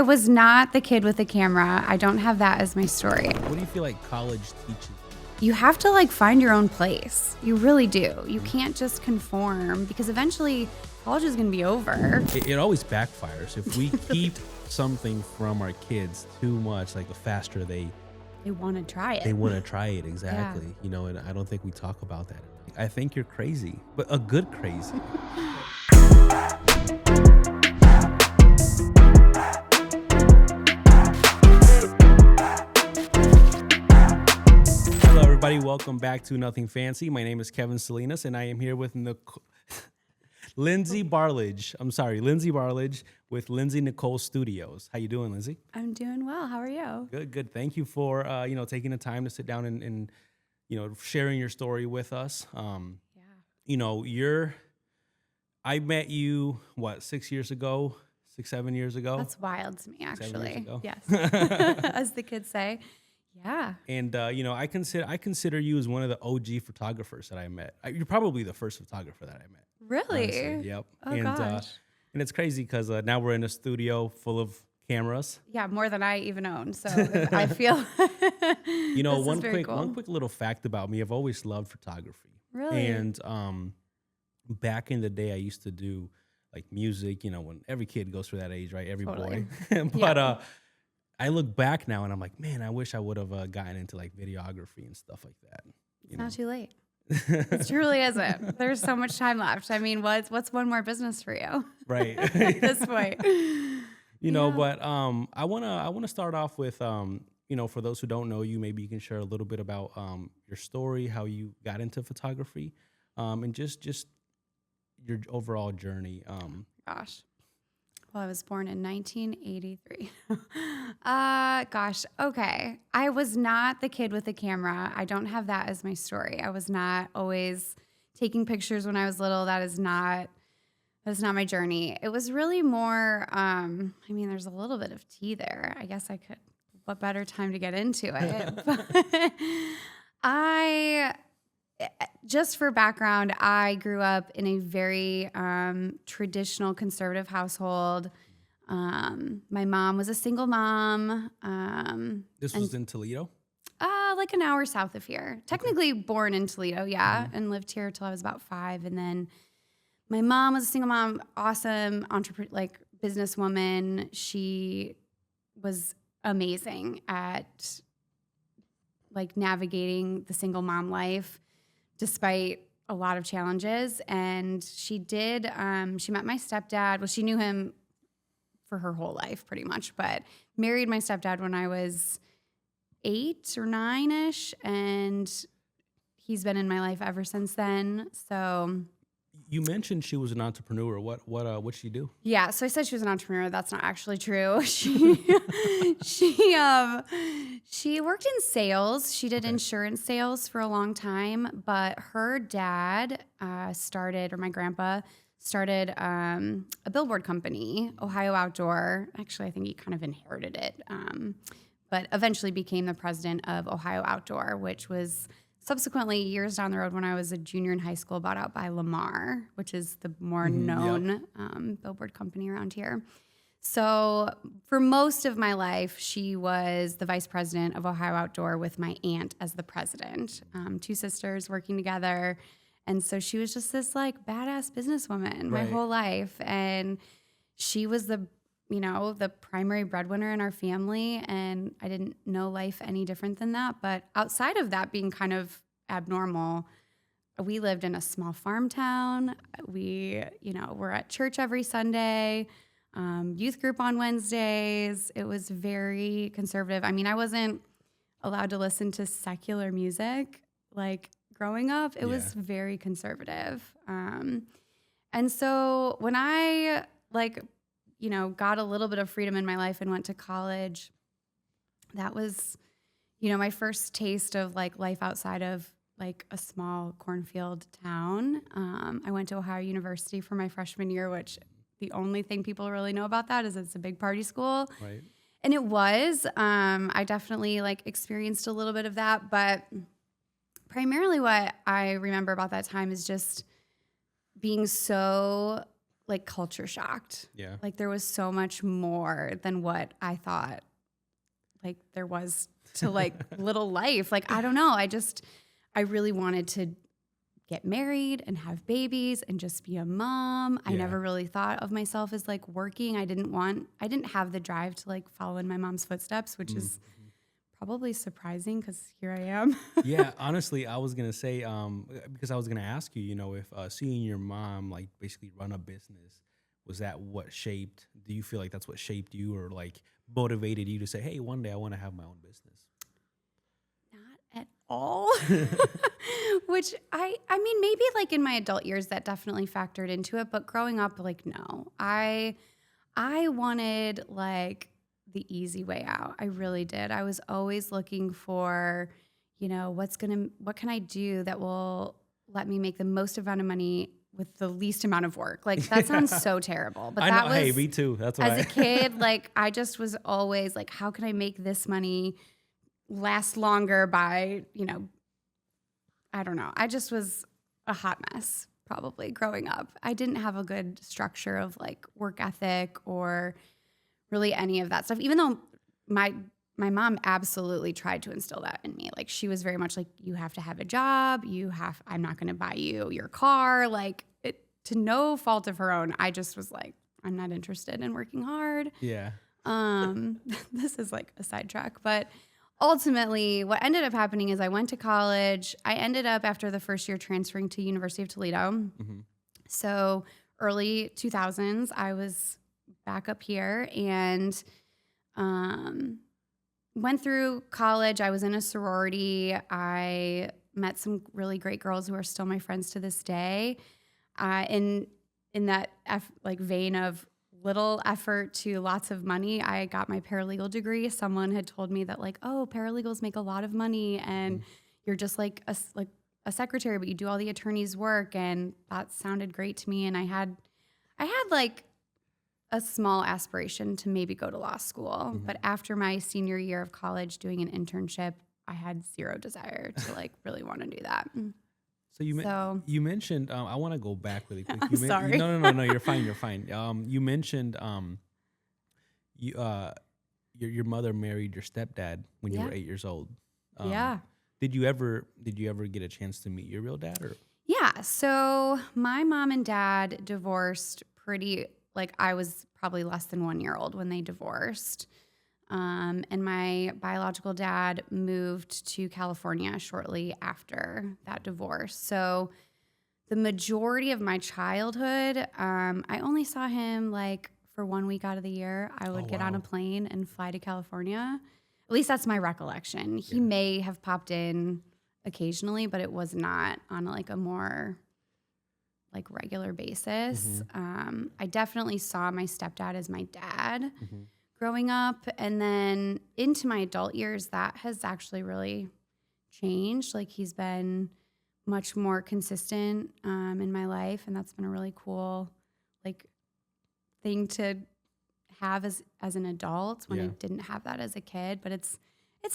I was not the kid with the camera. I don't have that as my story. What do you feel like college teaches you? You have to find your own place. You really do. You can't just conform because eventually college is going to be over. It always backfires. If we keep something from our kids too much, the faster they want to try it. They want to try it, exactly. Yeah. And I don't think we talk about that. I think you're crazy, but a good crazy. Hello, everybody. Welcome back to Nothing Fancy. My name is Kevin Salinas, and I am here with Lindsay Borlage. Lindsay Borlage with Lindsay Nicole Studios. How you doing, Lindsay? I'm doing well. How are you? Good. Thank you for taking the time to sit down and sharing your story with us. I met you 6 years ago, 7 years ago. That's wild to me, actually. Yes, Yes. as the kids say. Yeah. And I consider you as one of the OG photographers that I met. You're probably the first photographer that I met. Really? Honestly. Yep. Oh, gosh. And it's crazy because now we're in a studio full of cameras. Yeah, more than I even own. So I feel. One quick little fact about me. I've always loved photography. Really? And back in the day, I used to do music. When every kid goes through that age, right? Every Totally. boy. But Yeah. I look back now and I'm like, man, I wish I would have gotten into videography and stuff like that. It's not too late. It truly isn't. There's so much time left. I mean, what's one more business for you? Right. At this point. But I wanna start off with for those who don't know you, maybe you can share a little bit about your story, how you got into photography, and just your overall journey. Gosh. Well, I was born in 1983. Okay. I was not the kid with the camera. I don't have that as my story. I was not always taking pictures when I was little. That's not my journey. It was really more, there's a little bit of tea there. I guess what better time to get into it? But just for background, I grew up in a very traditional conservative household. My mom was a single mom. This was in Toledo? Like an hour south of here. Technically born in Toledo, yeah, and lived here till I was about 5. And then my mom was a single mom, awesome businesswoman. She was amazing at navigating the single mom life, despite a lot of challenges. And she met my stepdad. Well, she knew him for her whole life pretty much, but married my stepdad when I was 8 or 9-ish. And he's been in my life ever since then. So you mentioned she was an entrepreneur. What'd she do? yeah, so I said she was an entrepreneur. That's not actually true. She worked in sales. She did insurance sales for a long time, but her dad my grandpa started a billboard company, Ohio Outdoor. Actually, I think he kind of inherited it, but eventually became the president of Ohio Outdoor, which was subsequently, years down the road, when I was a junior in high school, bought out by Lamar, which is the more known billboard company around here. So for most of my life, she was the vice president of Ohio Outdoor with my aunt as the president. 2 sisters working together. And so she was just this badass businesswoman my whole life. And she was the primary breadwinner in our family, and I didn't know life any different than that. But outside of that being kind of abnormal, we lived in a small farm town. We, were at church every Sunday, youth group on Wednesdays. It was very conservative. I wasn't allowed to listen to secular music growing up. It was very conservative. And so when I got a little bit of freedom in my life and went to college, that was, my first taste of life outside of a small cornfield town. I went to Ohio University for my freshman year, which the only thing people really know about that is it's a big party school. Right. And it was. I definitely experienced a little bit of that, but primarily what I remember about that time is just being so like culture shocked. Yeah. Like there was so much more than what I thought like there was to like little life. Like, I don't know. I really wanted to get married and have babies and just be a mom. I never really thought of myself as like working. I didn't have the drive to like follow in my mom's footsteps, which is probably surprising because here I am. Yeah, honestly, I was gonna say, because I was gonna ask you, if seeing your mom like basically run a business, was that what shaped? Do you feel like that's what shaped you, or like motivated you to say, "Hey, one day I want to have my own business"? Not at all. Which I mean, maybe like in my adult years that definitely factored into it, but growing up, like no, I wanted like the easy way out. I really did. I was always looking for, what can I do that will let me make the most amount of money with the least amount of work? Like that sounds so terrible, but I that know. was, Hey, me too. That's why. as a kid, like I just was always like, how can I make this money last longer by, I don't know. I just was a hot mess probably growing up. I didn't have a good structure of like work ethic or really any of that stuff, even though my mom absolutely tried to instill that in me. Like she was very much like, you have to have a job. I'm not going to buy you your car. Like to no fault of her own. I just was like, I'm not interested in working hard. Yeah. This is like a sidetrack, but ultimately what ended up happening is I went to college. I ended up after the first year transferring to University of Toledo. Mm-hmm. So early 2000s, I was back up here and went through college. I was in a sorority. I met some really great girls who are still my friends to this day. In that vein of little effort to lots of money, I got my paralegal degree. Someone had told me that like, oh, paralegals make a lot of money and you're just like a secretary, but you do all the attorney's work. And that sounded great to me. And I had like a small aspiration to maybe go to law school. But after my senior year of college doing an internship, I had zero desire to like really want to do that. So you mentioned, I want to go back really quick. I'm sorry. No, you're fine. You're fine. You mentioned your mother married your stepdad when you were 8 years old. Yeah. Did you ever get a chance to meet your real dad? Or? Yeah. So my mom and dad divorced I was probably less than 1 year old when they divorced. And my biological dad moved to California shortly after that divorce. So the majority of my childhood, I only saw him like for 1 week out of the year. I would get on a plane and fly to California. At least that's my recollection. He may have popped in occasionally, but it was not on like a more like regular basis. I definitely saw my stepdad as my dad. Growing up, and then into my adult years, that has actually really changed. Like he's been much more consistent in my life, and that's been a really cool like thing to have as an adult when I didn't have that as a kid. But it's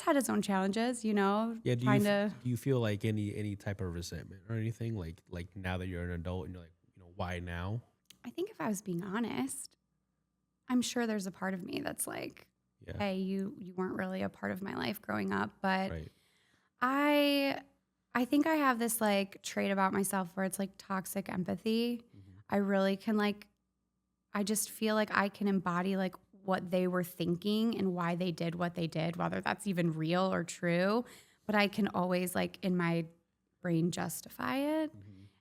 had its own challenges, Yeah. Do you feel like any type of resentment or anything like now that you're an adult and you're like, why now? I think if I was being honest, I'm sure there's a part of me that's like, hey, you weren't really a part of my life growing up. But I think I have this like trait about myself where it's like toxic empathy. I really can I just feel like I can embody like what they were thinking and why they did what they did, whether that's even real or true. But I can always like in my brain justify it.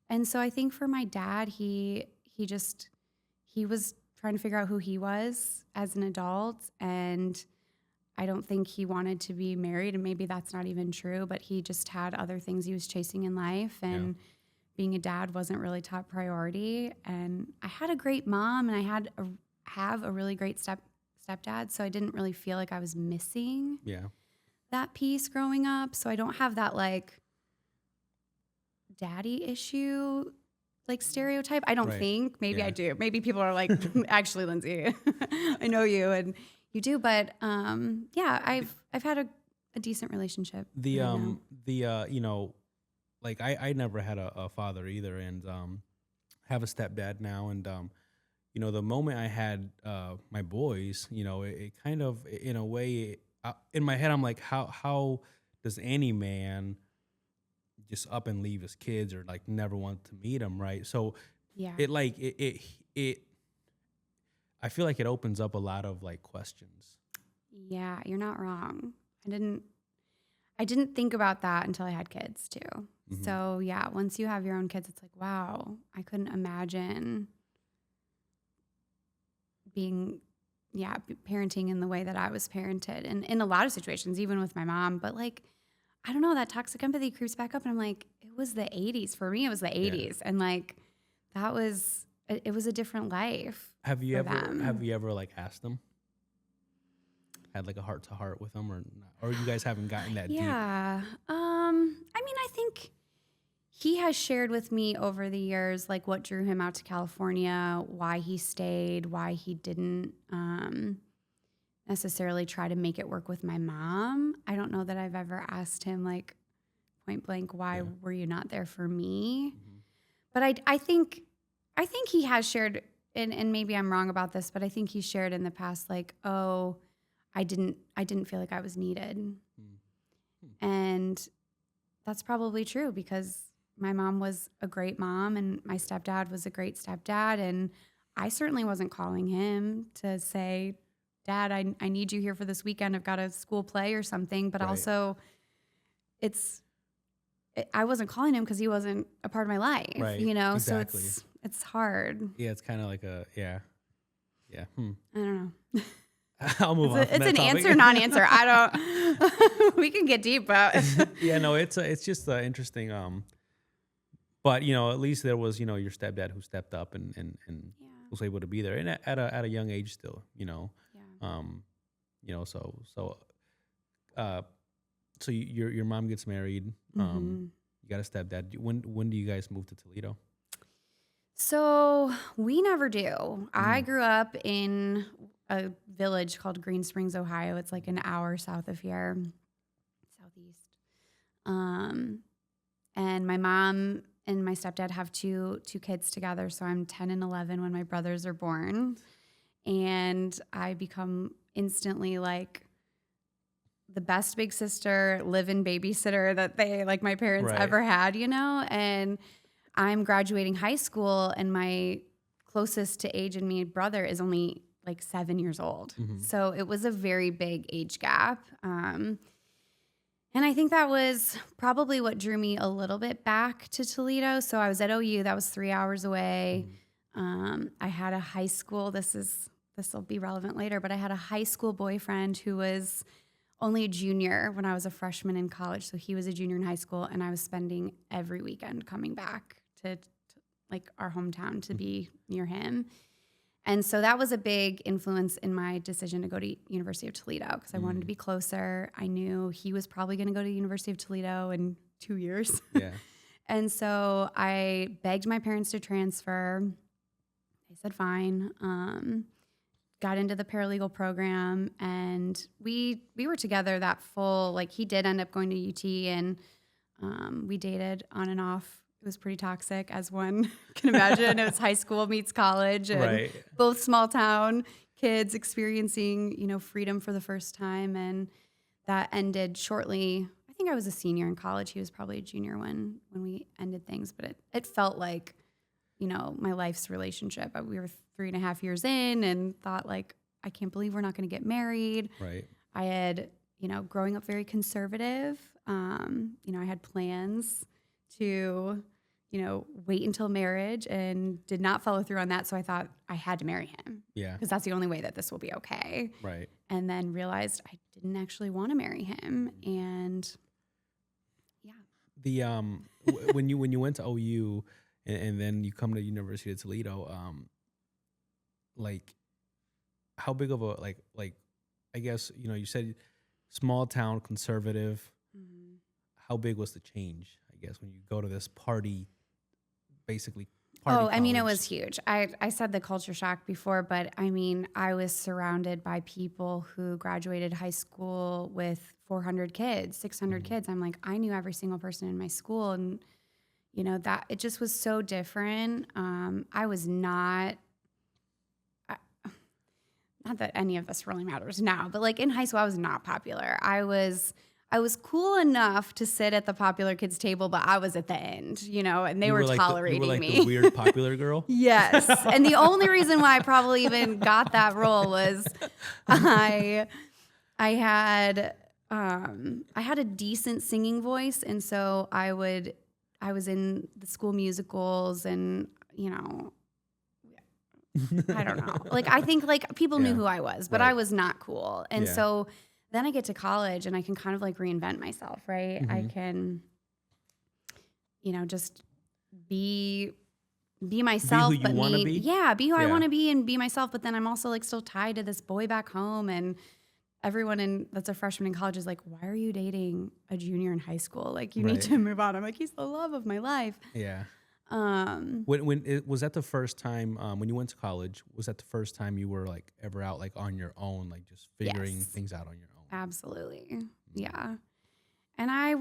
And so I think for my dad, he was trying to figure out who he was as an adult. And I don't think he wanted to be married. And maybe that's not even true, but he just had other things he was chasing in life. And being a dad wasn't really top priority. And I had a great mom and I have a really great stepdad. So I didn't really feel like I was missing that piece growing up. So I don't have that like daddy issue like stereotype. I don't think. Maybe I do. Maybe people are like, actually, Lindsay, I know you and you do. But I've had a decent relationship. Like I never had a father either, and have a stepdad now, and the moment I had my boys, it kind of, in a way, in my head, I'm like, how does any man just up and leave his kids or like never want to meet them, right? So Yeah. it I feel like it opens up a lot of like questions. Yeah, you're not wrong. I didn't think about that until I had kids too. Mm-hmm. So yeah, once you have your own kids, it's like, wow, I couldn't imagine being, parenting in the way that I was parented, and in a lot of situations, even with my mom. But like, I don't know, that toxic empathy creeps back up, and I'm like, it was the '80s for me. It was the '80s, and like, it was a different life. Have you for ever them. have you ever like asked them? Had like a heart to heart with them, or not? Or you guys haven't gotten that deep? Yeah. I mean, I think he has shared with me over the years, like what drew him out to California, why he stayed, why he didn't necessarily try to make it work with my mom. I don't know that I've ever asked him like point blank, why were you not there for me? Mm-hmm. But I think he has shared, and maybe I'm wrong about this, but I think he shared in the past, like, oh, I didn't feel like I was needed. Mm-hmm. And that's probably true, because my mom was a great mom and my stepdad was a great stepdad. And I certainly wasn't calling him to say, Dad, I need you here for this weekend. I've got a school play or something. But Right. also I wasn't calling him because he wasn't a part of my life, Right. So Exactly. it's hard. Yeah, it's kind of like yeah. I don't know. I'll move on. It's from that an topic. answer, non-answer. I don't. We can get deep, but Yeah, no, it's just interesting. But at least there was your stepdad who stepped up and yeah, was able to be there, and at a young age still. yeah. So your mom gets married. Mm-hmm. You got a stepdad. When do you guys move to Toledo? So we never do. I grew up in a village called Green Springs, Ohio. It's like an hour south of here, southeast. And my mom and my stepdad have two kids together. So I'm 10 and 11 when my brothers are born. And I become instantly like the best big sister, live-in babysitter that my parents Right. ever had, and I'm graduating high school, and my closest to age and me brother is only like 7 years old. Mm-hmm. So it was a very big age gap. And I think that was probably what drew me a little bit back to Toledo. So I was at OU, that was 3 hours away. Mm-hmm. I had a high school, this will be relevant later, but I had a high school boyfriend who was only a junior when I was a freshman in college. So he was a junior in high school, and I was spending every weekend coming back to like our hometown to be near him. And so that was a big influence in my decision to go to University of Toledo, because I wanted to be closer. I knew he was probably going to go to University of Toledo in 2 years. Yeah. And so I begged my parents to transfer. They said fine. Got into the paralegal program, and we were together that full, like, he did end up going to UT, and we dated on and off. It was pretty toxic, as one can imagine. It was high school meets college, and Right. both small town kids experiencing, freedom for the first time. And that ended shortly. I think I was a senior in college. He was probably a junior when we ended things, but it felt like, my life's relationship. We were 3.5 years in and thought, like, I can't believe we're not going to get married. Right. I had, growing up very conservative, I had plans to, wait until marriage, and did not follow through on that. So I thought I had to marry him. Yeah. Because that's the only way that this will be okay. Right. And then realized I didn't actually want to marry him. And yeah. The when you went to OU and then you come to University of Toledo, like how big of a like I guess you said small town conservative. Mm-hmm. How big was the change? I guess when you go to this party, basically. I mean, it was huge. I said the culture shock before, but I mean, I was surrounded by people who graduated high school with 400 kids, 600 kids. I'm like, I knew every single person in my school, and that it just was so different. I was not not that any of this really matters now, but like in high school, I was not popular. I was cool enough to sit at the popular kids table, but I was at the end, and they were tolerating you were like me. the weird popular girl. Yes. And the only reason why I probably even got that role was I had a decent singing voice, and so I was in the school musicals, and I don't know. Like, I think like people knew who I was, but I was not cool. And so then I get to college and I can kind of like reinvent myself, right? I can, just be myself, be who you wanna be? Yeah, be who I want to be and be myself. But then I'm also like still tied to this boy back home, and everyone that's a freshman in college is like, why are you dating a junior in high school? Like, you need to move on. I'm like, he's the love of my life. Yeah. Was that the first time when you went to college? Was that the first time you were like ever out like on your own, like just figuring things out on your own? Absolutely, yeah. And I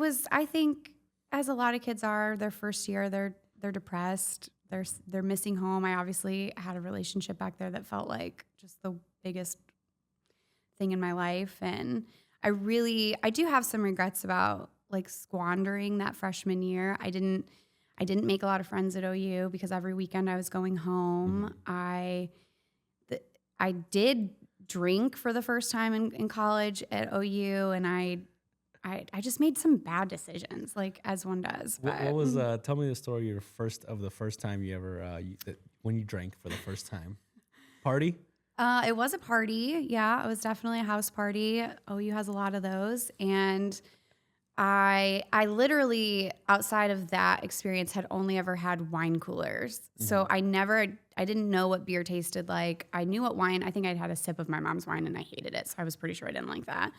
think as a lot of kids are, their first year, they're depressed. They're missing home. I obviously had a relationship back there that felt like just the biggest thing in my life, and I do have some regrets about like squandering that freshman year. I didn't make a lot of friends at OU because every weekend I was going home. I did drink for the first time in college at OU, and I just made some bad decisions, like as one does. What was tell me the story of the first time you ever when you drank for the first time? Party? It was a party. Yeah, it was definitely a house party. OU has a lot of those, and I literally, outside of that experience, had only ever had wine coolers. So I didn't know what beer tasted like. I knew what wine, I think I'd had a sip of my mom's wine and I hated it. So I was pretty sure I didn't like that.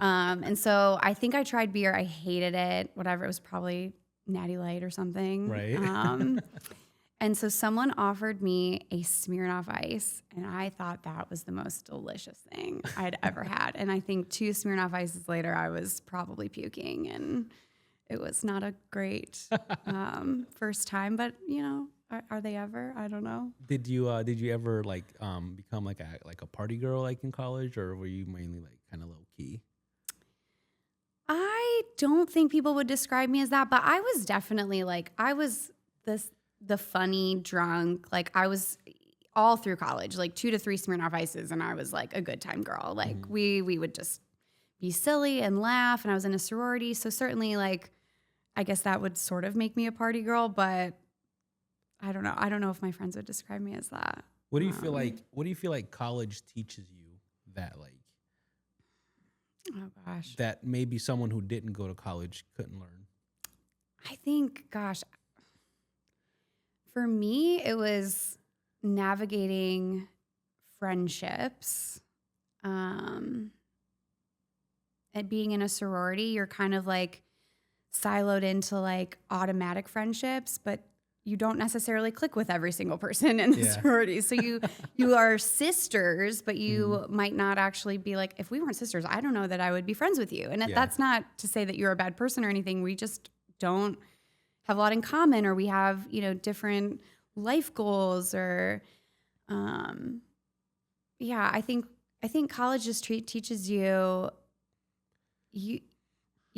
And so I think I tried beer. I hated it. Whatever, it was probably Natty Light or something. Right. And so someone offered me a Smirnoff Ice, and I thought that was the most delicious thing I'd ever had. And I think 2 Smirnoff Ices later, I was probably puking, and it was not a great first time. But are they ever? I don't know. Did you ever like become like a party girl like in college, or were you mainly like kind of low key? I don't think people would describe me as that, but I was definitely like the funny drunk. Like I was all through college, like 2 to 3 Smirnoff Ices, and I was like a good time girl. Like we would just be silly and laugh, and I was in a sorority, so certainly like I guess that would sort of make me a party girl, but I don't know. I don't know if my friends would describe me as that. What do you feel like? What do you feel like college teaches you that like? Oh gosh. That maybe someone who didn't go to college couldn't learn. I think, gosh, for me, it was navigating friendships. And being in a sorority, you're kind of like siloed into like automatic friendships, but you don't necessarily click with every single person in the sorority. So you are sisters, but you might not actually be like, if we weren't sisters, I don't know that I would be friends with you. And that's not to say that you're a bad person or anything. We just don't have a lot in common, or we have, different life goals, or I think college just teaches you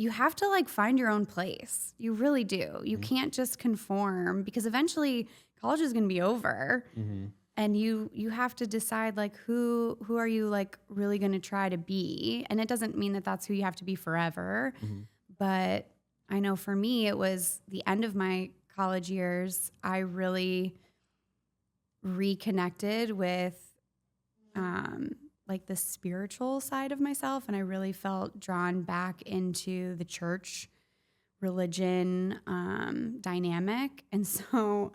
have to like find your own place. You really do. You can't just conform, because eventually college is going to be over, and you have to decide like who are you like really going to try to be. And it doesn't mean that that's who you have to be forever, but I know for me, it was the end of my college years. I really reconnected with like the spiritual side of myself, and I really felt drawn back into the church religion dynamic. And so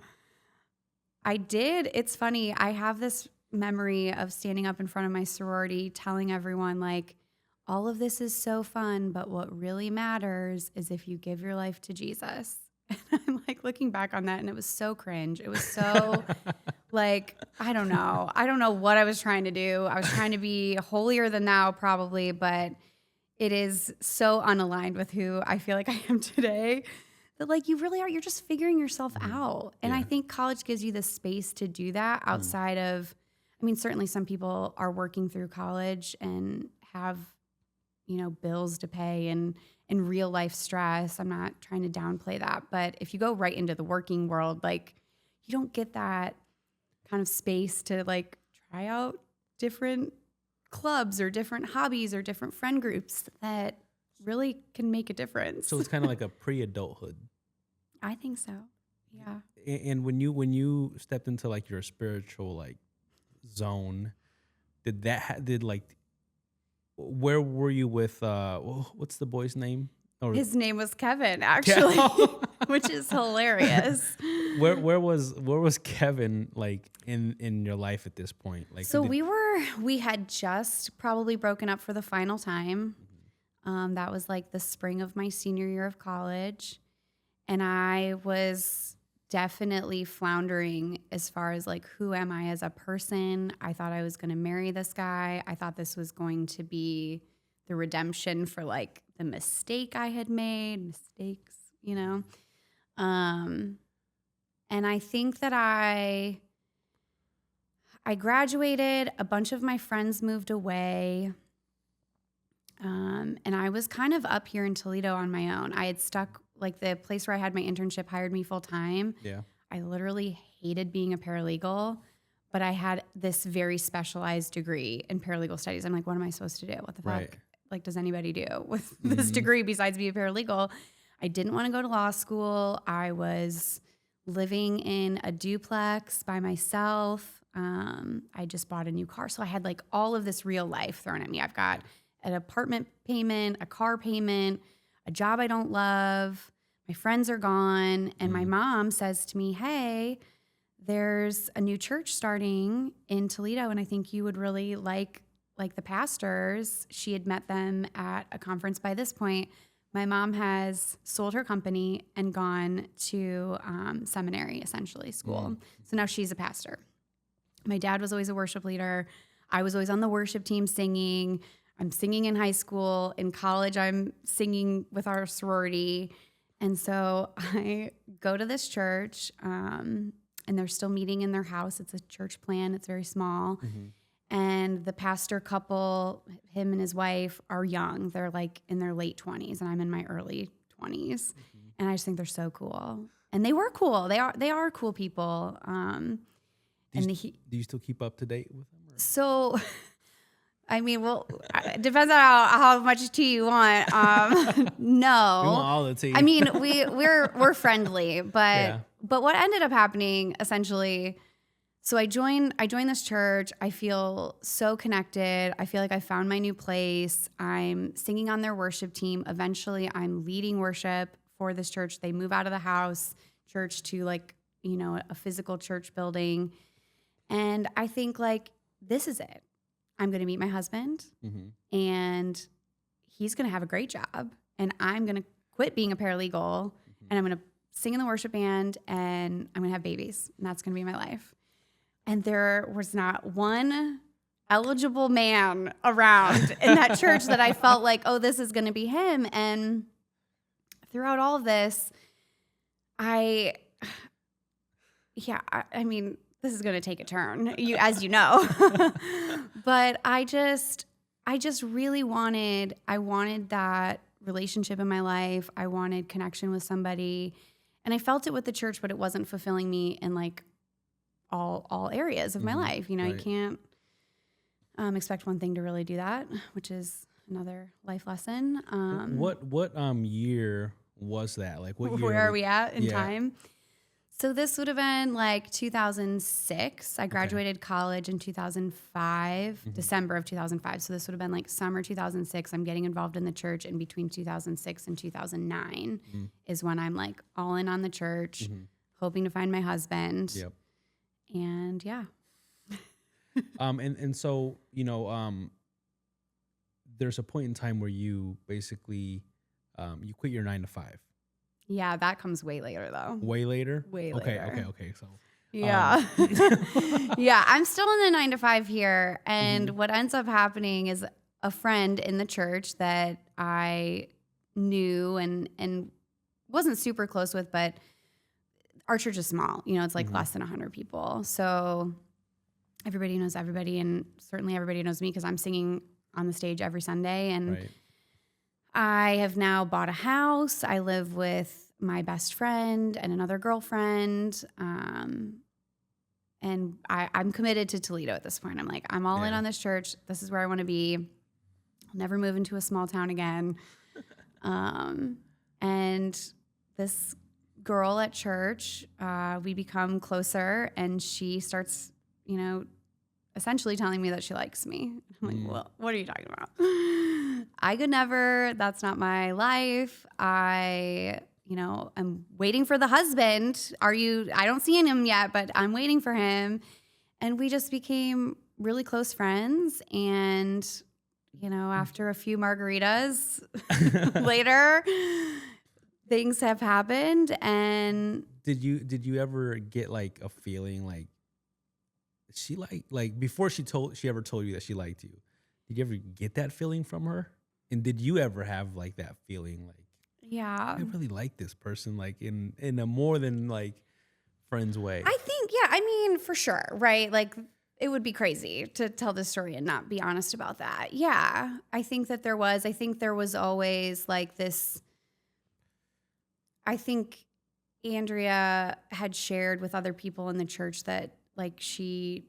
I did. It's funny. I have this memory of standing up in front of my sorority telling everyone like, all of this is so fun, but what really matters is if you give your life to Jesus. And I'm like looking back on that, and it was so cringe. It was so like, I don't know what I was trying to do. I was trying to be holier than thou probably, but it is so unaligned with who I feel like I am today, that like you really are, you're just figuring yourself out. And I think college gives you the space to do that outside of I mean, certainly some people are working through college and have, bills to pay and real life stress. I'm not trying to downplay that. But if you go right into the working world, like, you don't get that kind of space to like try out different clubs or different hobbies or different friend groups that really can make a difference. So it's kind of like a pre-adulthood. I think so. Yeah. And when you stepped into like your spiritual like zone, where were you with what's the boy's name? His name was Kevin, actually, which is hilarious. Where was Kevin like in your life at this point? Like, so we had just probably broken up for the final time. That was like the spring of my senior year of college, and I was definitely floundering as far as like, who am I as a person? I thought I was going to marry this guy. I thought this was going to be the redemption for like the mistake I had made, mistakes. And I think that I graduated, a bunch of my friends moved away. And I was kind of up here in Toledo on my own. I had stuck, like the place where I had my internship hired me full time. Yeah. I literally hated being a paralegal, but I had this very specialized degree in paralegal studies. I'm like, what am I supposed to do? What the fuck? Right. Like, does anybody do with this degree besides be a paralegal? I didn't want to go to law school. I was living in a duplex by myself. I just bought a new car. So I had like all of this real life thrown at me. I've got an apartment payment, a car payment, a job I don't love. My friends are gone. And my mom says to me, hey, there's a new church starting in Toledo, and I think you would really like the pastors. She had met them at a conference by this point. My mom has sold her company and gone to seminary, essentially, school. So now she's a pastor. My dad was always a worship leader. I was always on the worship team singing. I'm singing in high school. In college, I'm singing with our sorority. And so I go to this church, and they're still meeting in their house. It's a church plan. It's very small. And the pastor couple, him and his wife, are young. They're like in their late 20s, and I'm in my early 20s. And I just think they're so cool. And they were cool. They are cool people. Do you still keep up to date with them? Or? So, I mean, well, it depends on how much tea you want. No, we want all the tea. I mean, we're friendly, but what ended up happening essentially. So I joined this church. I feel so connected. I feel like I found my new place. I'm singing on their worship team. Eventually, I'm leading worship for this church. They move out of the house church to like, a physical church building. And I think like, this is it. I'm going to meet my husband and he's going to have a great job. And I'm going to quit being a paralegal and I'm going to sing in the worship band and I'm going to have babies. And that's going to be my life. And there was not one eligible man around in that church that I felt like, oh, this is going to be him. And throughout all of this, I mean, this is going to take a turn, as you know. But I just really wanted that relationship in my life. I wanted connection with somebody. And I felt it with the church, but it wasn't fulfilling me in like all areas of my life. You can't expect one thing to really do that, which is another life lesson. What year was that? Like, what year? Where are we at in time? So this would have been like 2006. I graduated college in 2005, December of 2005. So this would have been like summer 2006. I'm getting involved in the church, and between 2006 and 2009 is when I'm like all in on the church, hoping to find my husband. Yep. And yeah. And so, there's a point in time where you basically, you quit your 9 to 5. Yeah, that comes way later though. Way later? Way later. Okay. So yeah. Yeah, I'm still in the 9 to 5 here. And what ends up happening is a friend in the church that I knew and wasn't super close with, but our church is small. It's like less than 100 people. So everybody knows everybody, and certainly everybody knows me because I'm singing on the stage every Sunday. And Right. I have now bought a house. I live with my best friend and another girlfriend. And I'm committed to Toledo at this point. I'm like, I'm all in on this church. This is where I want to be. I'll never move into a small town again. And this girl at church, we become closer, and she starts, essentially telling me that she likes me. I'm like, well, what are you talking about? I could never. That's not my life. I'm waiting for the husband. I don't see him yet, but I'm waiting for him. And we just became really close friends. And, after a few margaritas later, things have happened. And did you ever get like a feeling like she before she ever told you that she liked you? Did you ever get that feeling from her? And did you ever have like that feeling like, yeah, I really like this person, like in a more than like friends way? I think, for sure, right? Like, it would be crazy to tell this story and not be honest about that. Yeah, I think there was always like this. I think Andrea had shared with other people in the church that like she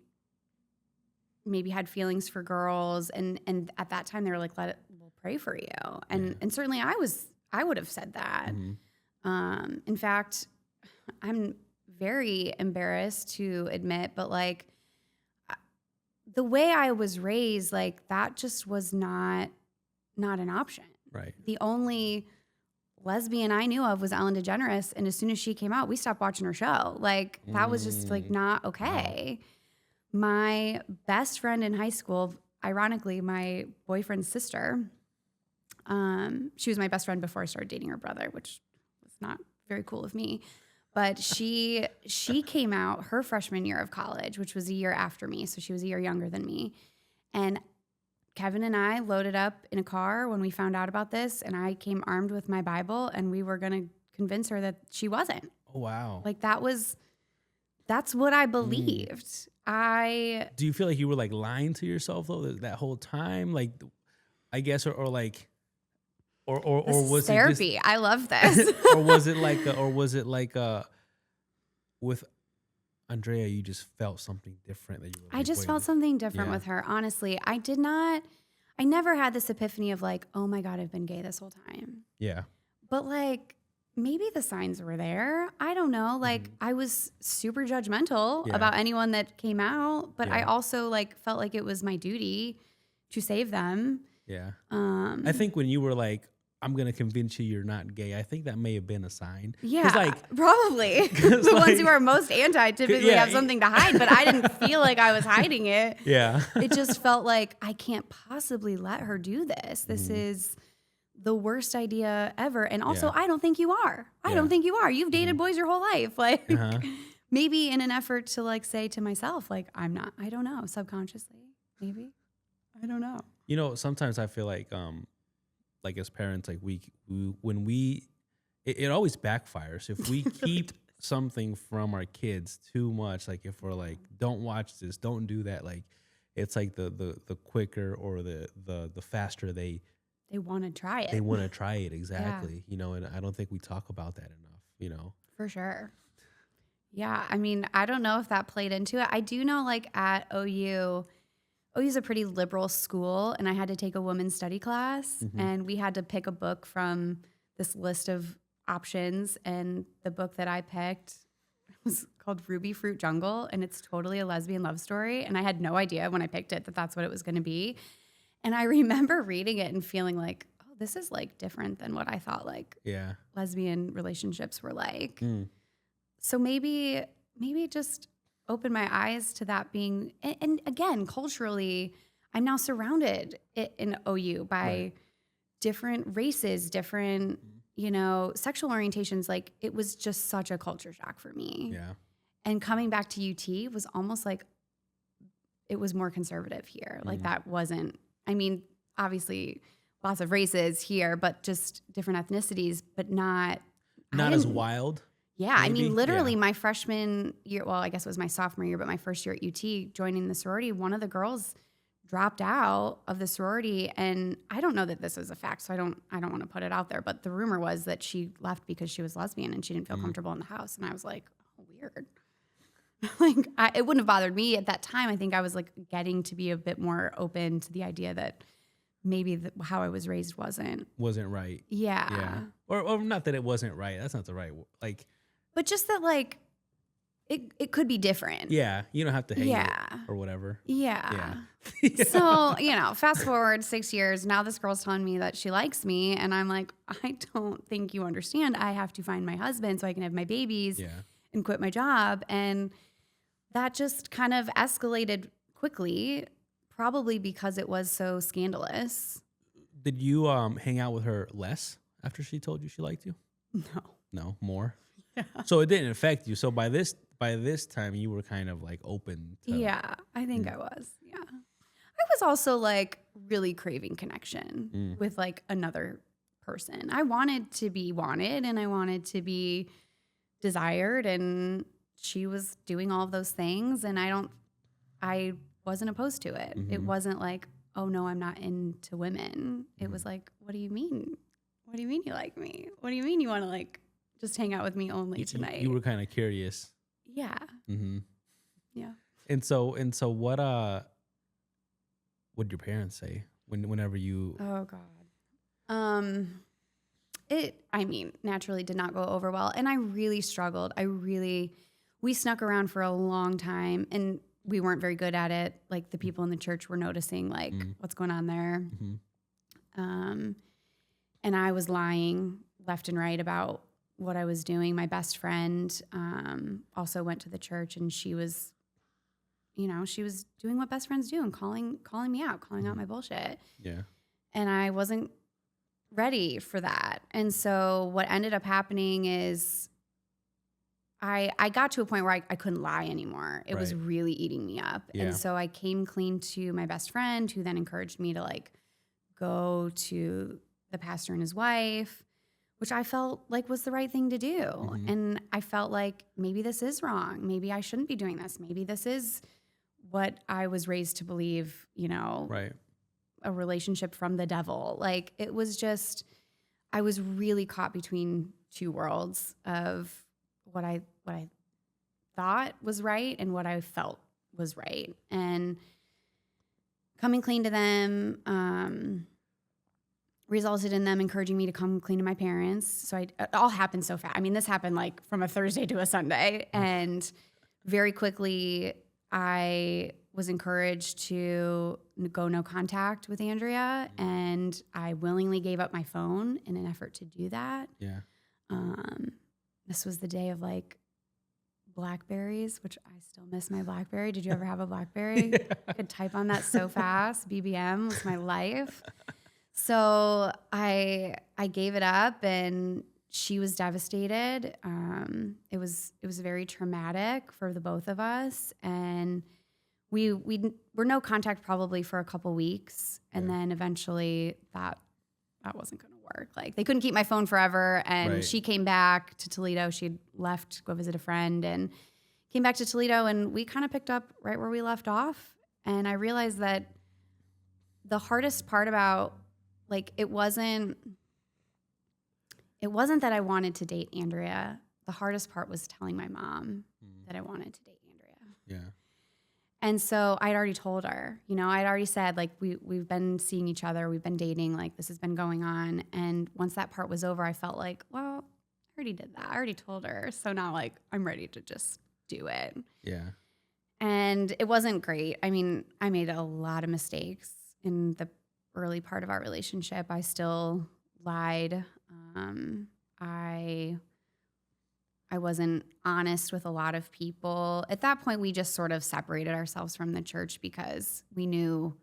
maybe had feelings for girls, and at that time they were like, we'll pray for you. And certainly I would have said that. Mm-hmm. In fact, I'm very embarrassed to admit, but like the way I was raised, like that just was not an option. Right. The only lesbian I knew of was Ellen DeGeneres, and as soon as she came out, we stopped watching her show. Like that was just like not okay. Wow. My best friend in high school, ironically, my boyfriend's sister, she was my best friend before I started dating her brother, which was not very cool of me. But she came out her freshman year of college, which was a year after me. So she was a year younger than me. And Kevin and I loaded up in a car when we found out about this, and I came armed with my Bible, and we were going to convince her that she wasn't. Oh, wow. Like that's what I believed. Do you feel like you were like lying to yourself though that whole time? Like, I guess, or like, or was therapy? It just, I love this. or was it like with Andrea, you just felt something different that you were like, I just felt something different with her. Honestly, I never had this epiphany of like, oh my God, I've been gay this whole time. Yeah. But like, maybe the signs were there. I don't know. Like I was super judgmental about anyone that came out, but I also like felt like it was my duty to save them. Yeah. I think when you were like, I'm going to convince you you're not gay, I think that may have been a sign. Yeah, like, probably. The ones who are most anti typically have something to hide, but I didn't feel like I was hiding it. Yeah. It just felt like I can't possibly let her do this. This is the worst idea ever. And also, I don't think you are. I don't think you are. You've dated boys your whole life. Like maybe in an effort to like say to myself, like, I'm not, I don't know, subconsciously, maybe. I don't know. Sometimes I feel like as parents, like it always backfires if we keep something from our kids too much. Like if we're like, don't watch this, don't do that. Like it's like the quicker or the faster they want to try it. They want to try it. Exactly. And I don't think we talk about that enough, For sure. Yeah. I mean, I don't know if that played into it. I do know like at OU's a pretty liberal school, and I had to take a women's study class, and we had to pick a book from this list of options, and the book that I picked was called Ruby Fruit Jungle, and it's totally a lesbian love story, and I had no idea when I picked it that that's what it was going to be. And I remember reading it and feeling like, oh, this is like different than what I thought like lesbian relationships were like. So maybe it just opened my eyes to that being, and again, culturally, I'm now surrounded in OU by different races, different, sexual orientations. Like it was just such a culture shock for me. Yeah. And coming back to UT was almost like it was more conservative here. Like that wasn't, I mean, obviously lots of races here, but just different ethnicities, but not as wild. Yeah, I maybe? mean, literally Yeah. my freshman year, well, I guess it was my sophomore year, but my first year at UT joining the sorority, one of the girls dropped out of the sorority, and I don't know that this is a fact, so I don't want to put it out there, but the rumor was that she left because she was lesbian and she didn't feel comfortable in the house, and I was like, oh, weird. Like it wouldn't have bothered me at that time. I think I was like getting to be a bit more open to the idea that maybe how I was raised wasn't. Wasn't right. Yeah. Yeah. Or not that it wasn't right. That's not the right like. But just that like it could be different. Yeah, you don't have to hate Yeah. it or whatever. Yeah. Yeah. So, fast forward 6 years, now this girl's telling me that she likes me. And I'm like, I don't think you understand. I have to find my husband so I can have my babies Yeah. and quit my job. And that just kind of escalated quickly, probably because it was so scandalous. Did you hang out with her less after she told you she liked you? No. No, more. Yeah. So it didn't affect you. So by this time, you were kind of like open to. Yeah, I think I was. Yeah. I was also like really craving connection with like another person. I wanted to be wanted and I wanted to be desired, and she was doing all of those things, and I wasn't opposed to it. It wasn't like, oh no, I'm not into women. It was like, what do you mean? What do you mean you like me? What do you mean you want to like just hang out with me only tonight? You were kind of curious. Yeah. Mm-hmm. Yeah. And so what did your parents say whenever you? Oh God. It, I mean, naturally did not go over well. And I really struggled. We snuck around for a long time and we weren't very good at it. Like the people in the church were noticing like what's going on there. And I was lying left and right about what I was doing. My best friend also went to the church, and she was doing what best friends do and calling me out, calling out my bullshit. Yeah. And I wasn't ready for that. And so what ended up happening is I got to a point where I couldn't lie anymore. It was really eating me up. Yeah. And so I came clean to my best friend, who then encouraged me to like go to the pastor and his wife, which I felt like was the right thing to do. And I felt like maybe this is wrong. Maybe I shouldn't be doing this. Maybe this is what I was raised to believe, Right. a relationship from the devil. Like it was just, I was really caught between two worlds of what I thought was right and what I felt was right. And coming clean to them resulted in them encouraging me to come clean to my parents. So it all happened so fast. I mean, this happened like from a Thursday to a Sunday. And very quickly, I was encouraged to go no contact with Andrea, and I willingly gave up my phone in an effort to do that. Yeah. This was the day of like Blackberries, which I still miss my Blackberry. Did you ever have a Blackberry? I could type on that so fast. BBM was my life. So I gave it up, and she was devastated. It was very traumatic for the both of us, and we were no contact probably for a couple weeks, and then eventually that wasn't going to work. Like they couldn't keep my phone forever, and she came back to Toledo. She'd left to go visit a friend, and came back to Toledo, and we kind of picked up right where we left off. And I realized that the hardest part about like it wasn't that I wanted to date Andrea. The hardest part was telling my mom that I wanted to date Andrea. Yeah. And so I'd already told her, I'd already said like we've been seeing each other, we've been dating, like this has been going on. And once that part was over, I felt like, well, I already did that. I already told her. So now like I'm ready to just do it. Yeah. And it wasn't great. I mean, I made a lot of mistakes in the early part of our relationship. I still lied. I wasn't honest with a lot of people. At that point, we just sort of separated ourselves from the church because we knew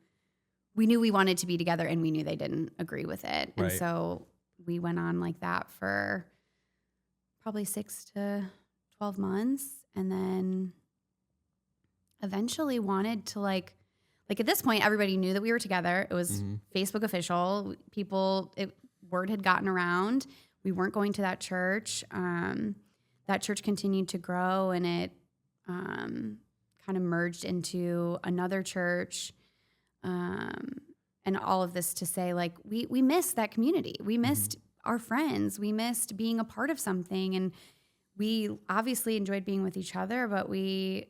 we wanted to be together, and we knew they didn't agree with it. And so we went on like that for probably 6 to 12 months, and then eventually wanted to like at this point, everybody knew that we were together. It was Facebook official. Word had gotten around. We weren't going to that church. that church continued to grow, and it kind of merged into another church. And all of this to say, like, we missed that community. We missed our friends. We missed being a part of something. And we obviously enjoyed being with each other, but we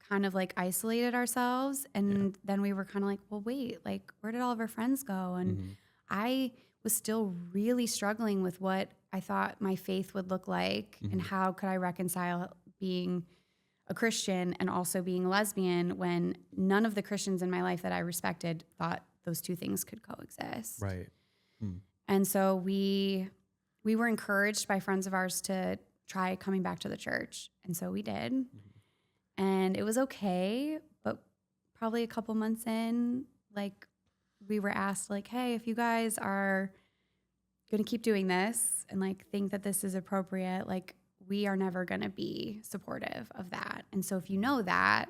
kind of like isolated ourselves. And then we were kind of like, well, wait, like, where did all of our friends go? And I was still really struggling with what I thought my faith would look like and how could I reconcile being a Christian and also being a lesbian when none of the Christians in my life that I respected thought those two things could coexist. Right. And so we were encouraged by friends of ours to try coming back to the church. And so we did. And it was okay, but probably a couple months in, like, we were asked, like, hey, if you guys are going to keep doing this and like think that this is appropriate, like, we are never going to be supportive of that. And so if you know that,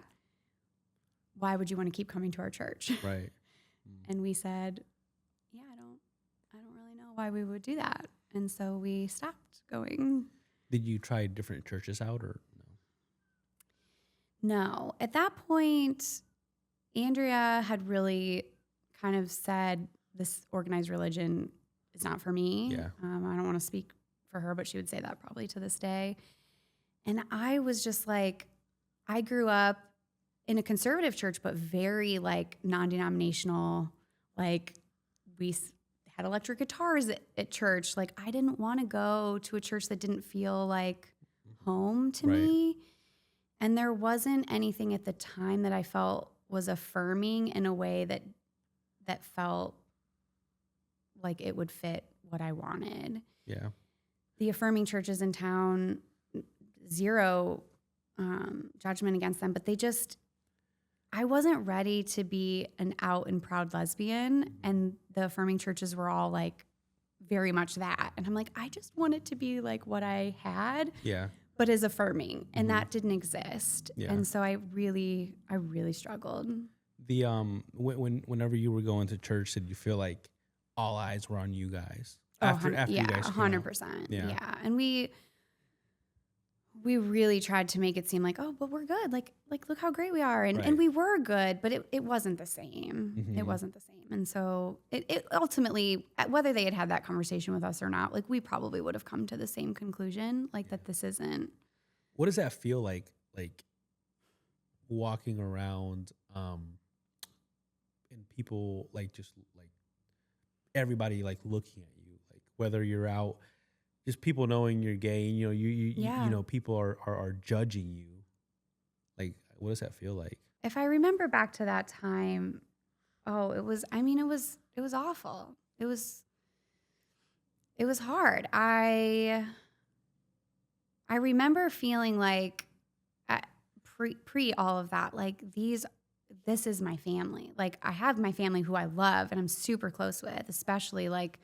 why would you want to keep coming to our church? Right. And we said, yeah, I don't really know why we would do that. And so we stopped going. Did you try different churches out or no? No. At that point, Andrea had really kind of said, this organized religion is not for me. Yeah. I don't want to speak for her, but she would say that probably to this day. And I was just like, I grew up in a conservative church, but very like non-denominational. Like, we had electric guitars at church. Like, I didn't want to go to a church that didn't feel like home to me. And there wasn't anything at the time that I felt was affirming in a way that felt like it would fit what I wanted. Yeah. The affirming churches in town, zero judgment against them, but I wasn't ready to be an out and proud lesbian, and the affirming churches were all like very much that. And I'm like, I just want it to be like what I had, but is affirming, and that didn't exist. Yeah. And so I really struggled. The whenever you were going to church, did you feel like all eyes were on you guys? After you guys came out? 100%. Yeah. And we really tried to make it seem like, oh, but we're good. Like look how great we are. And we were good, but it wasn't the same. It wasn't the same. And so it ultimately, whether they had that conversation with us or not, like, we probably would have come to the same conclusion, like that this isn't. What does that feel like walking around and people like just like everybody like looking at you, like whether you're out, just people knowing you're gay, and you know people are judging you. Like, what does that feel like? If I remember back to that time, it was awful. It was hard. I remember feeling like pre all of that, like this is my family. Like, I have my family who I love and I'm super close with, especially like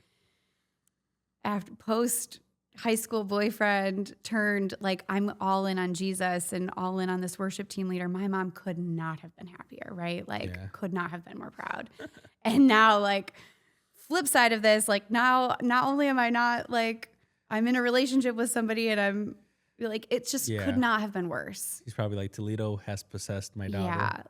after post high school boyfriend turned, like, I'm all in on Jesus and all in on this worship team leader. My mom could not have been happier, right? Like, could not have been more proud. And now, like, flip side of this, like, now not only am I not, like, I'm in a relationship with somebody and I'm like, it just could not have been worse. He's probably like, Toledo has possessed my daughter. Yeah.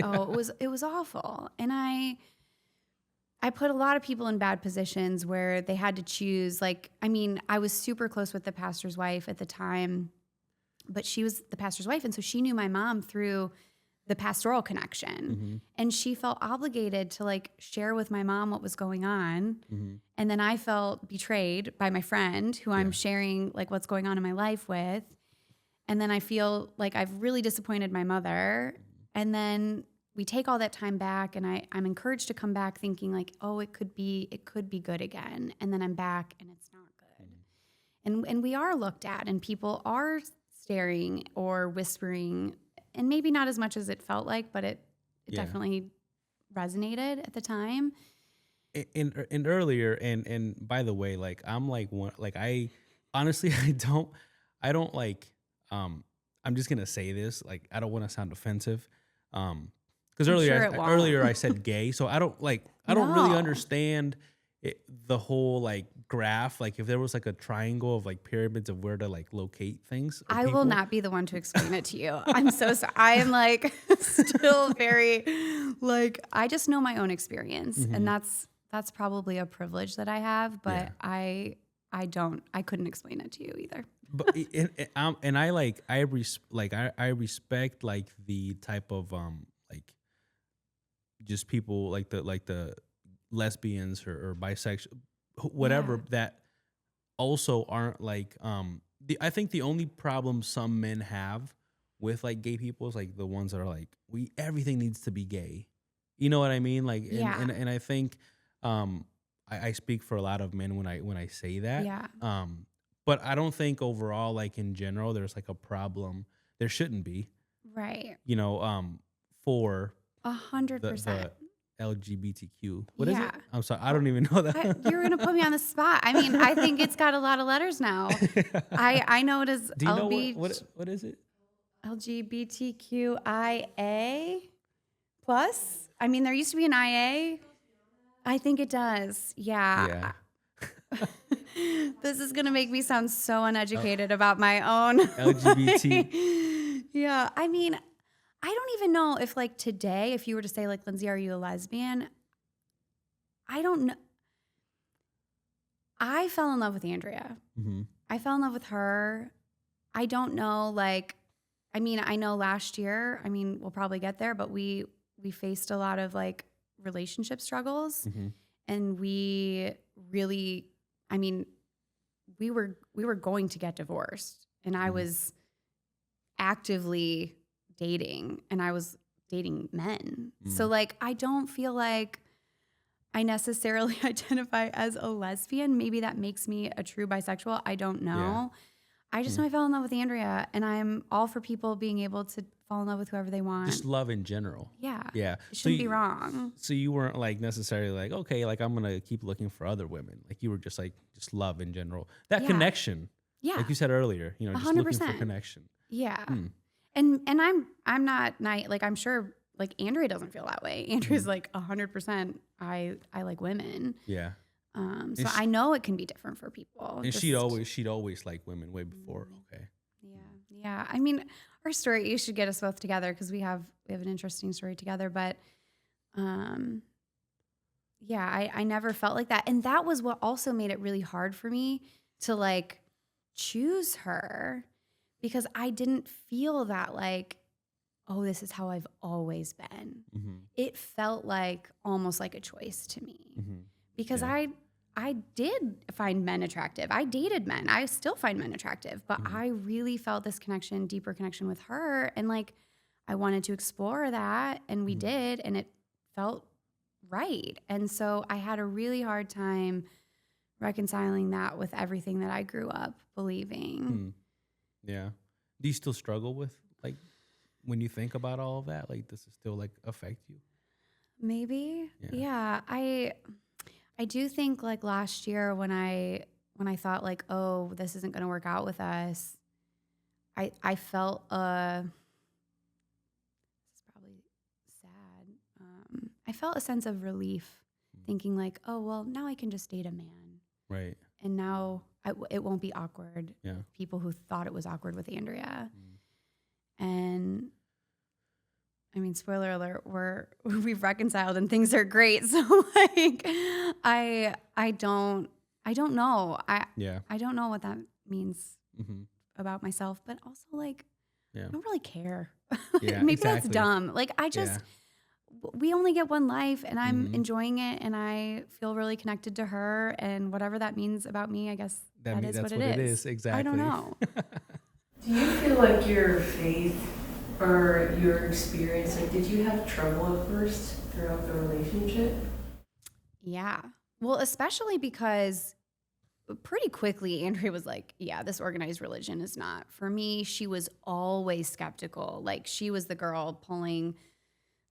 Oh, it was awful. And I put a lot of people in bad positions where they had to choose. Like, I mean, I was super close with the pastor's wife at the time, but she was the pastor's wife. And so she knew my mom through the pastoral connection. And she felt obligated to like share with my mom what was going on. And then I felt betrayed by my friend who I'm sharing like what's going on in my life with. And then I feel like I've really disappointed my mother. And then we take all that time back, and I'm encouraged to come back thinking like, oh, it could be good again. And then I'm back and it's not good. And we are looked at, and people are staring or whispering, and maybe not as much as it felt like, but it definitely resonated at the time. And earlier, and by the way, like, I'm like one, like, I honestly, I don't like, I'm just gonna say this, like, I don't want to sound offensive. Because earlier I said gay, so I don't really understand the whole like graph, like if there was like a triangle of like pyramids of where to like locate things or I will people. not be the one to explain it to you. I'm so sorry. I am like still very like I just know my own experience, and that's probably a privilege that I have, but Yeah. I couldn't explain it to you either. But and I like I respect like the type of like just people like the lesbians or bisexual whatever Yeah. that also aren't like I think the only problem some men have with like gay people is like the ones that are like we everything needs to be gay. You know what I mean? Like Yeah. and I think I speak for a lot of men when I say that. Yeah. But I don't think overall like in general there's like a problem. There shouldn't be, Right. you know, for the 100%. LGBTQ. What is Yeah. it? I'm sorry, I don't even know You're gonna put me on the spot. I mean, I think it's got a lot of letters now. that. I know it is Do you know what is it? LGBTQIA plus. I mean, there used to be an IA. I think it does. Yeah. Yeah. This is gonna make me sound so uneducated about my own LGBT. Yeah. I mean, I don't even know if like today, if you were to say like, Lindsay, are you a lesbian? I don't know. I fell in love with Andrea. Mm-hmm. I fell in love with her. I don't know, like, I mean, I know last year, I mean, we'll probably get there, but we faced a lot of like relationship struggles, Mm-hmm. and we really, I mean, we were going to get divorced, and I Mhm. was actively dating, and I was dating men. So Mm. like, I don't feel like I necessarily identify as a lesbian. Maybe that makes me a true bisexual. I don't know. I just know I fell in love with Andrea, and I'm all for people being able to fall in love with whoever they want. Just love in general. Yeah. Yeah. It shouldn't be wrong. So you weren't like necessarily like, okay, like I'm gonna keep looking for other women. Like you were just like just love in general. That Yeah. connection. Yeah. Like you said earlier, you know, just looking for 100%. connection. Yeah. Mm. And I'm not like, I'm sure like Andrea doesn't feel that way. Andrea's like 100%. I like women. Yeah. So she- I know it can be different for people. And Just- she'd always like women way before. Okay. Yeah. I mean, our story, you should get us both together because we have an interesting story together. But yeah, I never felt like that. And that was what also made it really hard for me to like choose her, because I didn't feel that like, oh, this is how I've always been. Mm-hmm. It felt like almost like a choice to me, Mm-hmm. because Yeah. I did find men attractive. I dated men. I still find men attractive, but Mhm. I really felt this connection, deeper connection with her. And like, I wanted to explore that, and we Mhm. did, and it felt right. And so I had a really hard time reconciling that with everything that I grew up believing. Hmm. Yeah. Do you still struggle with like when you think about all of that? Like, does it still like affect you? Maybe. Yeah. Yeah. I do think like last year when I thought like, oh, this isn't going to work out with us, I felt it's probably sad. I felt a sense of relief, thinking like, oh, well, now I can just date a man, Right. and now it won't be awkward. Yeah. People who thought it was awkward with Andrea, Mm. and I mean, spoiler alert, we've reconciled and things are great. So like, I don't know. Yeah. I don't know what that means Mm-hmm. about myself, but also like, Yeah. I don't really care. Yeah, Maybe exactly. that's dumb. Like I just, we only get one life, and I'm Mhm. enjoying it, and I feel really connected to her, and whatever that means about me, I guess that is that's what it is. Exactly. I don't know. Do you feel like your faith or your experience, like, did you have trouble at first throughout the relationship? Yeah. Well, especially because pretty quickly Andrea was like, yeah, this organized religion is not for me. She was always skeptical. Like she was the girl pulling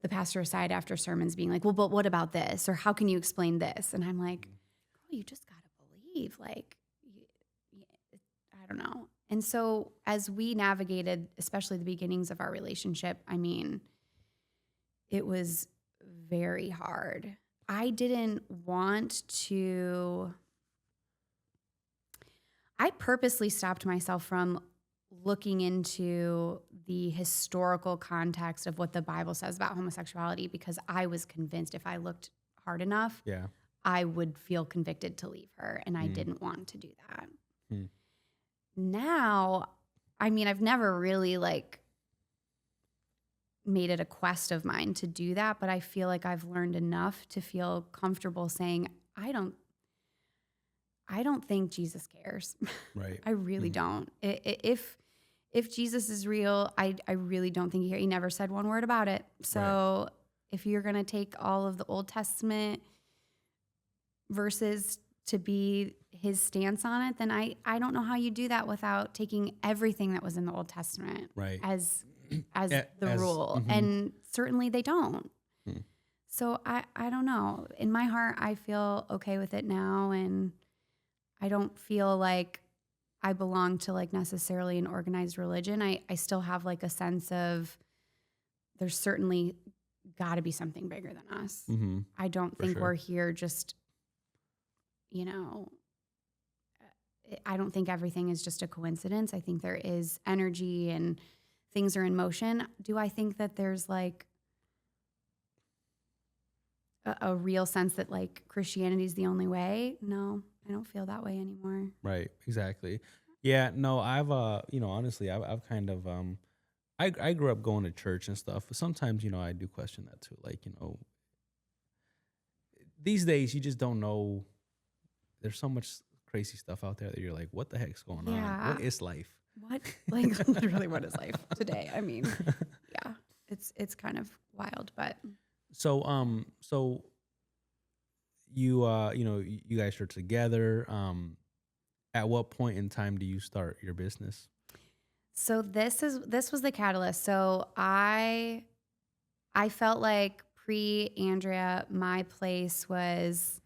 the pastor aside after sermons being like, well, but what about this? Or how can you explain this? And I'm like, girl, you just got to believe. Like, I don't know. And so as we navigated, especially the beginnings of our relationship, I mean, it was very hard. I didn't want to. I purposely stopped myself from looking into the historical context of what the Bible says about homosexuality because I was convinced if I looked hard enough, I would feel convicted to leave her, and I didn't want to do that. Now, I mean, I've never really like made it a quest of mine to do that, but I feel like I've learned enough to feel comfortable saying, I don't think Jesus cares. Right. I really don't. If Jesus is real, I really don't think he never said one word about it. So if you're going to take all of the Old Testament verses to be his stance on it, then I don't know how you do that without taking everything that was in the Old Testament as the rule. And certainly they don't. So I don't know. In my heart, I feel okay with it now, and I don't feel like I belong to like necessarily an organized religion. I still have like a sense of there's certainly got to be something bigger than us. I don't think we're here just, you know, I don't think everything is just a coincidence. I think there is energy and things are in motion. Do I think that there's like a real sense that like Christianity is the only way? No, I don't feel that way anymore. Right. Exactly. Yeah. No, I've, honestly, I've kind of, I grew up going to church and stuff, but sometimes, I do question that too. Like, these days you just don't know. There's so much crazy stuff out there that you're like, what the heck's going on? What is life? What, like literally what is life today? I mean, yeah, it's kind of wild, but. So, you guys are together. At what point in time do you start your business? So this was the catalyst. So I felt like pre-Andrea, my place was,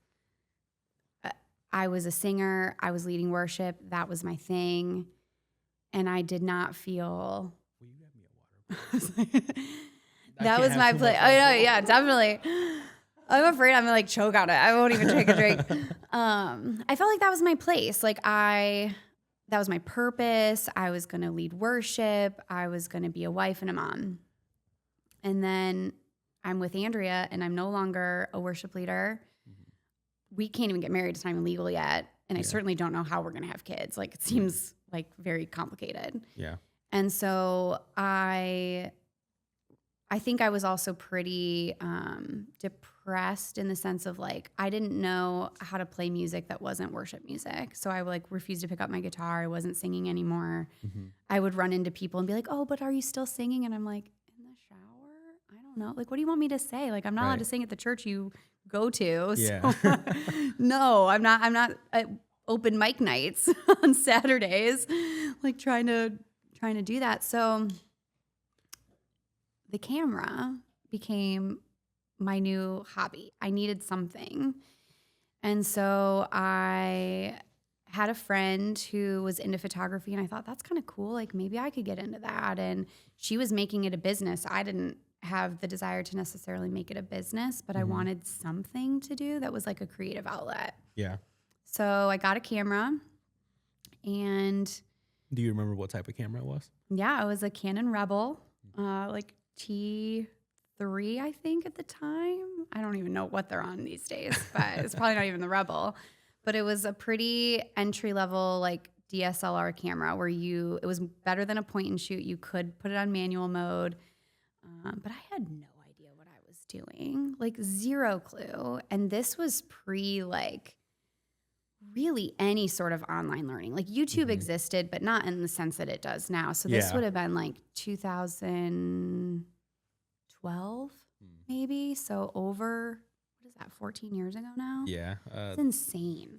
I was a singer. I was leading worship. That was my thing. And I did not feel. Will you grab me a water? That was my place. Oh, no, yeah, definitely. I'm afraid I'm gonna like choke on it. I won't even take a drink. I felt like that was my place. Like that was my purpose. I was gonna lead worship. I was gonna be a wife and a mom. And then I'm with Andrea, and I'm no longer a worship leader. We can't even get married. It's not even legal yet. And I certainly don't know how we're gonna have kids. Like it seems like very complicated. Yeah. And so I think I was also pretty depressed in the sense of like, I didn't know how to play music that wasn't worship music. So I like refused to pick up my guitar. I wasn't singing anymore. I would run into people and be like, oh, but are you still singing? And I'm like, in the shower? I don't know. Like, what do you want me to say? Like, I'm not allowed to sing at the church you go to. Yeah. So no, I'm not at open mic nights on Saturdays, like trying to do that. So the camera became my new hobby. I needed something. And so I had a friend who was into photography, and I thought, that's kind of cool. Like maybe I could get into that. And she was making it a business. I didn't have the desire to necessarily make it a business, but I wanted something to do that was like a creative outlet. Yeah. So I got a camera, and do you remember what type of camera it was? Yeah, it was a Canon Rebel, like T3, I think at the time. I don't even know what they're on these days, but it's probably not even the Rebel. But it was a pretty entry level like DSLR camera where it was better than a point and shoot. You could put it on manual mode, but I had no idea what I was doing, like zero clue. And this was pre like really any sort of online learning. Like YouTube existed, but not in the sense that it does now. So this would have been like 2012, maybe. So over, what is that, 14 years ago now? Yeah. It's insane.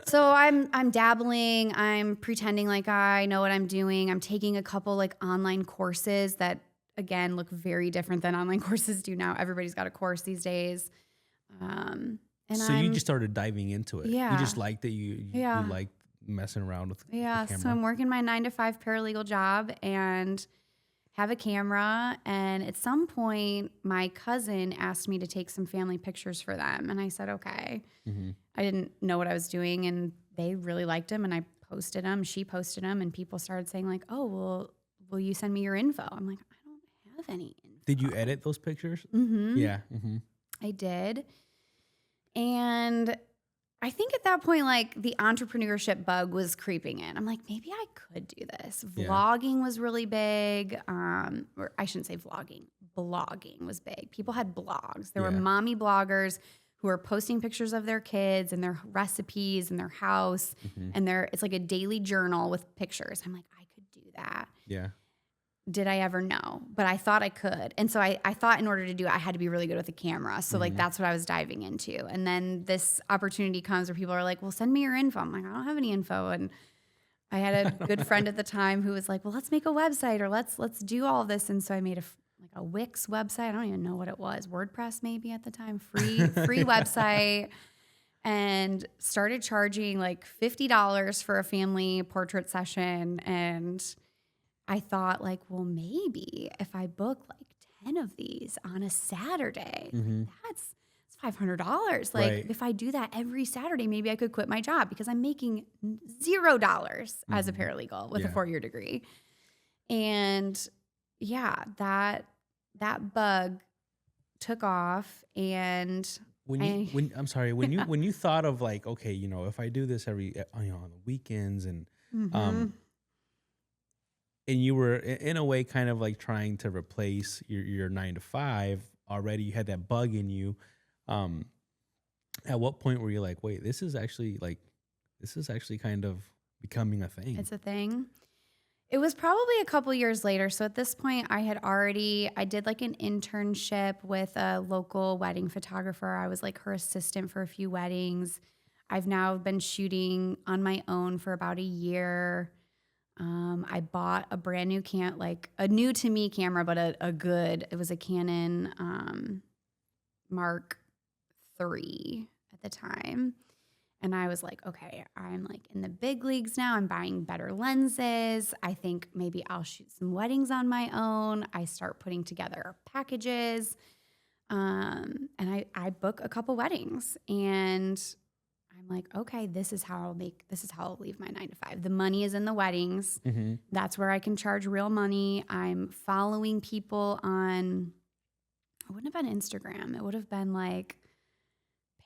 So I'm dabbling. I'm pretending like I know what I'm doing. I'm taking a couple like online courses that, again, look very different than online courses do now. Everybody's got a course these days. So you just started diving into it. Yeah. You just liked it. You liked messing around with the camera. So I'm working my 9-to-5 paralegal job, and have a camera. And at some point, my cousin asked me to take some family pictures for them. And I said, okay. I didn't know what I was doing. And they really liked them. And I posted them. She posted them. And people started saying like, oh, well, will you send me your info? I'm like, I don't have any info. Did you edit those pictures? Yeah. I did. And I think at that point, like the entrepreneurship bug was creeping in. I'm like, maybe I could do this. Yeah. Vlogging was really big. Or I shouldn't say vlogging. Blogging was big. People had blogs. There were mommy bloggers who were posting pictures of their kids and their recipes and their house. And it's like a daily journal with pictures. I'm like, I could do that. Yeah. Did I ever know? But I thought I could. And so I thought in order to do it, I had to be really good with the camera. So like that's what I was diving into. And then this opportunity comes where people are like, well, send me your info. I'm like, I don't have any info. And I had a good friend at the time who was like, well, let's make a website or let's do all of this. And so I made a Wix website. I don't even know what it was. WordPress maybe at the time. Free website. And started charging like $50 for a family portrait session. And I thought like, well, maybe if I book like 10 of these on a Saturday, that's $500. Like if I do that every Saturday, maybe I could quit my job because I'm making $0 as a paralegal with a 4-year degree. And yeah, that bug took off. And when you thought of like, okay, you know, if I do this every, on the weekends and, and you were in a way kind of like trying to replace your 9 to 5 already, you had that bug in you. At what point were you like, wait, this is actually kind of becoming a thing? It's a thing. It was probably a couple years later. So at this point I did like an internship with a local wedding photographer. I was like her assistant for a few weddings. I've now been shooting on my own for about a year. I bought a brand new a new to me camera, but it was a Canon Mark III at the time. And I was like, okay, I'm like in the big leagues now. I'm buying better lenses. I think maybe I'll shoot some weddings on my own. I start putting together packages. And I book a couple weddings and I'm like, okay, this is how I'll leave my 9 to 5. The money is in the weddings. That's where I can charge real money. I'm following people on, it wouldn't have been Instagram. It would have been like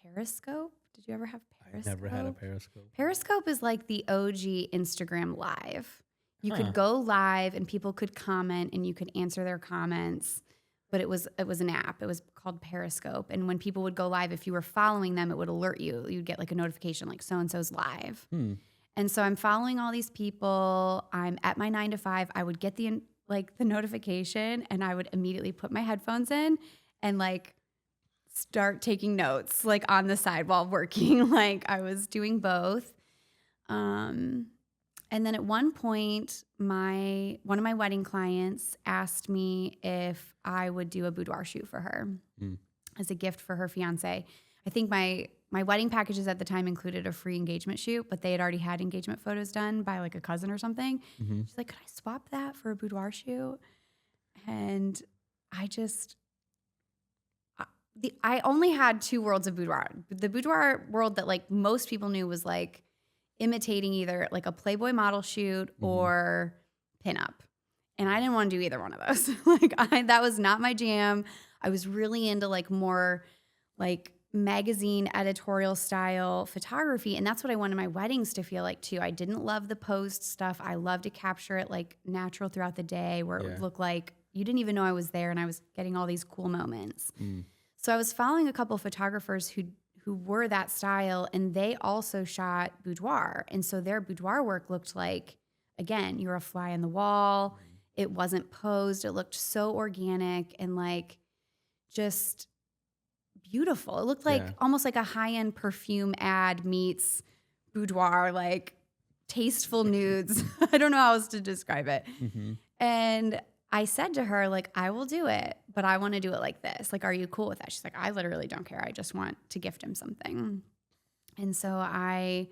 Periscope. Did you ever have Periscope? I never had a Periscope. Periscope is like the OG Instagram Live. You could go live and people could comment and you could answer their comments. But it was an app. It was called Periscope. And when people would go live, if you were following them, it would alert you. You'd get like a notification like so-and-so's live. And so I'm following all these people. I'm at my 9 to 5. I would get the notification and I would immediately put my headphones in and like start taking notes like on the side while working. Like I was doing both. And then at one point, one of my wedding clients asked me if I would do a boudoir shoot for her as a gift for her fiance. I think my wedding packages at the time included a free engagement shoot, but they had already had engagement photos done by like a cousin or something. She's like, could I swap that for a boudoir shoot? And I only had 2 worlds of boudoir. The boudoir world that like most people knew was like imitating either like a Playboy model shoot or pinup. And I didn't want to do either one of those. That was not my jam. I was really into like more like magazine editorial style photography. And that's what I wanted my weddings to feel like too. I didn't love the posed stuff. I love to capture it like natural throughout the day where it would look like you didn't even know I was there and I was getting all these cool moments. So I was following a couple of photographers who were that style, and they also shot boudoir. And so their boudoir work looked like, again, you're a fly on the wall. It wasn't posed. It looked so organic and like just beautiful. It looked like almost like a high-end perfume ad meets boudoir, like tasteful nudes. I don't know how else to describe it. And I said to her, like, I will do it, but I want to do it like this. Like, are you cool with that? She's like, I literally don't care. I just want to gift him something. And so I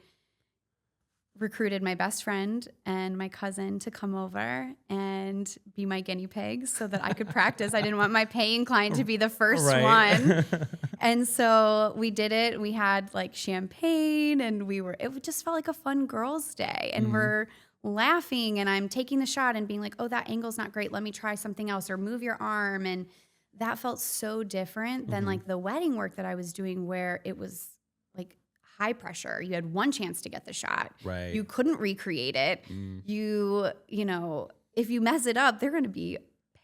recruited my best friend and my cousin to come over and be my guinea pigs so that I could practice. I didn't want my paying client to be the first one. And so we did it. We had like champagne and it just felt like a fun girls' day. And we're laughing and I'm taking the shot and being like, oh, that angle's not great. Let me try something else, or move your arm. And that felt so different than like the wedding work that I was doing, where it was like high pressure. You had one chance to get the shot. Right. You couldn't recreate it. You know, if you mess it up, they're going to be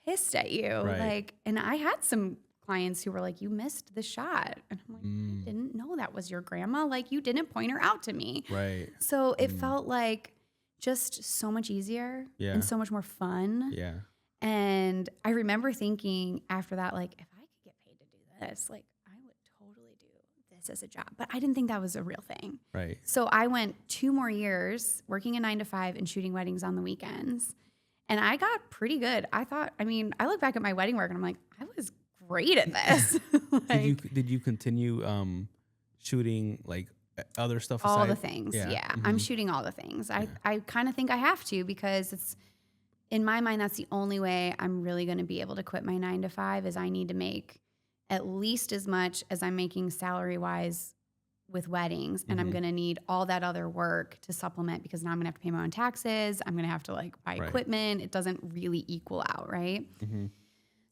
pissed at you. Right. Like, and I had some clients who were like, you missed the shot. And I'm like, I didn't know that was your grandma. Like, you didn't point her out to me. Right. So it felt like just so much easier and so much more fun. Yeah. And I remember thinking after that, like, if I could get paid to do this, like, I would totally do this as a job. But I didn't think that was a real thing. Right. So I went 2 more years working a 9 to 5 and shooting weddings on the weekends. And I got pretty good. I look back at my wedding work and I'm like, I was great at this. Like, did you continue shooting like other stuff aside? All the things. Yeah. I'm shooting all the things. I kind of think I have to, because it's, in my mind, that's the only way I'm really going to be able to quit my 9 to 5, is I need to make at least as much as I'm making salary wise with weddings. And I'm going to need all that other work to supplement, because now I'm going to have to pay my own taxes. I'm going to have to like buy equipment. It doesn't really equal out. Right.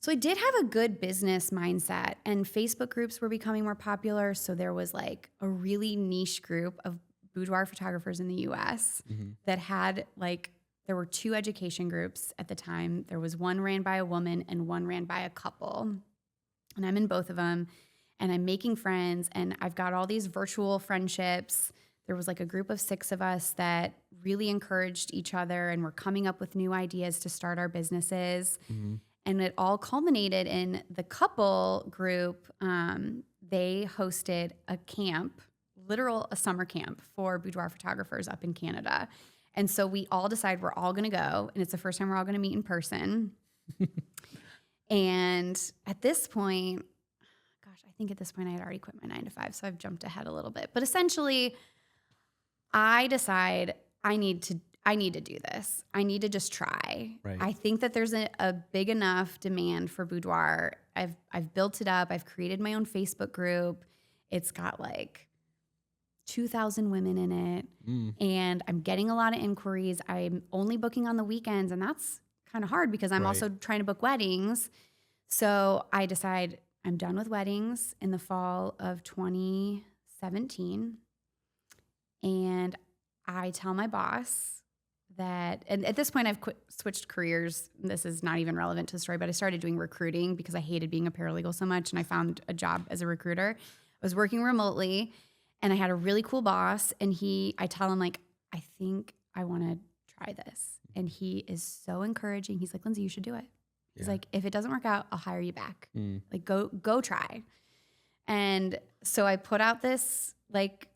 So I did have a good business mindset, and Facebook groups were becoming more popular. So there was like a really niche group of boudoir photographers in the US that had like, there were 2 education groups at the time. There was one ran by a woman and one ran by a couple. And I'm in both of them, and I'm making friends, and I've got all these virtual friendships. There was like a group of 6 of us that really encouraged each other, and were coming up with new ideas to start our businesses. And it all culminated in the couple group. They hosted a camp, a summer camp for boudoir photographers up in Canada. And so we all decided we're all going to go, and it's the first time we're all going to meet in person. And at this point, I think at this point I had already quit my 9 to 5, so I've jumped ahead a little bit. But essentially, I decide I need to do this. I need to just try. Right. I think that there's a big enough demand for boudoir. I've built it up. I've created my own Facebook group. It's got like 2,000 women in it. And I'm getting a lot of inquiries. I'm only booking on the weekends, and that's kind of hard because I'm also trying to book weddings. So I decide I'm done with weddings in the fall of 2017. And I tell my boss that, and at this point I've switched careers. This is not even relevant to the story, but I started doing recruiting because I hated being a paralegal so much, and I found a job as a recruiter. I was working remotely, and I had a really cool boss, and I tell him like, I think I want to try this. And he is so encouraging. He's like, Lindsay, you should do it. He's like, if it doesn't work out, I'll hire you back. Like, go try. And so I put out this, like,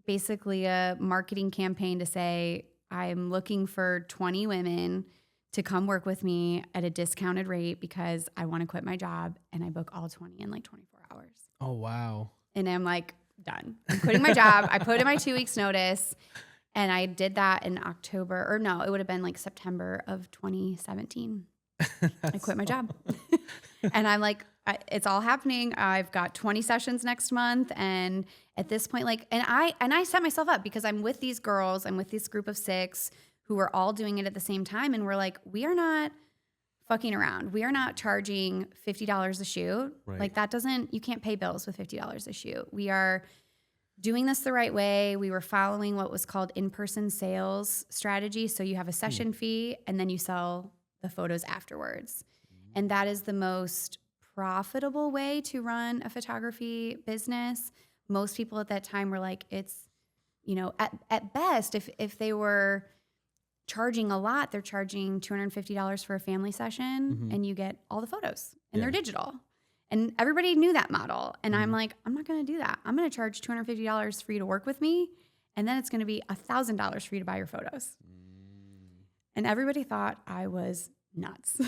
basically a marketing campaign to say, I'm looking for 20 women to come work with me at a discounted rate because I want to quit my job. And I book all 20 in like 24 hours. Oh, wow. And I'm like, done. I'm quitting my job. I put in my 2 weeks notice, and I did that in October, or no, it would have been like September of 2017. I quit my job. And I'm like, it's all happening. I've got 20 sessions next month. And at this point, like, and I set myself up because I'm with these girls, I'm with this group of 6 who are all doing it at the same time. And we're like, we are not fucking around. We are not charging $50 a shoot. Right. Like, you can't pay bills with $50 a shoot. We are doing this the right way. We were following what was called in-person sales strategy. So you have a session fee, and then you sell the photos afterwards. And that is the most profitable way to run a photography business. Most people at that time were like, it's, at best, if they were charging a lot, they're charging $250 for a family session, and you get all the photos, and they're digital. And everybody knew that model. And I'm like, I'm not going to do that. I'm going to charge $250 for you to work with me, and then it's going to be $1,000 for you to buy your photos. And everybody thought I was nuts,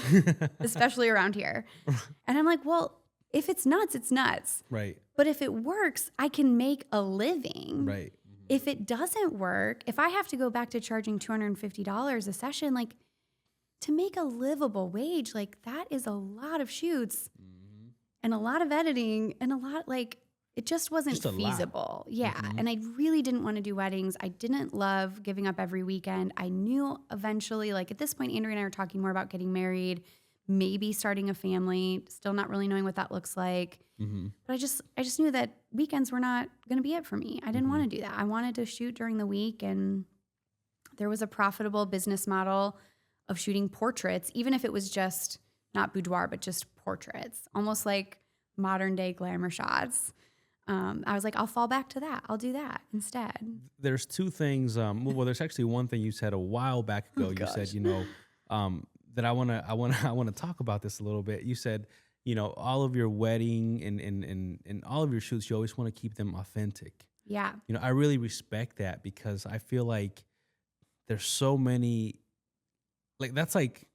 especially around here. And I'm like, well, if it's nuts, it's nuts. Right. But if it works, I can make a living. Right. if it doesn't work, if I have to go back to charging $250 a session, like to make a livable wage, like that is a lot of shoots and a lot of editing and a lot, like it just wasn't feasible. Yeah. And I really didn't want to do weddings. I didn't love giving up every weekend. I knew eventually, like at this point, Andrew and I are talking more about getting married, maybe starting a family, still not really knowing what that looks like. But I just knew that weekends were not going to be it for me. I didn't want to do that. I wanted to shoot during the week, and there was a profitable business model of shooting portraits, even if it was just not boudoir, but just portraits, almost like modern day glamour shots. I was like, I'll fall back to that. I'll do that instead. There's two things. Well, there's actually one thing you said a while back ago. You said, that I want to talk about this a little bit. You said, all of your wedding and all of your shoots, you always want to keep them authentic. Yeah. I really respect that, because I feel like there's so many, like, that's like,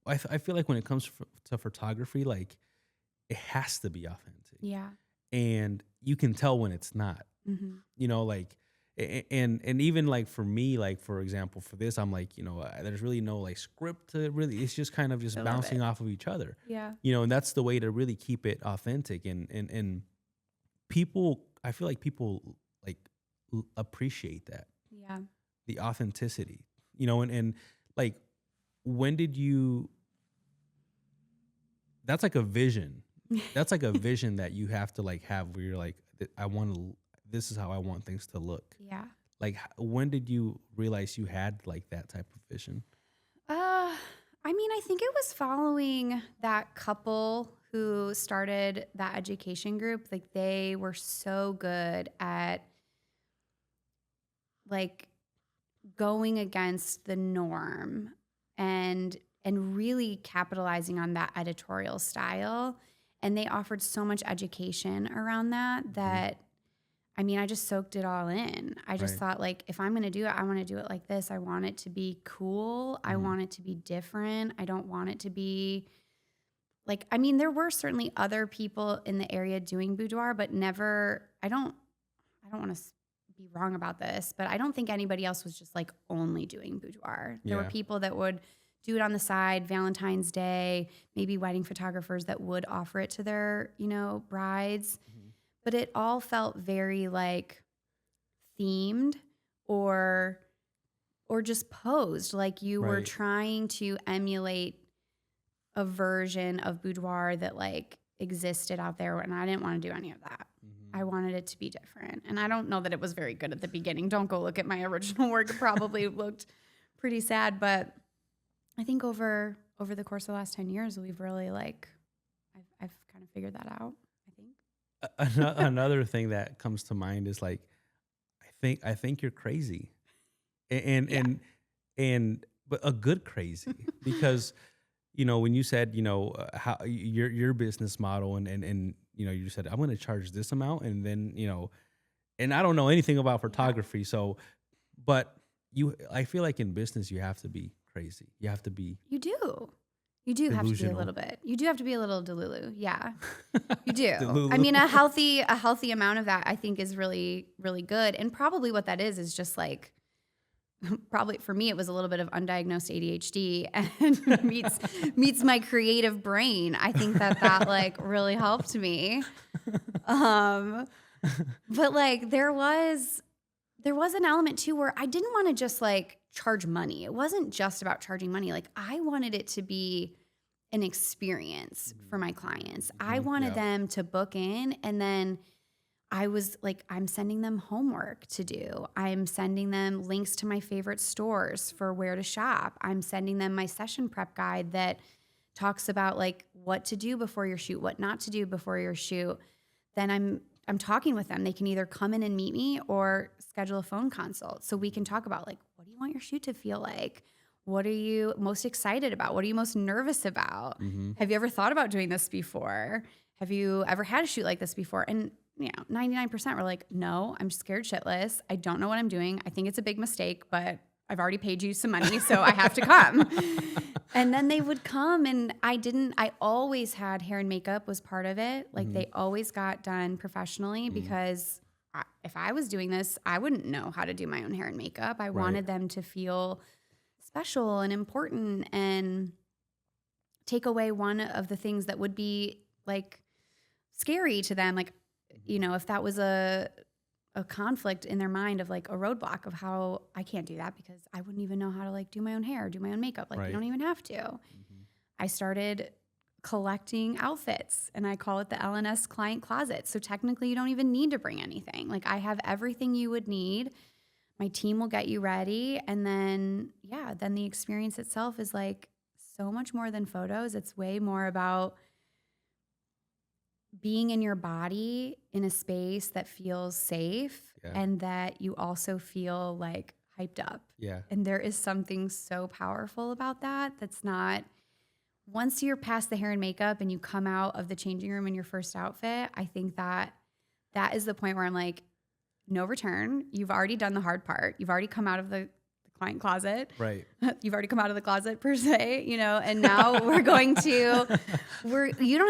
I feel like when it comes to photography, like it has to be authentic. Yeah. And you can tell when it's not, like, and even like for me, like, for example, for this, I'm like, there's really no like script to really, it's just kind of just bouncing off of each other. Yeah. And that's the way to really keep it authentic. And people, I feel like people like appreciate that. Yeah. The authenticity, and like, when did you, that's like a vision. That's like a vision that you have to like have, where you're like, this is how I want things to look. Yeah. Like, when did you realize you had like that type of vision? I think it was following that couple who started that education group. Like, they were so good at like going against the norm and really capitalizing on that editorial style. And they offered so much education around that I just soaked it all in. I just thought, like, if I'm going to do it, I want to do it like this. I want it to be cool. I want it to be different. I don't want it to be like, there were certainly other people in the area doing boudoir, but never, I don't want to be wrong about this, but I don't think anybody else was just like only doing boudoir. There were people that would do it on the side, Valentine's Day, maybe wedding photographers that would offer it to their, brides. But it all felt very like themed or just posed, like you were trying to emulate a version of boudoir that like existed out there, and I didn't want to do any of that. I wanted it to be different. And I don't know that it was very good at the beginning. Don't go look at my original work. It probably looked pretty sad, but I think over the course of the last 10 years, we've really like, I've kind of figured that out, I think. Another thing that comes to mind is like, I think you're crazy, but a good crazy, because, when you said, how your business model and you said, I'm going to charge this amount, and then, and I don't know anything about photography. So, but I feel like in business, you have to be crazy. You have to be. You do have to be a little bit. You do have to be a little delulu. Yeah, you do. A healthy amount of that, I think, is really, really good. And probably what that is just like, probably for me, it was a little bit of undiagnosed ADHD and meets my creative brain. I think that like really helped me. But like there was an element too where I didn't want to just like charge money. It wasn't just about charging money. Like, I wanted it to be an experience for my clients. I wanted them to book in, and then I was like, I'm sending them homework to do. I'm sending them links to my favorite stores for where to shop. I'm sending them my session prep guide that talks about like what to do before your shoot, what not to do before your shoot. Then I'm talking with them. They can either come in and meet me or schedule a phone consult so we can talk about like, what do you want your shoot to feel like? What are you most excited about? What are you most nervous about? Have you ever thought about doing this before? Have you ever had a shoot like this before? And 99% were like, no, I'm scared shitless. I don't know what I'm doing. I think it's a big mistake, but I've already paid you some money, so I have to come. And then they would come, and I always had hair and makeup was part of it. Like they always got done professionally because if I was doing this, I wouldn't know how to do my own hair and makeup. I wanted them to feel special and important and take away one of the things that would be like scary to them. Like, you know, if that was a conflict in their mind of like a roadblock of how I can't do that because I wouldn't even know how to like do my own hair, do my own makeup. Like you don't even have to. I started collecting outfits and I call it the LNS client closet. So technically you don't even need to bring anything. Like I have everything you would need. My team will get you ready. And then, then the experience itself is like so much more than photos. It's way more about being in your body in a space that feels safe and that you also feel like hyped up. Yeah. And there is something so powerful about that. That's not, once you're past the hair and makeup and you come out of the changing room in your first outfit, I think that is the point where I'm like, no return. You've already done the hard part. You've already come out of the client closet. Right. You've already come out of the closet per se, you know, and now you don't have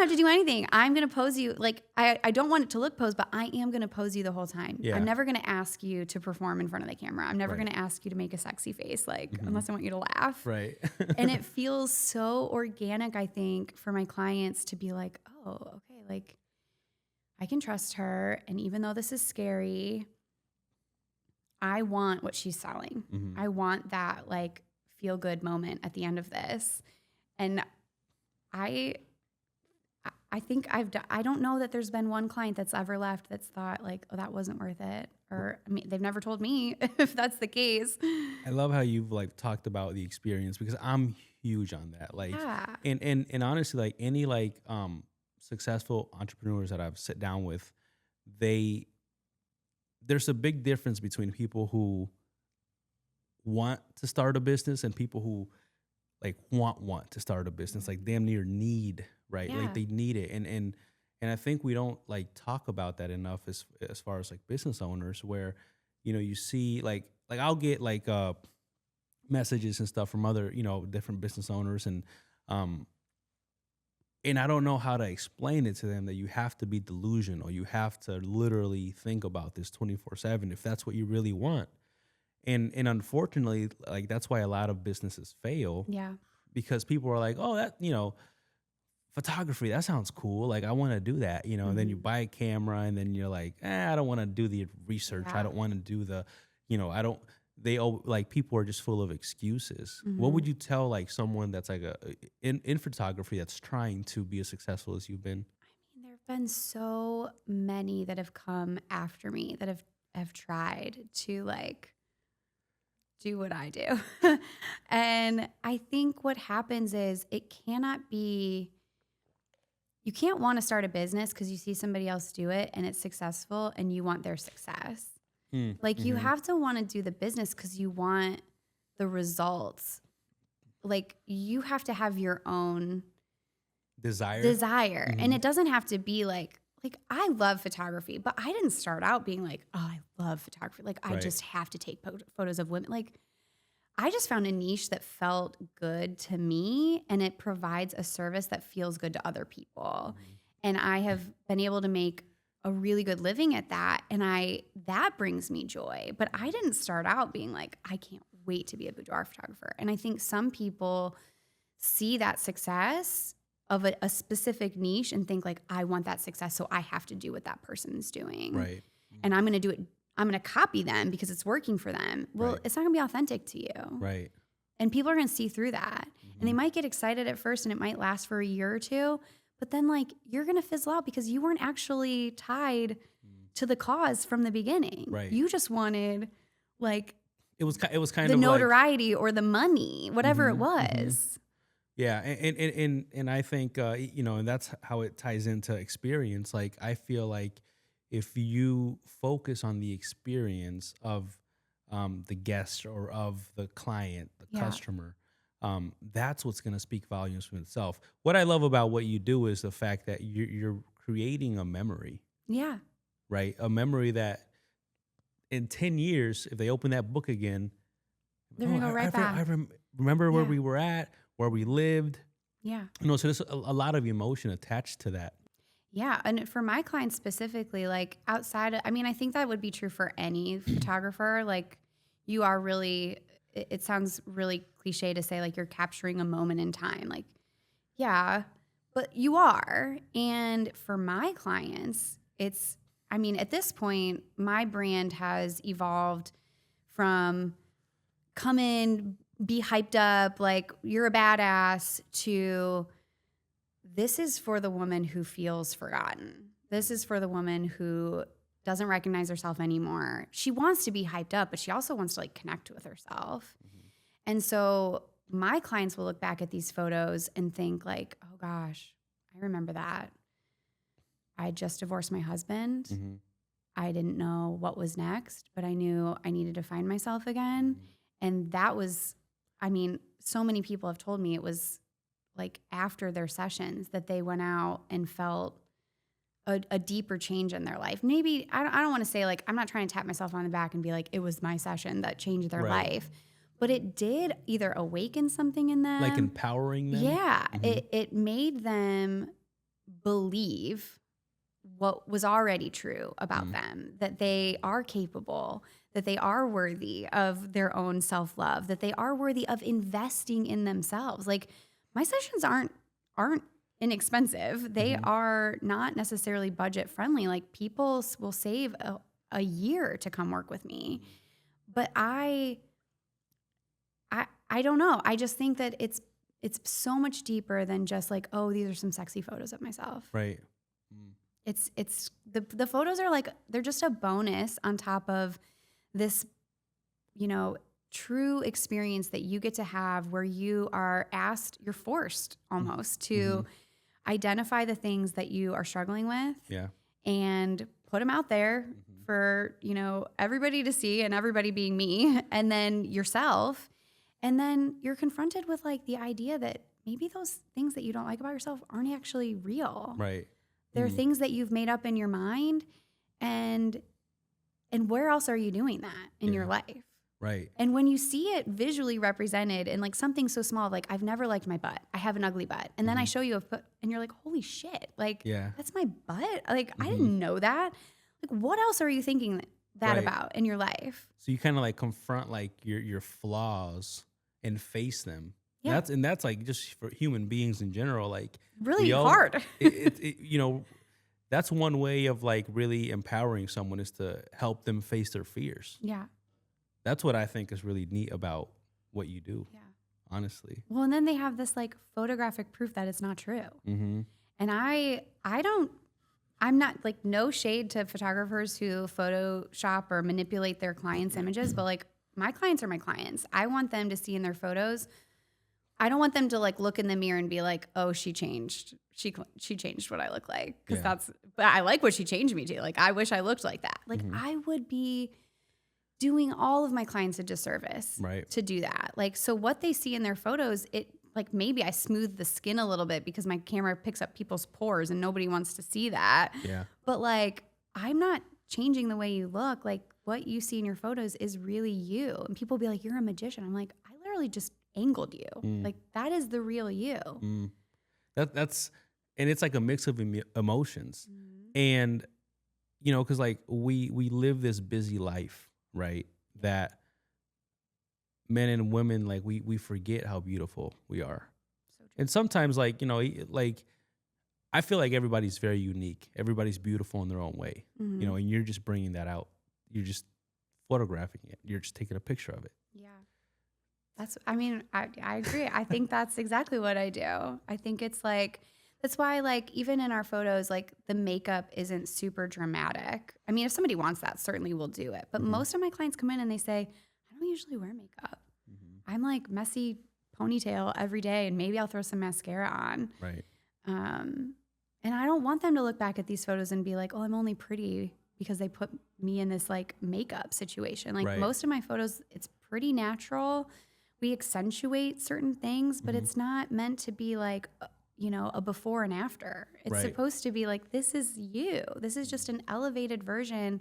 to do anything. I'm going to pose you. Like, I don't want it to look posed, but I am going to pose you the whole time. Yeah. I'm never going to ask you to perform in front of the camera. I'm never going to ask you to make a sexy face, like, unless I want you to laugh. Right. And it feels so organic, I think, for my clients to be like, oh, okay, like, I can trust her. And even though this is scary, I want what she's selling. I want that like feel good moment at the end of this. And I think I don't know that there's been one client that's ever left that's thought like, oh, that wasn't worth it. Or I mean, they've never told me if that's the case. I love how you've like talked about the experience because I'm huge on that. Like, and honestly, like any like successful entrepreneurs that I've sat down with, there's a big difference between people who want to start a business and people who like want to start a business, like damn near need, right? Yeah. Like they need it. And I think we don't like talk about that enough as far as like business owners where, you know, you see like I'll get like messages and stuff from other, you know, different business owners and I don't know how to explain it to them that you have to be delusional. You have to literally think about this 24/7 if that's what you really want. And unfortunately, like that's why a lot of businesses fail. Yeah. Because people are like, oh, that, you know, photography, that sounds cool. Like I want to do that, you know, and then you buy a camera and then you're like, I don't want to do the research. I don't want to do the, you know, like people are just full of excuses. What would you tell like someone that's like in photography that's trying to be as successful as you've been? I mean, there have been so many that have come after me that have tried to like do what I do. And I think what happens is it cannot be, you can't want to start a business because you see somebody else do it and it's successful and you want their success. Like you have to want to do the business because you want the results. Like you have to have your own desire. And it doesn't have to be like I love photography, but I didn't start out being like, oh, I love photography. Like I just have to take photos of women. Like I just found a niche that felt good to me and it provides a service that feels good to other people. And I have been able to make a really good living at that. And that brings me joy. But I didn't start out being like, I can't wait to be a boudoir photographer. And I think some people see that success of a specific niche and think like, I want that success, so I have to do what that person's doing. Right. And I'm going to do it. I'm going to copy them because it's working for them. Well, it's not going to be authentic to you. Right. And people are going to see through that. And they might get excited at first and it might last for a year or two. But then, like, you're going to fizzle out because you weren't actually tied to the cause from the beginning. Right. You just wanted, like, it was kind the of notoriety or the money, whatever it was. Yeah, and I think you know, and that's how it ties into experience. Like, I feel like if you focus on the experience of the guest or of the client, the customer. That's what's going to speak volumes from itself. What I love about what you do is the fact that you're creating a memory. Yeah. Right? A memory that in 10 years, if they open that book again, they're going to go right back. I remember where we were at, where we lived. Yeah. You know, so there's a lot of emotion attached to that. Yeah. And for my clients specifically, like outside, I mean, I think that would be true for any photographer. Like you are really, it sounds really cliche to say like you're capturing a moment in time. Like, yeah, but you are. And for my clients, I mean, at this point, my brand has evolved from come in, be hyped up, like you're a badass, to this is for the woman who feels forgotten. This is for the woman who doesn't recognize herself anymore. She wants to be hyped up, but she also wants to like connect with herself. And so my clients will look back at these photos and think like, oh gosh, I remember that. I just divorced my husband. I didn't know what was next, but I knew I needed to find myself again. And that was, I mean, so many people have told me it was like after their sessions that they went out and felt a deeper change in their life. Maybe, I don't want to say like, I'm not trying to tap myself on the back and be like, it was my session that changed their life. But it did either awaken something in them. Like empowering them? Yeah. It made them believe what was already true about them, that they are capable, that they are worthy of their own self-love, that they are worthy of investing in themselves. Like my sessions aren't inexpensive. They are not necessarily budget friendly. Like people will save a year to come work with me. But I don't know. I just think that it's so much deeper than just like, oh, these are some sexy photos of myself. Right. It's the photos are like, they're just a bonus on top of this, true experience that you get to have where you are asked, you're forced almost to identify the things that you are struggling with and put them out there for, everybody to see, and everybody being me and then yourself. And then you're confronted with like the idea that maybe those things that you don't like about yourself aren't actually real. Right. They're things that you've made up in your mind, and where else are you doing that in your life? Right. And when you see it visually represented in like something so small, like I've never liked my butt. I have an ugly butt. And then I show you a foot and you're like, holy shit. Like, that's my butt. Like, I didn't know that. Like, what else are you thinking that about in your life? So you kind of like confront like your flaws and face them. Yeah. That's like just for human beings in general, like really hard. That's one way of like really empowering someone, is to help them face their fears. Yeah. That's what I think is really neat about what you do. Yeah. Honestly. Well, and then they have this like photographic proof that it's not true. And I'm not like, no shade to photographers who Photoshop or manipulate their clients' images, but like my clients are my clients. I want them to see in their photos. I don't want them to like look in the mirror and be like, oh, she changed. She changed what I look like. But I like what she changed me to. Like, I wish I looked like that. Like I would be doing all of my clients a disservice to do that. Like, so what they see in their photos, it like maybe I smooth the skin a little bit because my camera picks up people's pores and nobody wants to see that. Yeah. But like, I'm not changing the way you look. Like what you see in your photos is really you. And people will be like, you're a magician. I'm like, I literally just angled you. Like that is the real you. That's and it's like a mix of emotions. And because like we live this busy life, right? That men and women, like we forget how beautiful we are. So true. And sometimes like like I feel like everybody's very unique. Everybody's beautiful in their own way. And you're just bringing that out. You're just photographing it. You're just taking a picture of it. Yeah. I agree. I think that's exactly what I do. I think it's like, that's why like even in our photos, like the makeup isn't super dramatic. I mean, if somebody wants that, certainly we'll do it. But most of my clients come in and they say, I don't usually wear makeup. I'm like messy ponytail every day and maybe I'll throw some mascara on. Right. And I don't want them to look back at these photos and be like, oh, I'm only pretty because they put me in this like makeup situation. Like most of my photos, it's pretty natural. We accentuate certain things, but it's not meant to be like, a before and after. It's supposed to be like, this is you. This is just an elevated version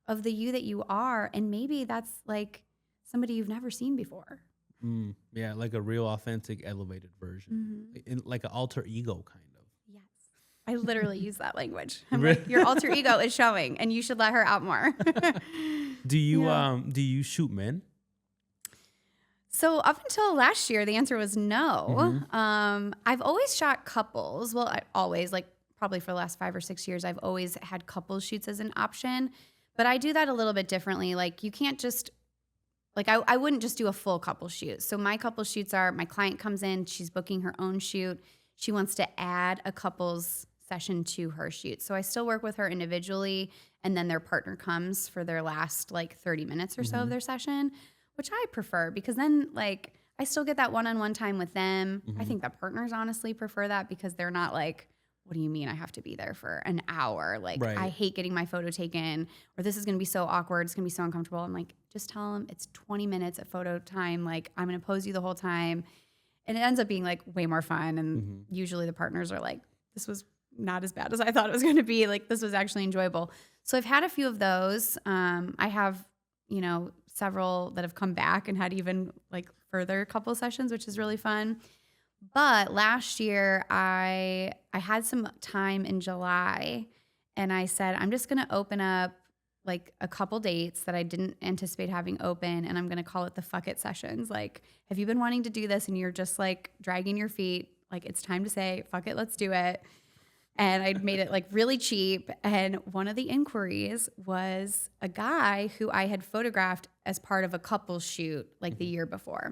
of the you that you are. And maybe that's like somebody you've never seen before. Yeah, like a real authentic elevated version. Like an alter ego kind of. Yes. I literally use that language. I'm like, your alter ego is showing, and you should let her out more. Do you shoot men? So up until last year, the answer was no. I've always shot couples. Well, I always, like probably for the last 5 or 6 years, I've always had couples shoots as an option. But I do that a little bit differently. Like you can't just, like I wouldn't just do a full couple shoot. So my couple shoots are, my client comes in, she's booking her own shoot. She wants to add a couple's session to her shoot. So I still work with her individually, and then their partner comes for their last like 30 minutes or so of their session, which I prefer because then like I still get that one-on-one time with them. I think that partners honestly prefer that because they're not like, what do you mean I have to be there for an hour? Like I hate getting my photo taken, or this is going to be so awkward. It's going to be so uncomfortable. I'm like, just tell them it's 20 minutes of photo time. Like I'm going to pose you the whole time. And it ends up being like way more fun. And usually the partners are like, this was not as bad as I thought it was going to be. Like this was actually enjoyable. So I've had a few of those. I have, several that have come back and had even like further couple sessions, which is really fun. But last year I had some time in July and I said, I'm just going to open up like a couple dates that I didn't anticipate having open. And I'm going to call it the fuck it sessions. Like, have you been wanting to do this and you're just like dragging your feet? Like it's time to say, fuck it, let's do it. And I made it like really cheap. And one of the inquiries was a guy who I had photographed as part of a couple's shoot like the year before.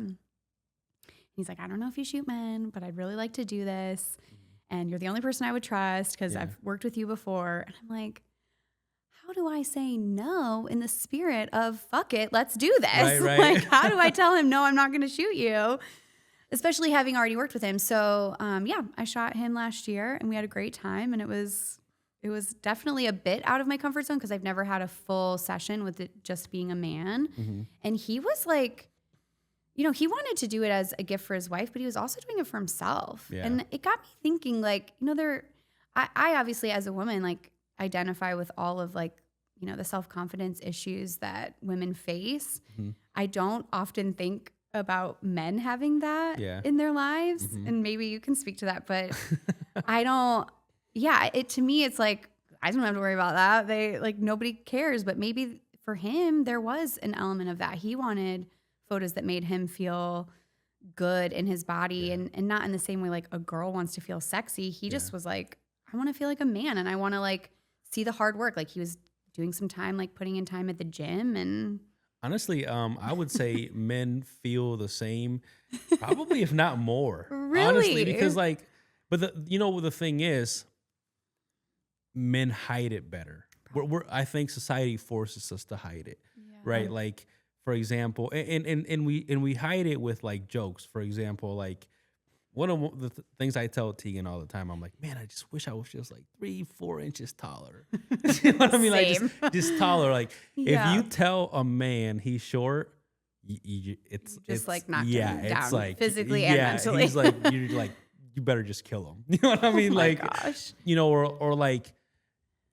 He's like, I don't know if you shoot men, but I'd really like to do this. And you're the only person I would trust because I've worked with you before. And I'm like, how do I say no in the spirit of fuck it, let's do this? Right. Like, how do I tell him, no, I'm not going to shoot you? Especially having already worked with him. So I shot him last year and we had a great time. And it was definitely a bit out of my comfort zone because I've never had a full session with it just being a man. And he was like, he wanted to do it as a gift for his wife, but he was also doing it for himself. Yeah. And it got me thinking like, I obviously as a woman, like identify with all of like, the self-confidence issues that women face. I don't often think about men having that in their lives. And maybe you can speak to that, but I don't, to me, it's like, I don't have to worry about that. They like, nobody cares, but maybe for him, there was an element of that. He wanted photos that made him feel good in his body and not in the same way like a girl wants to feel sexy. He just was like, I want to feel like a man and I want to like see the hard work. Like he was doing some time, like putting in time at the gym and honestly, I would say men feel the same, probably if not more. Really? Honestly, because like, but the thing is, men hide it better. I think society forces us to hide it, right? Like, for example, and we hide it with like jokes. For example, like one of the things I tell Tegan all the time, I'm like, man, I just wish I was just like 3-4 inches taller. You know what I mean? Same. Like just taller. Like if you tell a man he's short, it's like knock him down like, physically and mentally. He's like, you're like, you better just kill him. You know what I mean? Oh like, gosh. Or like,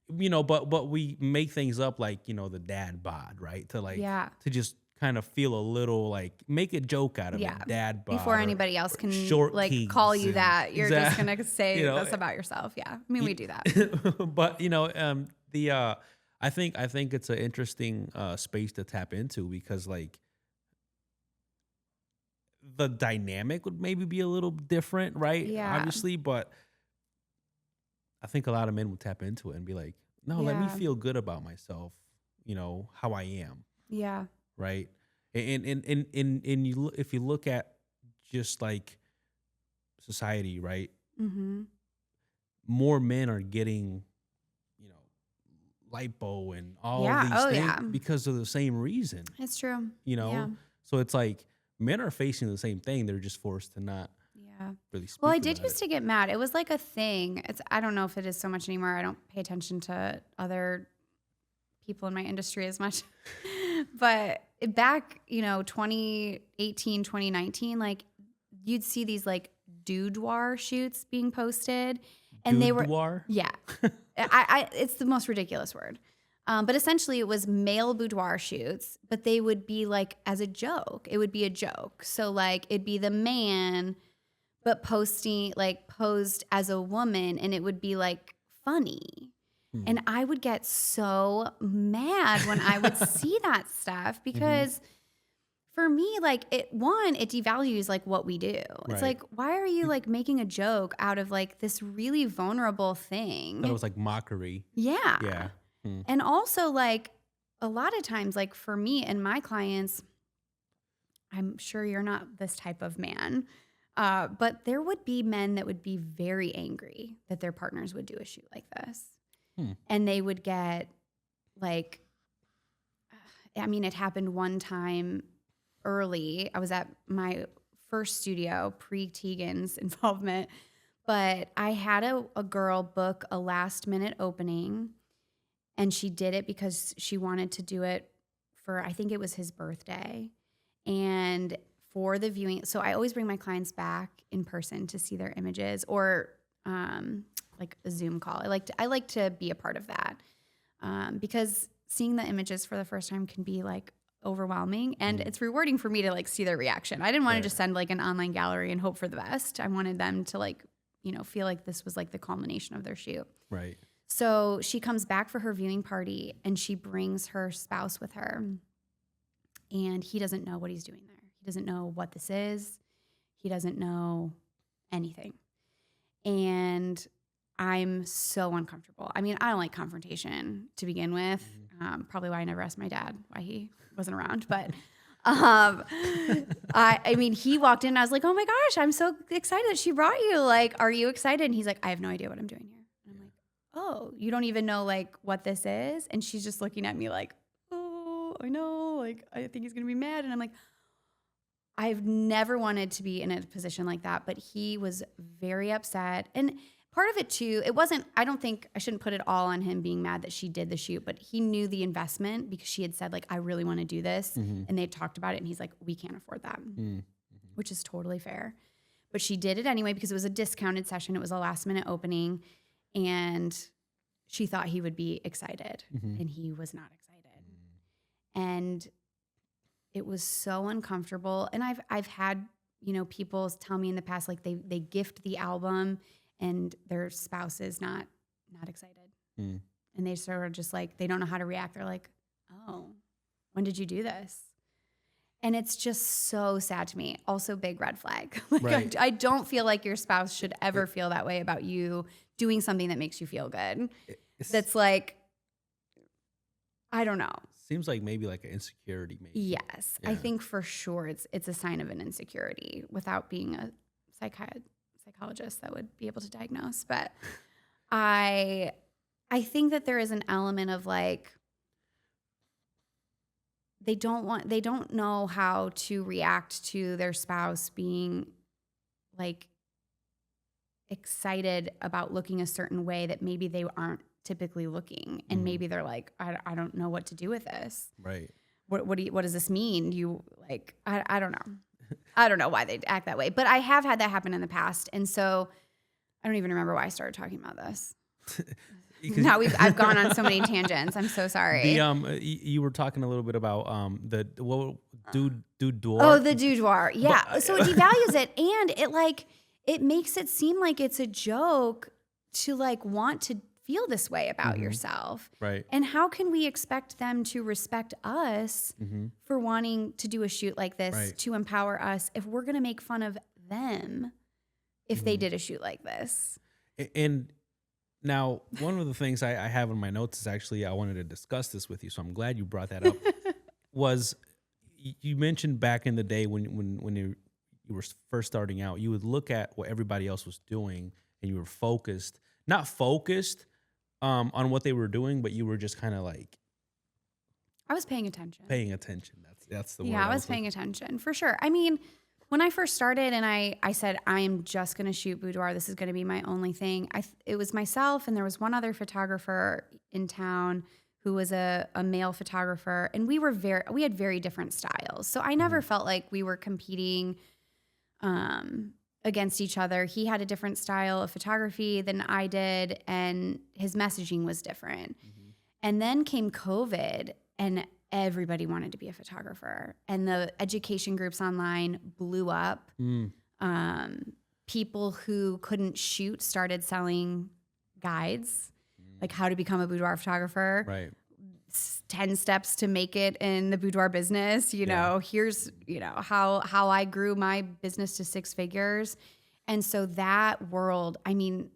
but we make things up like, the dad bod, right? To like, to just kind of feel a little like make a joke out of it, dad bod. Before anybody else can like call you that, you're just gonna say this about yourself. Yeah, I mean we do that. But I think it's an interesting space to tap into because like the dynamic would maybe be a little different, right? Yeah, obviously, but I think a lot of men would tap into it and be like, no, let me feel good about myself, how I am. Yeah. Right. And you if you look at just like society, right? More men are getting, lipo and all of these things because of the same reason. It's true. So it's like men are facing the same thing. They're just forced to not really speak. Well, I did used to get mad. It was like a thing. I don't know if it is so much anymore. I don't pay attention to other people in my industry as much. But back, 2018, 2019, like you'd see these like boudoir shoots being posted and they were, it's the most ridiculous word. But essentially it was male boudoir shoots, but they would be like as a joke. It would be a joke. So like it'd be the man, but posed as a woman, and it would be like funny. And I would get so mad when I would see that stuff because for me, like it devalues like what we do. It's Right. like, why are you like making a joke out of like this really vulnerable thing? That was like mockery. Yeah. Yeah. And also like a lot of times, like for me and my clients, I'm sure you're not this type of man, but there would be men that would be very angry that their partners would do a shoot like this. And they would get like, I mean, it happened one time early. I was at my first studio pre-Tegan's involvement, but I had a girl book a last minute opening, and she did it because she wanted to do it for, I think it was his birthday. And for the viewing, so I always bring my clients back in person to see their images, or like a Zoom call. I like to be a part of that because seeing the images for the first time can be like overwhelming, and it's rewarding for me to like see their reaction. I didn't want to just send like an online gallery and hope for the best. I wanted them to like, you know, feel like this was like the culmination of their shoot. Right. So she comes back for her viewing party, and she brings her spouse with her, and he doesn't know what he's doing there. He doesn't know what this is. He doesn't know anything. And I'm so uncomfortable. I mean, I don't like confrontation to begin with. Probably why I never asked my dad why he wasn't around. But I mean, he walked in and I was like, oh my gosh, I'm so excited that she brought you. Like, are you excited? And he's like, I have no idea what I'm doing here. And I'm like, oh, you don't even know like what this is? And she's just looking at me like, oh, I know. Like, I think he's going to be mad. And I'm like, I've never wanted to be in a position like that. But he was very upset. And part of it too, I don't think, I shouldn't put it all on him being mad that she did the shoot, but he knew the investment because she had said like, I really want to do this. And they talked about it, and he's like, we can't afford that, which is totally fair. But she did it anyway because it was a discounted session. It was a last minute opening, and she thought he would be excited, and he was not excited. And it was so uncomfortable. And I've had, you know, people tell me in the past, like they gift the album and their spouse is not excited. And they sort of just like, they don't know how to react. They're like, oh, when did you do this? And it's just so sad to me. Also, big red flag. Like, Right. I don't feel like your spouse should ever feel that way about you doing something that makes you feel good. That's like, I don't know. Seems like maybe like an insecurity, maybe. Yes. Yeah. I think for sure it's a sign of an insecurity without being a psychologist that would be able to diagnose. But I think that there is an element of like, they don't know how to react to their spouse being like excited about looking a certain way that maybe they aren't typically looking. And maybe they're like, I don't know what to do with this. Right. What does this mean? You like, I don't know. I don't know why they act that way, but I have had that happen in the past. And so I don't even remember why I started talking about this. Now I've gone on so many tangents. I'm so sorry. You were talking a little bit about the boudoir. Oh, the boudoir. Yeah. So it devalues it, and it makes it seem like it's a joke to like want to feel this way about yourself. Right. And how can we expect them to respect us for wanting to do a shoot like this, to empower us, if we're going to make fun of them if they did a shoot like this? And now, one of the things I have in my notes is actually I wanted to discuss this with you, so I'm glad you brought that up. Was you mentioned back in the day when you were first starting out, you would look at what everybody else was doing, and you were not focused on what they were doing, but you were just kind of like, I was paying attention. That's the word. Yeah, I was paying attention for sure. I mean, when I first started and I said, I am just going to shoot boudoir, this is going to be my only thing. It was myself, and there was one other photographer in town who was a male photographer, and we had very different styles. So I never felt like we were competing against each other. He had a different style of photography than I did, and his messaging was different. And then came COVID, and everybody wanted to be a photographer, and the education groups online blew up. people who couldn't shoot started selling guides, like how to become a boudoir photographer. Right. 10 steps to make it in the boudoir business. You know, here's, how I grew my business to 6 figures. And so that world, I mean,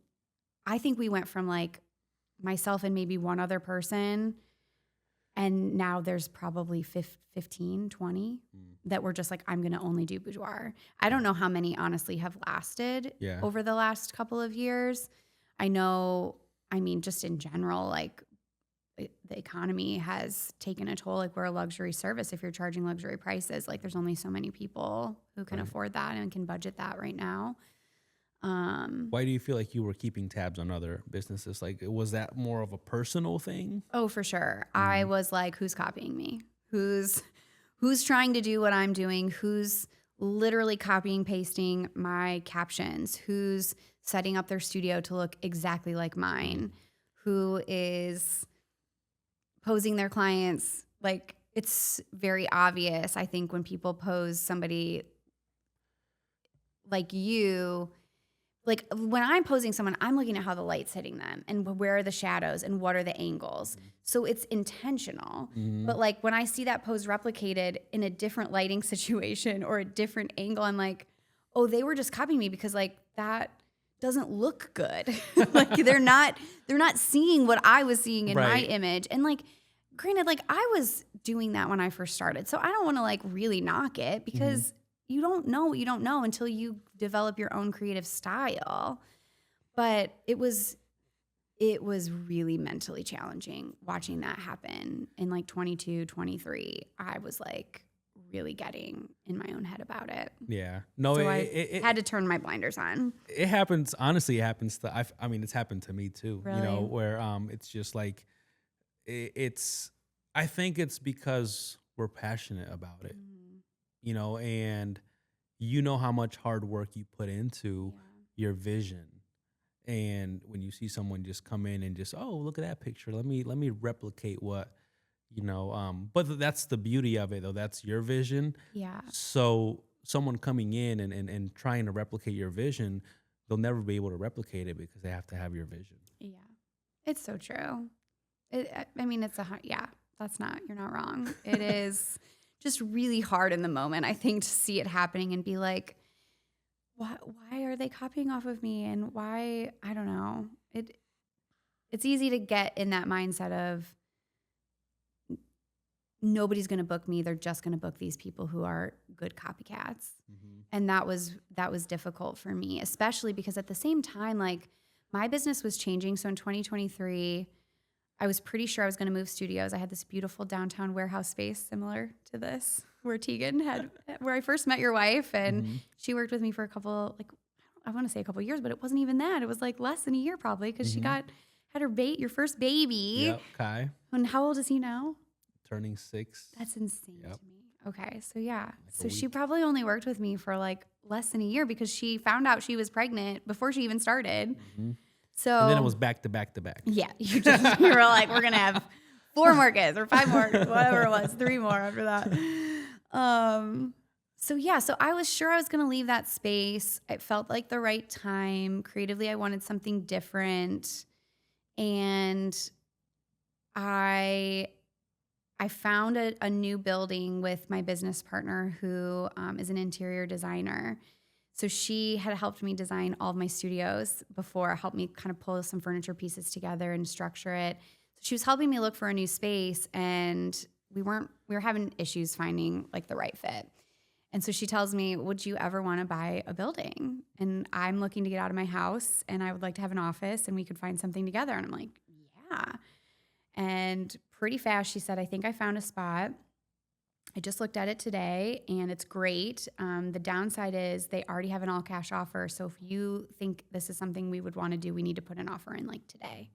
I think we went from like myself and maybe one other person, and now there's probably 15, 20 that were just like, I'm going to only do boudoir. I don't know how many honestly have lasted over the last couple of years. I know, I mean, just in general, like the economy has taken a toll. Like we're a luxury service. If you're charging luxury prices, like there's only so many people who can afford that and can budget that right now. Why do you feel like you were keeping tabs on other businesses? Like, was that more of a personal thing? Oh, for sure. I was like, who's copying me? Who's trying to do what I'm doing? Who's literally copying, pasting my captions? Who's setting up their studio to look exactly like mine? Who is posing their clients? Like, it's very obvious, I think, when people pose somebody like you. Like when I'm posing someone, I'm looking at how the light's hitting them and where are the shadows and what are the angles. So it's intentional. But like when I see that pose replicated in a different lighting situation or a different angle, I'm like, oh, they were just copying me because like that doesn't look good. Like they're not seeing what I was seeing in my image. And like, granted, like I was doing that when I first started. So I don't want to like really knock it because you don't know what you don't know until you develop your own creative style. But it was really mentally challenging watching that happen in like 22, 23. I was like really getting in my own head about it. Yeah. No, so I had to turn my blinders on. It happens. Honestly, it happens to, I mean, it's happened to me too, Really? you know, where it's just like, I think it's because we're passionate about it. You know, and you know how much hard work you put into your vision. And when you see someone just come in and just, oh, look at that picture. Let me replicate what, you know, but that's the beauty of it though. That's your vision. Yeah. So someone coming in and trying to replicate your vision, they'll never be able to replicate it because they have to have your vision. Yeah. It's so true. I mean, you're not wrong. It is just really hard in the moment, I think, to see it happening and be like, why are they copying off of me? And why, I don't know. It's easy to get in that mindset of nobody's going to book me. They're just going to book these people who are good copycats. And that was difficult for me, especially because at the same time, like my business was changing. So in 2023, I was pretty sure I was going to move studios. I had this beautiful downtown warehouse space similar to this where Tegan had, where I first met your wife. And she worked with me for I want to say a couple years, but it wasn't even that. It was like less than a year probably because she had your first baby. Yep, Kai. And how old is he now? Turning 6. That's insane to me. Okay, so yeah. So she probably only worked with me for like less than a year because she found out she was pregnant before she even started. So And then it was back to back to back. Yeah, you were like, we're gonna have 4 more kids or 5 more, whatever it was, 3 more after that. So I was sure I was gonna leave that space. It felt like the right time. Creatively, I wanted something different, and I found a new building with my business partner who is an interior designer. So she had helped me design all of my studios before, helped me kind of pull some furniture pieces together and structure it. So she was helping me look for a new space, and we were having issues finding like the right fit. And so she tells me, would you ever want to buy a building? And I'm looking to get out of my house and I would like to have an office and we could find something together. And I'm like, yeah. And pretty fast, she said, I think I found a spot. I just looked at it today and it's great. The downside is they already have an all cash offer. So if you think this is something we would want to do, we need to put an offer in like today.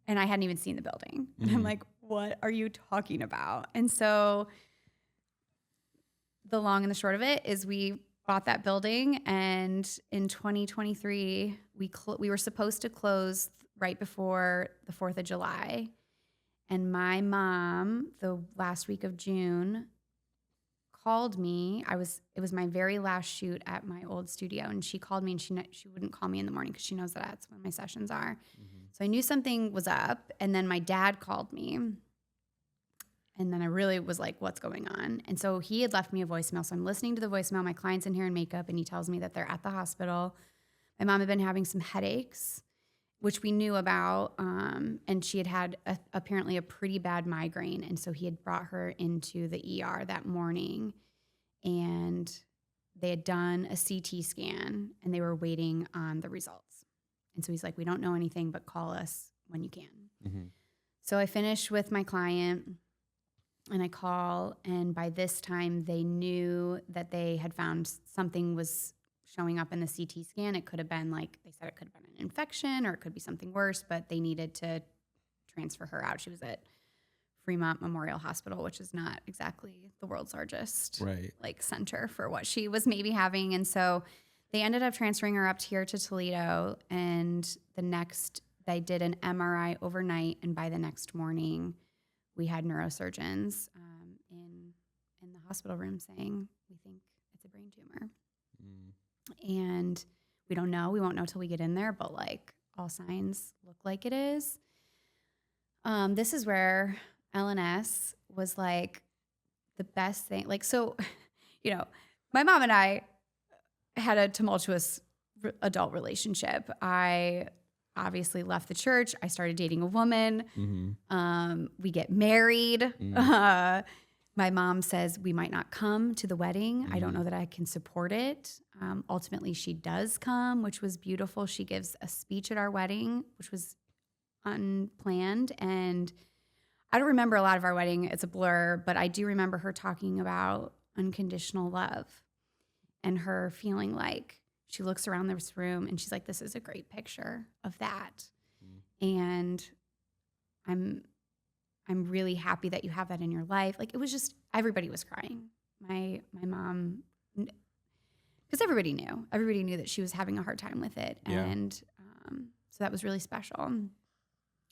And I hadn't even seen the building. And I'm like, what are you talking about? And so the long and the short of it is we bought that building, and in 2023, we were supposed to close right before the 4th of July. And my mom, the last week of June, called me. It was my very last shoot at my old studio, and she called me, and she wouldn't call me in the morning because she knows that that's when my sessions are. So I knew something was up, and then my dad called me, and then I really was like, what's going on? And so he had left me a voicemail. So I'm listening to the voicemail. My client's in here in makeup, and he tells me that they're at the hospital. My mom had been having some headaches, which we knew about, and she had apparently a pretty bad migraine. And so he had brought her into the ER that morning, and they had done a CT scan, and they were waiting on the results. And so he's like, we don't know anything, but call us when you can. Mm-hmm. So I finished with my client, and I call, and by this time they knew that they had found something was showing up in the CT scan. It could have been they said it could have been an infection, or it could be something worse, but they needed to transfer her out. She was at Fremont Memorial Hospital, which is not exactly the world's largest center for what she was maybe having. And so they ended up transferring her up here to Toledo, and they did an MRI overnight, and by the next morning we had neurosurgeons in the hospital room saying, we think it's a brain tumor. And we don't know. We won't know till we get in there, but all signs look like it is. This is where LNS was the best thing. So, my mom and I had a tumultuous adult relationship. I obviously left the church. I started dating a woman. Mm-hmm. We get married. Mm-hmm. My mom says we might not come to the wedding. Mm-hmm. I don't know that I can support it. Ultimately, she does come, which was beautiful. She gives a speech at our wedding, which was unplanned. And I don't remember a lot of our wedding. It's a blur, but I do remember her talking about unconditional love and her feeling like she looks around this room and she's like, this is a great picture of that. Mm-hmm. And I'm really happy that you have that in your life. It was just, everybody was crying. My mom, because everybody knew that she was having a hard time with it. Yeah. And so that was really special.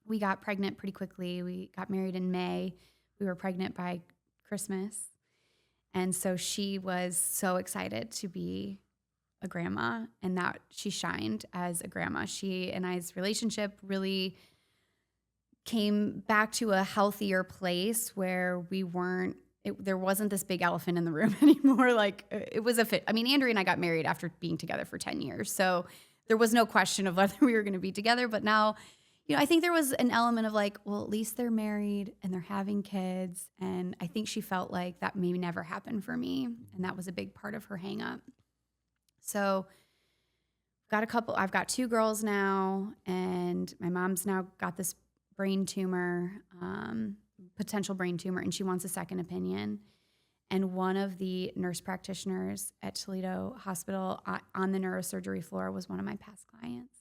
We got pregnant pretty quickly. We got married in May. We were pregnant by Christmas. And so she was so excited to be a grandma, and that she shined as a grandma. She and I's relationship really came back to a healthier place where there wasn't this big elephant in the room anymore. It was a fit. I mean, Andrea and I got married after being together for 10 years. So there was no question of whether we were going to be together. But now, I think there was an element of well, at least they're married and they're having kids. And I think she felt like that may never happen for me. And that was a big part of her hang up. So I've got 2 girls now, and my mom's now got this brain tumor, potential brain tumor, and she wants a second opinion. And one of the nurse practitioners at Toledo Hospital on the neurosurgery floor was one of my past clients.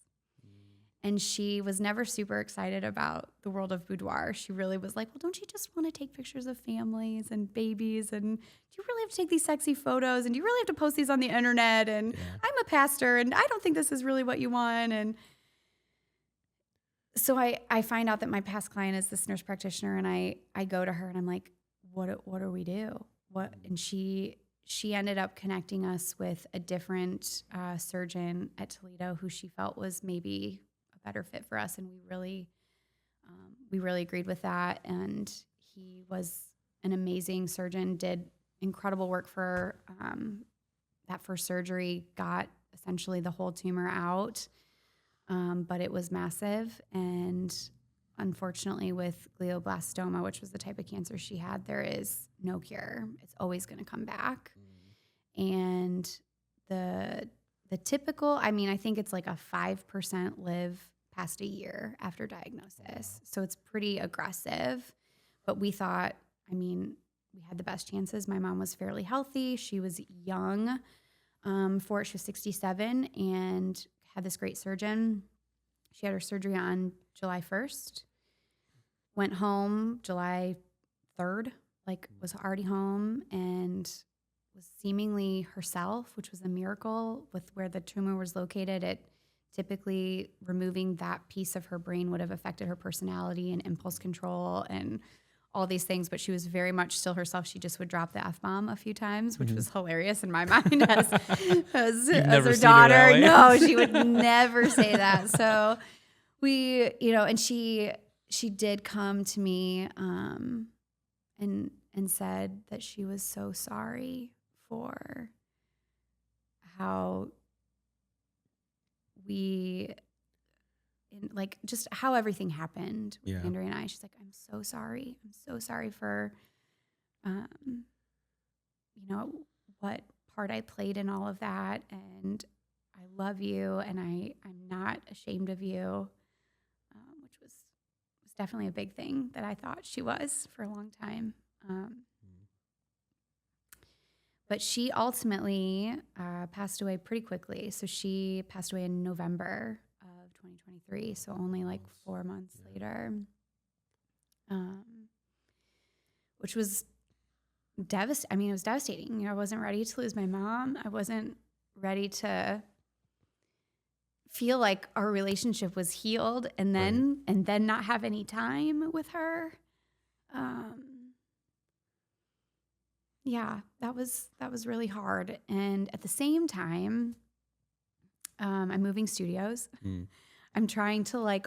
And she was never super excited about the world of boudoir. She really was like, well, don't you just want to take pictures of families and babies? And do you really have to take these sexy photos? And do you really have to post these on the internet? And I'm a pastor, and I don't think this is really what you want. And so I find out that my past client is this nurse practitioner, and I go to her, and I'm like, what do we do? And she ended up connecting us with a different surgeon at Toledo who she felt was maybe better fit for us, and we really agreed with that. And he was an amazing surgeon, did incredible work for that first surgery, got essentially the whole tumor out, but it was massive. And unfortunately, with glioblastoma, which was the type of cancer she had, there is no cure. It's always going to come back. And the typical, I think it's a 5% live past a year after diagnosis. So it's pretty aggressive. But we thought, we had the best chances. My mom was fairly healthy. She was young for it. She was 67 and had this great surgeon. She had her surgery on July 1st. Went home July 3rd, was already home and was seemingly herself, which was a miracle. With where the tumor was located, typically removing that piece of her brain would have affected her personality and impulse control and all these things, but she was very much still herself. She just would drop the F-bomb a few times, which was hilarious in my mind as never her seen her that daughter. way? No, she would never say that. So we, and she did come to me and said that she was so sorry for how like just how everything happened with Andrea and I. She's like, I'm so sorry. I'm so sorry for, what part I played in all of that. And I love you, and I'm not ashamed of you, which was definitely a big thing that I thought she was for a long time. But she ultimately passed away pretty quickly. So she passed away in November of 2023. So only like 4 months later, which was devastating. I mean, it was devastating. I wasn't ready to lose my mom. I wasn't ready to feel like our relationship was healed and then not have any time with her. Yeah, that was really hard. And at the same time, I'm moving studios. I'm trying to, like,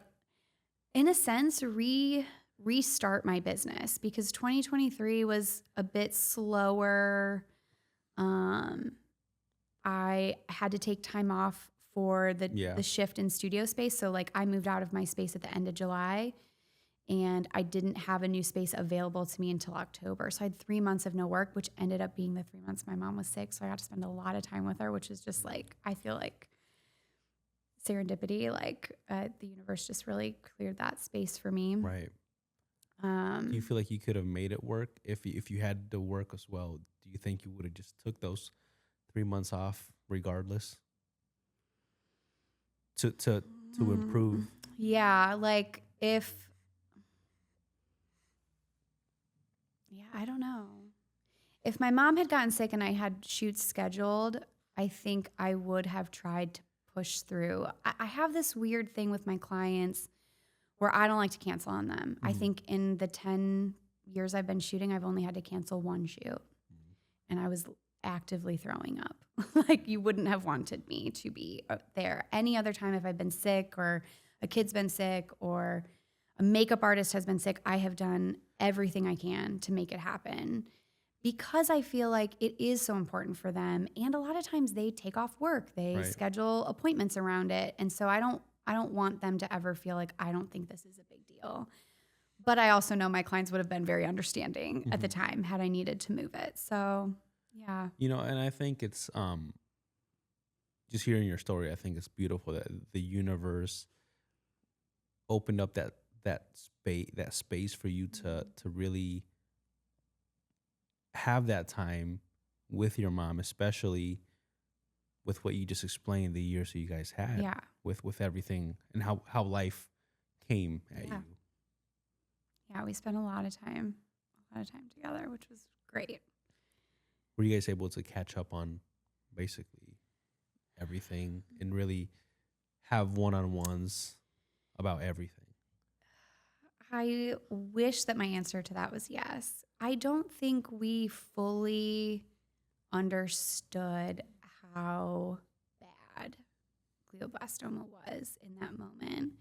in a sense, restart my business because 2023 was a bit slower. I had to take time off for the shift in studio space. So like I moved out of my space at the end of July, and I didn't have a new space available to me until October. So I had 3 months of no work, which ended up being the 3 months my mom was sick. So I got to spend a lot of time with her, which is just like, I feel like serendipity, like the universe just really cleared that space for me. Right. Do you feel like you could have made it work if you had to work as well? Do you think you would have just took those 3 months off regardless to improve? Yeah, like I don't know. If my mom had gotten sick and I had shoots scheduled, I think I would have tried to push through. I have this weird thing with my clients where I don't like to cancel on them. I think in the 10 years I've been shooting, I've only had to cancel one shoot. And I was actively throwing up. Like, you wouldn't have wanted me to be there. Any other time, if I've been sick or a kid's been sick or a makeup artist has been sick, I have done everything I can to make it happen because I feel like it is so important for them. And a lot of times they take off work. They schedule appointments around it. And so I don't want them to ever feel like I don't think this is a big deal. But I also know my clients would have been very understanding at the time had I needed to move it. So, yeah. And I think it's just hearing your story, I think it's beautiful that the universe opened up that space for you to really have that time with your mom, especially with what you just explained, the years that you guys had with everything and how life came at you. Yeah, we spent a lot of time together, which was great. Were you guys able to catch up on basically everything and really have one-on-ones about everything? I wish that my answer to that was yes. I don't think we fully understood how bad glioblastoma was in that moment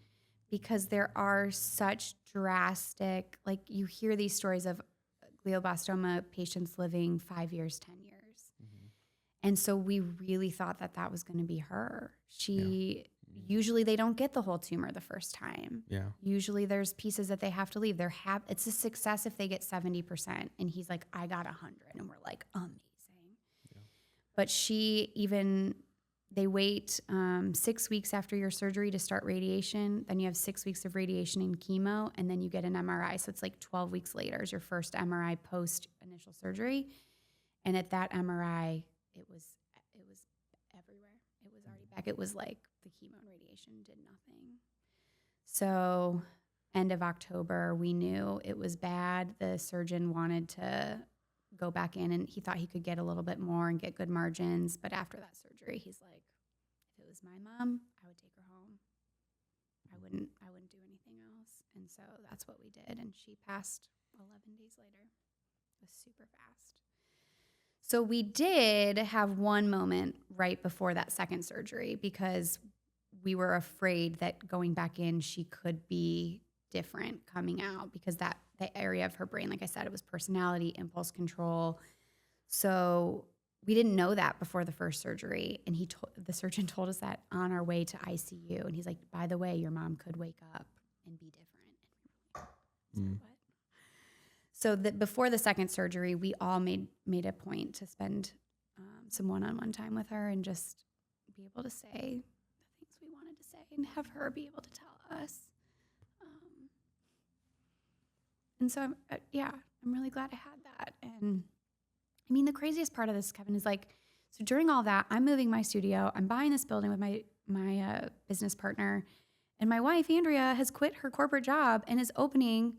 because there are such drastic, like you hear these stories of glioblastoma patients living 5 years, 10 years. And so we really thought that was going to be her. Usually they don't get the whole tumor the first time. Yeah. Usually there's pieces that they have to leave. It's a success if they get 70%. And he's like, I got 100. And we're like, amazing. Yeah. But they wait 6 weeks after your surgery to start radiation. Then you have 6 weeks of radiation and chemo. And then you get an MRI. So it's like 12 weeks later is your first MRI post initial surgery. And at that MRI, it was everywhere. It was already back. It was like the chemo and radiation did nothing. So end of October, we knew it was bad. The surgeon wanted to go back in, and he thought he could get a little bit more and get good margins. But after that surgery, he's like, if it was my mom, I would take her home. I wouldn't do anything else. And so that's what we did. And she passed 11 days later. It was super fast. So we did have one moment right before that second surgery because we were afraid that going back in, she could be different coming out because the area of her brain, like I said, it was personality, impulse control. So we didn't know that before the first surgery. And the surgeon told us that on our way to ICU. And he's like, by the way, your mom could wake up and be different. And we were like, what? So that before the second surgery, we all made a point to spend some one-on-one time with her and just be able to say the things we wanted to say and have her be able to tell us. And so, I'm really glad I had that. And I mean, the craziest part of this, Kevin, is like, so during all that, I'm moving my studio. I'm buying this building with my business partner. And my wife, Andrea, has quit her corporate job and is opening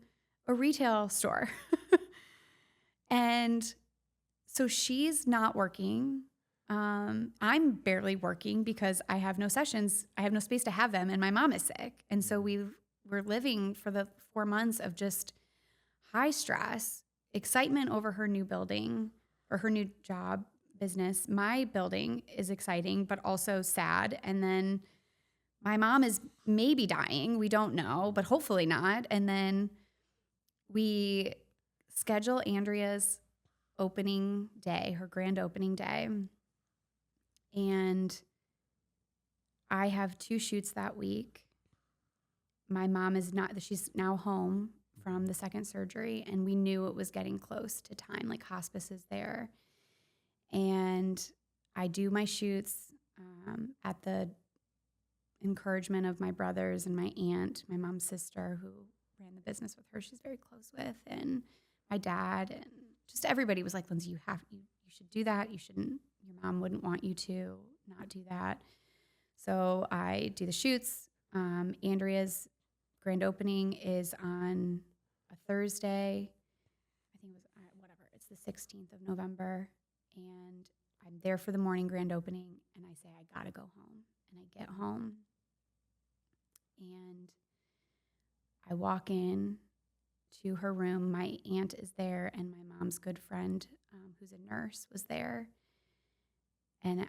a retail store. And so she's not working. I'm barely working because I have no sessions. I have no space to have them, and my mom is sick. And so we're living for the 4 months of just high stress, excitement over her new building or her new job business. My building is exciting, but also sad. And then my mom is maybe dying. We don't know, but hopefully not. And then we schedule Andrea's opening day, her grand opening day. And I have 2 shoots that week. My mom she's now home from the second surgery, and we knew it was getting close to time, like hospice is there. And I do my shoots at the encouragement of my brothers and my aunt, my mom's sister, who ran the business with her, she's very close with, and my dad, and just everybody was like, Lindsay, you should do that. You shouldn't, your mom wouldn't want you to not do that. So I do the shoots. Andrea's grand opening is on a Thursday. I think it was, it's the 16th of November. And I'm there for the morning grand opening, and I say, I gotta go home. And I get home, and I walk in to her room. My aunt is there, and my mom's good friend, who's a nurse, was there. And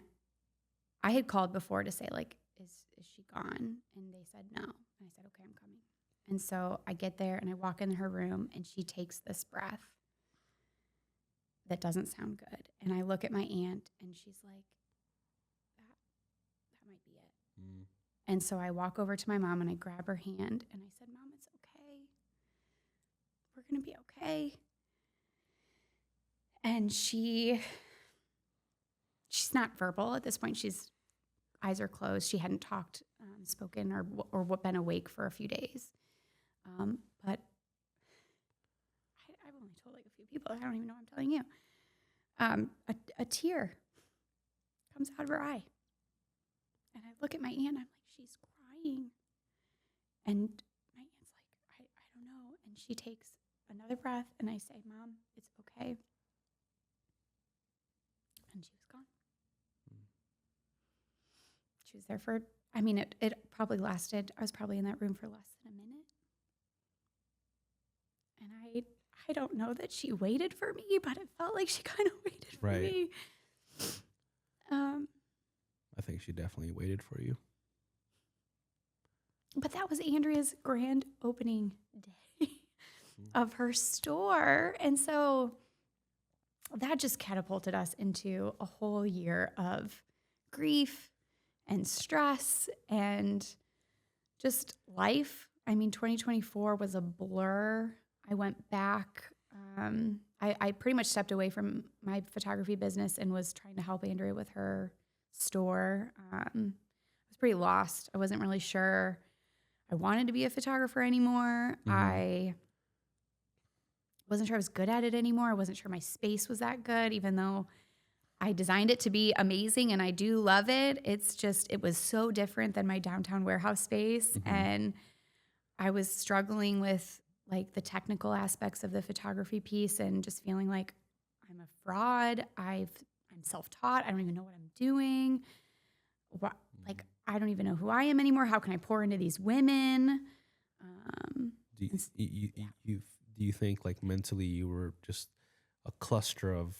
I had called before to say, like, is she gone? And they said no. And I said, okay, I'm coming. And so I get there, and I walk in her room, and she takes this breath that doesn't sound good. And I look at my aunt, and she's like, that might be it. Mm. And so I walk over to my mom, and I grab her hand, and I said, Mom, it's okay. We're going to be okay. And she's not verbal at this point. She's eyes are closed. She hadn't talked, spoken, or been awake for a few days. But I've only told like a few people. I don't even know I'm telling you. A tear comes out of her eye. And I look at my aunt. I'm like, she's crying. And my aunt's like, I don't know. And she takes another breath, and I say, Mom, it's okay. And she was gone. She was there for, it probably lasted, I was probably in that room for less than a minute. And I don't know that she waited for me, but it felt like she kind of waited for me. I think she definitely waited for you. But that was Andrea's grand opening day of her store. And so that just catapulted us into a whole year of grief and stress and just life. 2024 was a blur. I went back. I pretty much stepped away from my photography business and was trying to help Andrea with her store. I was pretty lost. I wasn't really sure I wanted to be a photographer anymore. Mm-hmm. I wasn't sure I was good at it anymore. I wasn't sure my space was that good, even though I designed it to be amazing and I do love it. It was so different than my downtown warehouse space. Mm-hmm. And I was struggling with like the technical aspects of the photography piece and just feeling like I'm a fraud. I'm self-taught. I don't even know what I'm doing. I don't even know who I am anymore. How can I pour into these women? Do do you think like mentally you were just a cluster of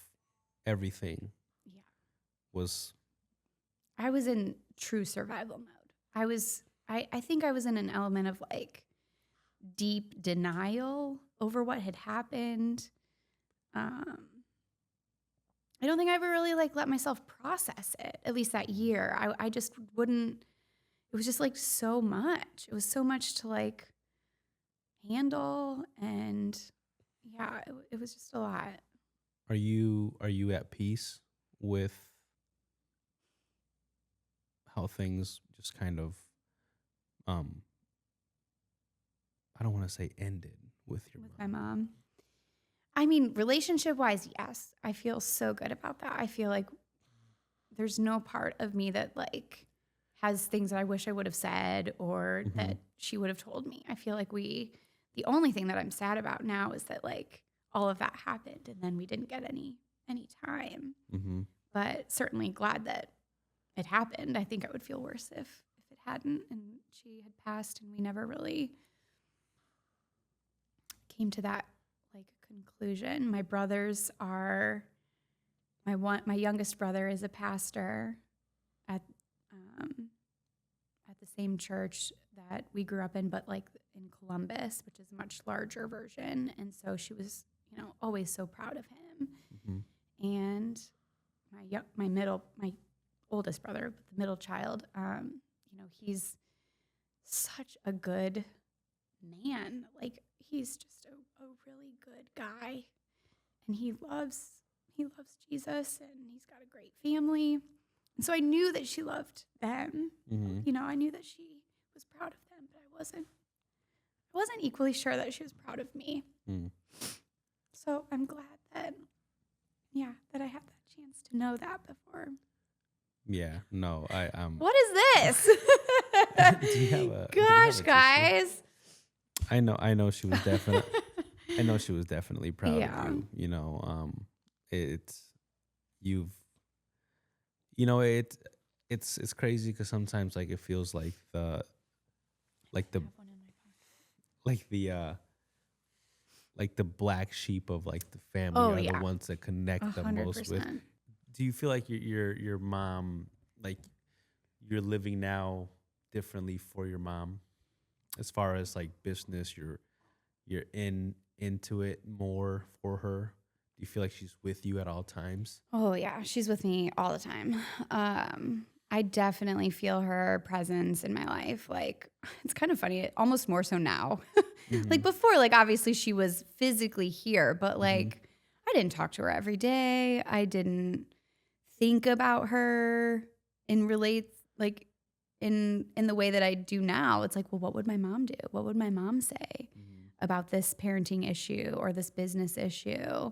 everything? Yeah. Was I was in true survival mode. I think I was in an element of like deep denial over what had happened. I don't think I ever really like let myself process it, at least that year. I just wouldn't, it was just like so much. It was so much to like handle. And yeah, it was just a lot. are you at peace with how things just kind of um I don't want to say ended with your With my mom? mom. I mean, relationship wise, yes. I feel so good about that. I feel like there's no part of me that like has things that I wish I would have said or Mm-hmm. that she would have told me. I feel like the only thing that I'm sad about now is that like all of that happened and then we didn't get any time. Mm-hmm. But certainly glad that it happened. I think I would feel worse if it hadn't and she had passed and we never really came to that like conclusion. My brothers are my youngest brother is a pastor at at the same church that we grew up in, but like in Columbus, which is a much larger version. And so she was, always so proud of him. Mm-hmm. And my oldest brother, the middle child, he's such a good man. Like he's just a really good guy, and he loves Jesus, and he's got a great family. And so I knew that she loved them. Mm-hmm. I knew that she was proud of them, but I wasn't equally sure that she was proud of me. Mm. So I'm glad that I had that chance to know that before. Yeah, no, What is this? Do you have a Gosh, tissue? guys. I know she was definitely I know she was definitely proud Yeah. of you. It's you've it's crazy because sometimes like it feels like the like the I have one in my pocket. like the black sheep of like the family Oh, are yeah. the ones that connect the most with. 100%. Do you feel like your mom, like you're living now differently for your mom as far as like business, you're into it more for her? Do you feel like she's with you at all times? Oh, yeah. She's with me all the time. I definitely feel her presence in my life. Like, it's kind of funny, almost more so now. Mhm. Like before, like obviously she was physically here, but like I didn't talk to her every day. I didn't think about her in the way that I do now. It's like, well, what would my mom do? What would my mom say about this parenting issue or this business issue?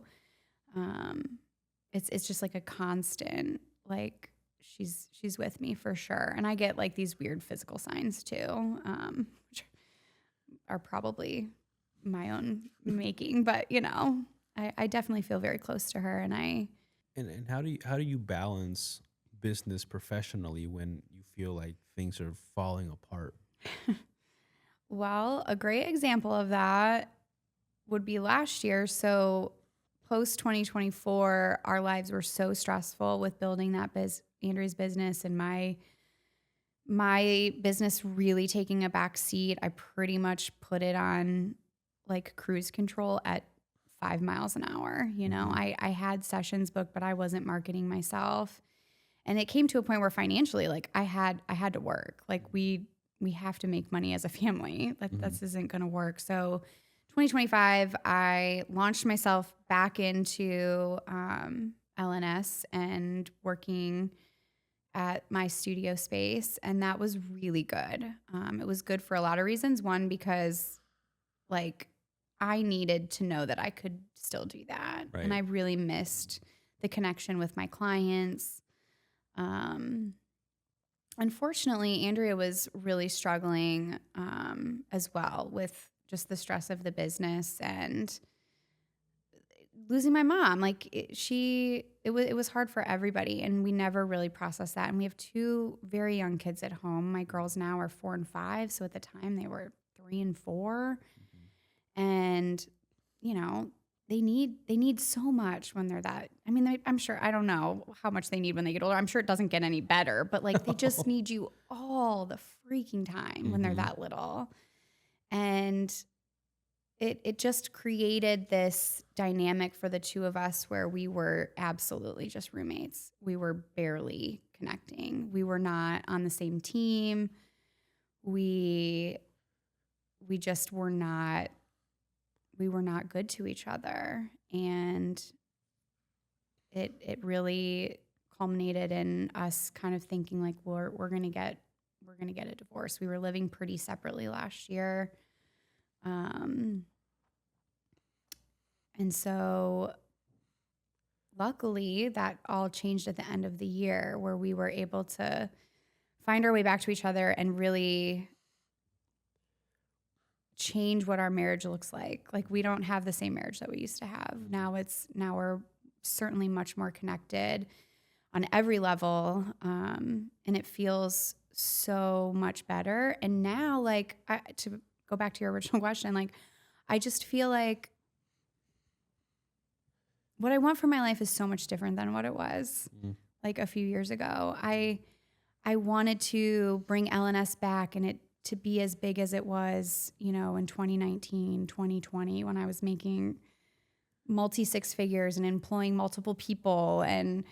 It's just like a constant, like she's with me for sure. And I get like these weird physical signs too, which are probably my own making, but I definitely feel very close to her. And how do you balance business professionally when you feel like things are falling apart? well, a great example of that would be last year. So post 2024, our lives were so stressful with building that Andrew's business and my business really taking a back seat. I pretty much put it on like cruise control at 5 miles an hour. I had sessions booked, but I wasn't marketing myself. And it came to a point where financially, like I had to work. Like we have to make money as a family. Like this isn't going to work. So 2025, I launched myself back into LNS and working at my studio space. And that was really good. It was good for a lot of reasons. One, because like I needed to know that I could still do that. Right. And I really missed the connection with my clients. Unfortunately, Andrea was really struggling as well with just the stress of the business and losing my mom. Like it was hard for everybody, and we never really processed that. And we have 2 very young kids at home. My girls now are 4 and 5, so at the time they were 3 and 4. And you know, they need so much when they're that. I mean, I'm sure, I don't know how much they need when they get older. I'm sure it doesn't get any better, but like they just need you all the freaking time when they're that little. And it just created this dynamic for the two of us where we were absolutely just roommates. We were barely connecting. We were not on the same team. We just were not good to each other. And it really culminated in us kind of thinking like we're gonna get a divorce. We were living pretty separately last year. And so luckily that all changed at the end of the year where we were able to find our way back to each other and really change what our marriage looks like. Like we don't have the same marriage that we used to have. Now we're certainly much more connected on every level. And it feels so much better. And now like to go back to your original question, like I just feel like what I want for my life is so much different than what it was like a few years ago. I wanted to bring LNS back and it to be as big as it was, you know, in 2019, 2020, when I was making multi-six figures and employing multiple people and,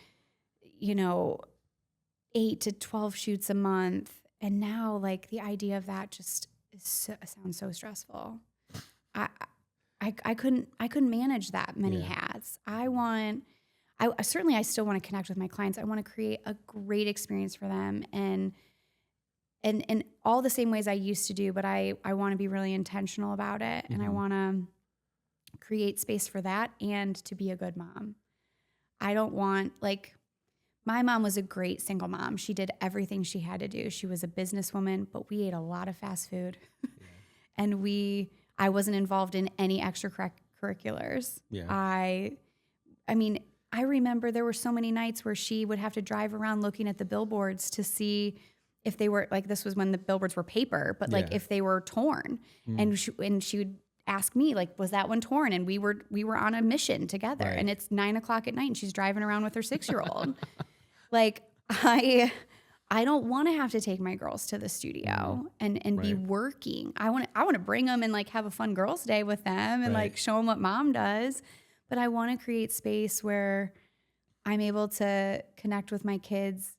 you know, 8 to 12 shoots a month. And now like the idea of that just sounds so stressful. I couldn't manage that many hats. I certainly still want to connect with my clients. I want to create a great experience for them and all the same ways I used to do, but I want to be really intentional about it. And I want to create space for that and to be a good mom. I don't want, like, my mom was a great single mom. She did everything she had to do. She was a businesswoman, but we ate a lot of fast food. And I wasn't involved in any extracurriculars. Yeah. I mean, I remember there were so many nights where she would have to drive around looking at the billboards to see if they were, like, this was when the billboards were paper, but like if they were torn. And she would ask me, like, was that one torn? And we were on a mission together. Right. And it's 9:00 at night and she's driving around with her 6-year-old. Like, I don't want to have to take my girls to the studio and be working. I want to bring them and like have a fun girls' day with them and like show them what mom does. But I want to create space where I'm able to connect with my kids,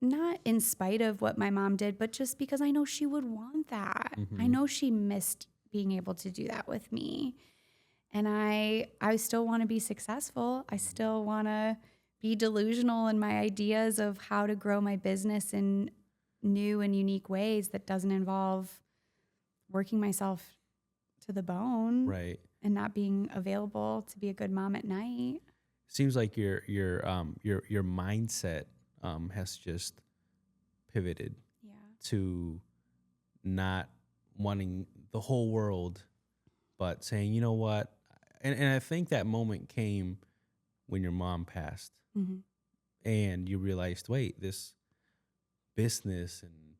not in spite of what my mom did, but just because I know she would want that. I know she missed being able to do that with me. And I still want to be successful. I still want to be delusional in my ideas of how to grow my business in new and unique ways that doesn't involve working myself to the bone, right? And not being available to be a good mom at night. Seems like your mindset has just pivoted to not wanting the whole world, but saying, you know what? And I think that moment came when your mom passed. And you realized, wait, this business and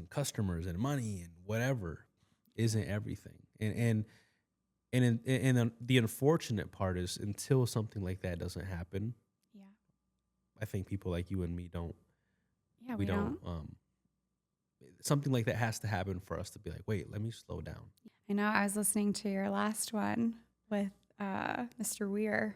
customers and money and whatever isn't everything. And the unfortunate part is until something like that doesn't happen, I think people like you and me don't. Yeah, we don't. Something like that has to happen for us to be like, wait, let me slow down. I know. I was listening to your last one with Mr. Weir.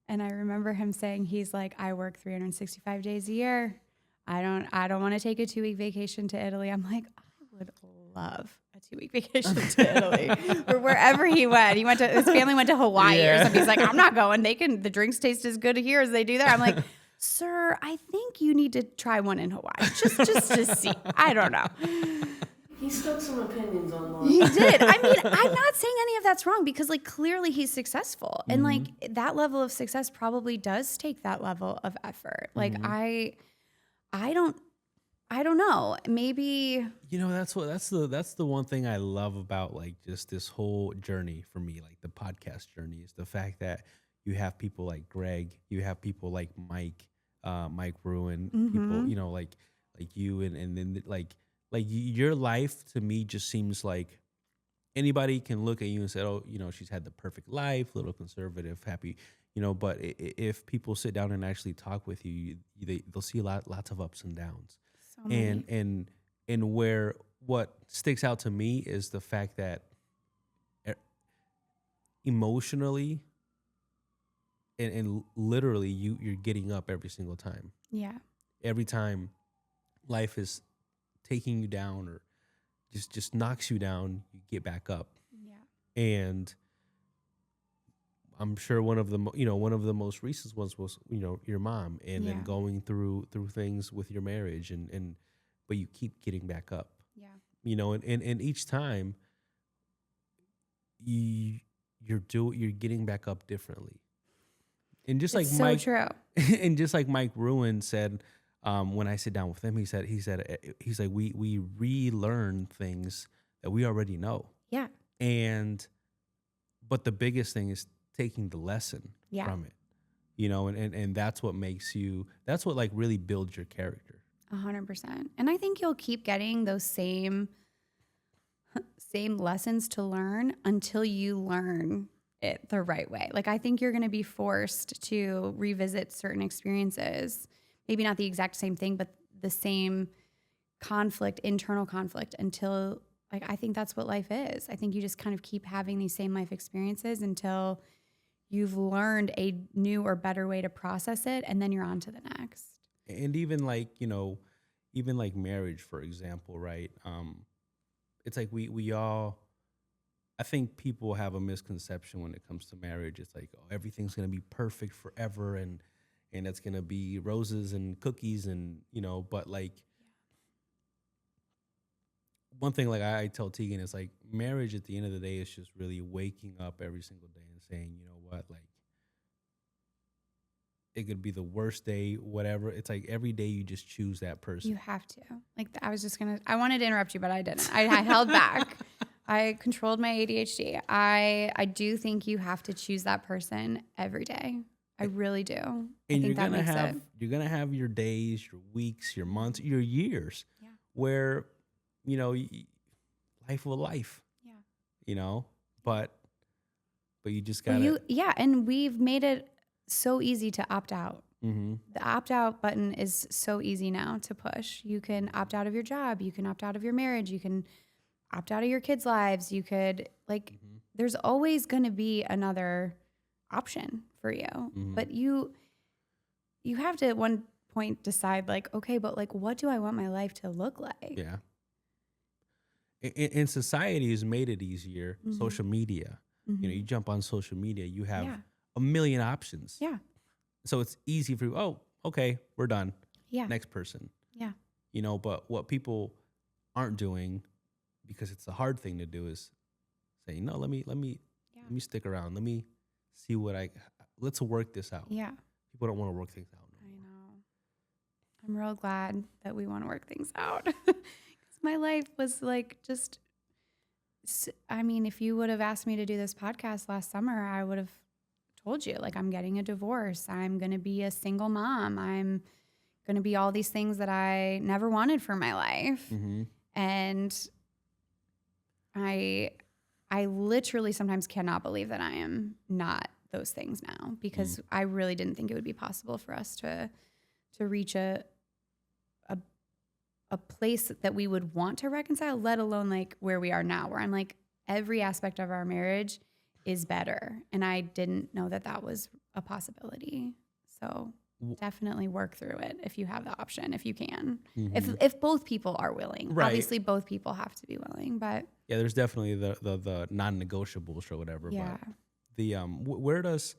And I remember him saying, he's like, I work 365 days a year. I don't want to take a 2-week vacation to Italy. I'm like, I would love a 2-week vacation to Italy or wherever he went. His family went to Hawaii or something. He's like, I'm not going. The drinks taste as good here as they do there. I'm like, sir, I think you need to try one in Hawaii just to see. I don't know. He stuck some opinions online. He did. I mean, I'm not saying any of that's wrong because, like, clearly he's successful. And, like, that level of success probably does take that level of effort. Like, I don't know. Maybe. You know, that's the one thing I love about, like, just this whole journey for me, like the podcast journey, is the fact that you have people like Greg, you have people like Mike Bruin, people, you know, like you and then like your life to me just seems like anybody can look at you and say, oh, she's had the perfect life, little conservative, happy, but if people sit down and actually talk with you, they'll see lots of ups and downs. So many. And where what sticks out to me is the fact that emotionally and literally you're getting up every single time. Yeah. Every time life is taking you down or just knocks you down, you get back up. Yeah. And I'm sure one of the most recent ones was your mom, and then going through things with your marriage, and but you keep getting back up. Yeah. And each time you're getting back up differently. And just It's like so Mike, true. and just like Mike Ruin said, when I sit down with him, he's like we relearn things that we already know. Yeah. But the biggest thing is taking the lesson from it, and that's what that's what like really builds your character. 100%. And I think you'll keep getting those same lessons to learn until you learn it the right way. Like, I think you're going to be forced to revisit certain experiences, maybe not the exact same thing, but the same internal conflict until, like, I think that's what life is. I think you just kind of keep having these same life experiences until you've learned a new or better way to process it, and then you're on to the next. And even like, even like marriage, for example, right? It's like we all, I think people have a misconception when it comes to marriage. It's like, oh, everything's going to be perfect forever, and it's going to be roses and cookies, and, but like, one thing like I tell Tegan is like, marriage at the end of the day is just really waking up every single day and saying, you know what, like, it could be the worst day, whatever. It's like every day you just choose that person. You have to. Like, I wanted to interrupt you, but I didn't. I held back. I controlled my ADHD. I do think you have to choose that person every day. I really do. And I think that makes it. You're gonna have your days, your weeks, your months, your years, where, life will life. Yeah. But you just gotta. And we've made it so easy to opt out. Mm-hmm. The opt out button is so easy now to push. You can opt out of your job. You can opt out of your marriage. You can opt out of your kids' lives. You could, like, there's always going to be another option for you. Mm-hmm. But you have to at one point decide, like, okay, but like, what do I want my life to look like? Yeah. And society has made it easier. Mm-hmm. Social media. Mm-hmm. You jump on social media, you have a million options. Yeah. So it's easy for you. Oh, okay, we're done. Yeah. Next person. Yeah. But what people aren't doing, because it's a hard thing to do, is saying, no, let me stick around. Let me see let's work this out. Yeah. People don't want to work things out. I know. I'm real glad that we want to work things out. Because my life was like if you would have asked me to do this podcast last summer, I would have told you, like, I'm getting a divorce. I'm going to be a single mom. I'm going to be all these things that I never wanted for my life. Mm-hmm. And I literally sometimes cannot believe that I am not those things now, because I really didn't think it would be possible for us to reach a place that we would want to reconcile, let alone like where we are now, where I'm like, every aspect of our marriage is better. And I didn't know that was a possibility. So definitely work through it if you have the option, if you can. Mm-hmm. If both people are willing. Right. Obviously both people have to be willing, but yeah, there's definitely the non-negotiables or whatever. Yeah. But the where does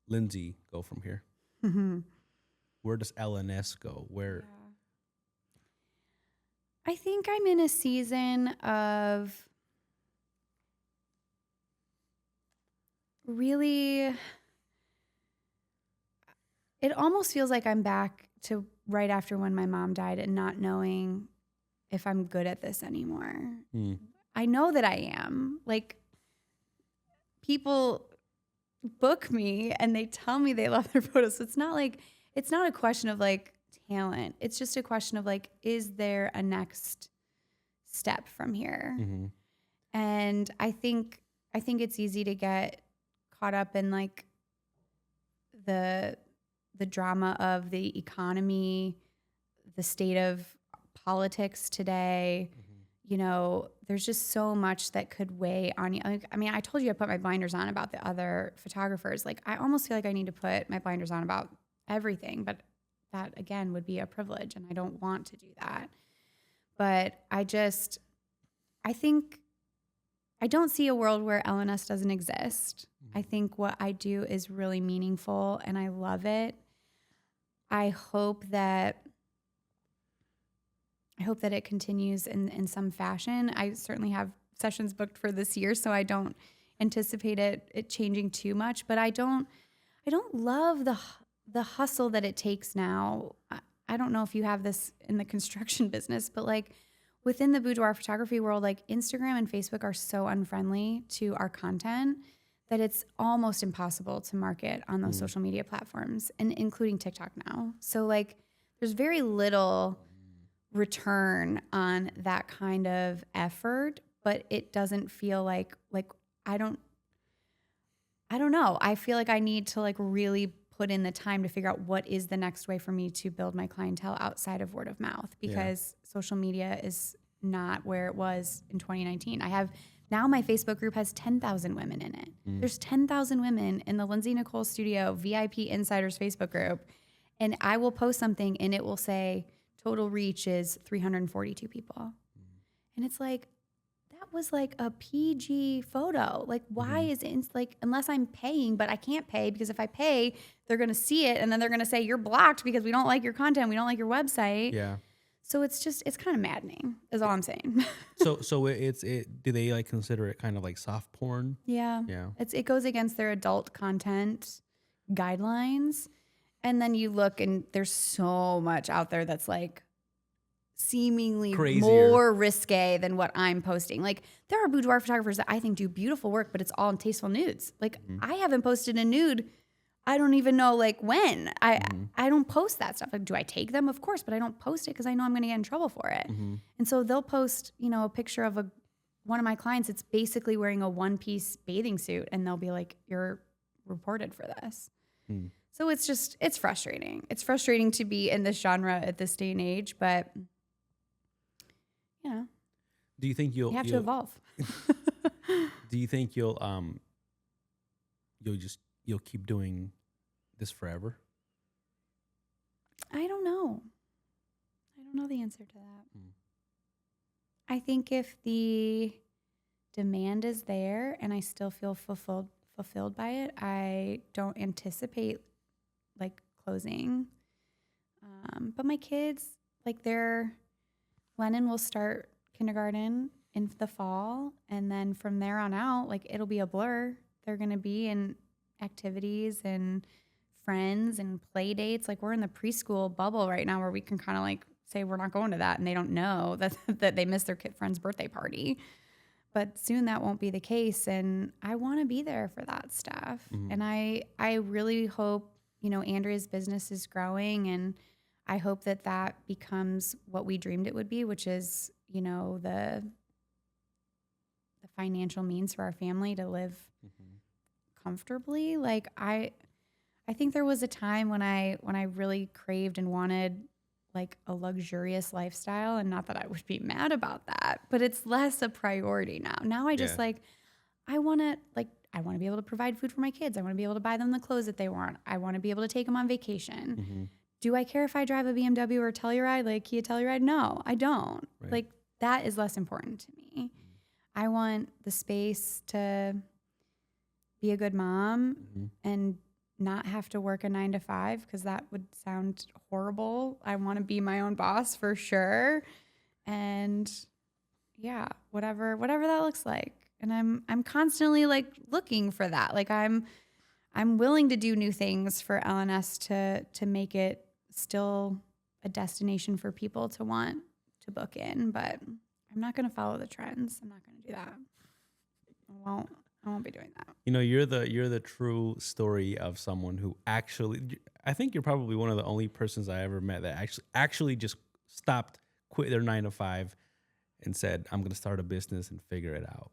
Lindsay go from here? Mm-hmm. Where does LNS go? Where? Yeah. I think I'm in a season of really, it almost feels like I'm back to right after when my mom died and not knowing if I'm good at this anymore. I know that I am. Like, people book me and they tell me they love their photos. So it's not a question of like talent. It's just a question of like, is there a next step from here? Mm-hmm. And I think it's easy to get caught up in like the drama of the economy, the state of politics today. You know, there's just so much that could weigh on you. Like, I mean, I told you I put my blinders on about the other photographers. Like, I almost feel like I need to put my blinders on about everything, but that again would be a privilege, and I don't want to do that. But I think I don't see a world where LNS doesn't exist. I think what I do is really meaningful, and I love it. I hope that it continues in some fashion. I certainly have sessions booked for this year, so I don't anticipate it changing too much. But I don't love the hustle that it takes now. I don't know if you have this in the construction business, but like within the boudoir photography world, like Instagram and Facebook are so unfriendly to our content that it's almost impossible to market on those social media platforms, and including TikTok now. So like there's very little return on that kind of effort, but it doesn't feel like I don't know. I feel like I need to like really put in the time to figure out what is the next way for me to build my clientele outside of word of mouth, because social media is not where it was in 2019. Now my Facebook group has 10,000 women in it. There's 10,000 women in the Lindsay Nicole Studio VIP Insiders Facebook group, and I will post something and it will say total reach is 342 people. And it's like, that was like a PG photo. Like, why is it like, unless I'm paying, but I can't pay because if I pay, they're going to see it and then they're going to say you're blocked because we don't like your content. We don't like your website. Yeah. So it's kind of maddening is all I'm saying. So do they like consider it kind of like soft porn? Yeah. Yeah. It goes against their adult content guidelines. And then you look and there's so much out there that's like seemingly crazier, more risque than what I'm posting. Like there are boudoir photographers that I think do beautiful work, but it's all in tasteful nudes. Like I haven't posted a nude. I don't even know like when. I don't post that stuff. Like, do I take them? Of course, but I don't post it because I know I'm going to get in trouble for it. And so they'll post, a picture of one of my clients. It's basically wearing a one-piece bathing suit, and they'll be like, "You're reported for this." So it's frustrating. It's frustrating to be in this genre at this day and age, but do you think you'll have to evolve? Do you think you'll keep doing this forever? I don't know. I don't know the answer to that. I think if the demand is there and I still feel fulfilled by it, I don't anticipate like closing. But my kids, like Lennon will start kindergarten in the fall, and then from there on out, like it'll be a blur. They're gonna be in activities and friends and play dates. Like we're in the preschool bubble right now where we can kind of like say we're not going to that, and they don't know that they missed their friend's birthday party. But soon that won't be the case, and I want to be there for that stuff. And I really hope, Andrea's business is growing, and I hope that becomes what we dreamed it would be, which is, the financial means for our family to live comfortably. Like I think there was a time when I really craved and wanted like a luxurious lifestyle, and not that I would be mad about that, but it's less a priority now. Now I just I want to be able to provide food for my kids. I want to be able to buy them the clothes that they want. I want to be able to take them on vacation. Do I care if I drive a BMW or a Telluride, like Kia Telluride? No, I don't. Right. Like that is less important to me. I want the space to be a good mom and not have to work a 9 to 5, because that would sound horrible. I want to be my own boss for sure. And yeah, whatever that looks like. And I'm constantly like looking for that. Like I'm willing to do new things for LNS to make it still a destination for people to want to book in, but I'm not going to follow the trends. I'm not going to do that. I won't be doing that. You're the true story of someone who actually, I think you're probably one of the only persons I ever met that actually just quit their 9 to 5 and said, I'm going to start a business and figure it out.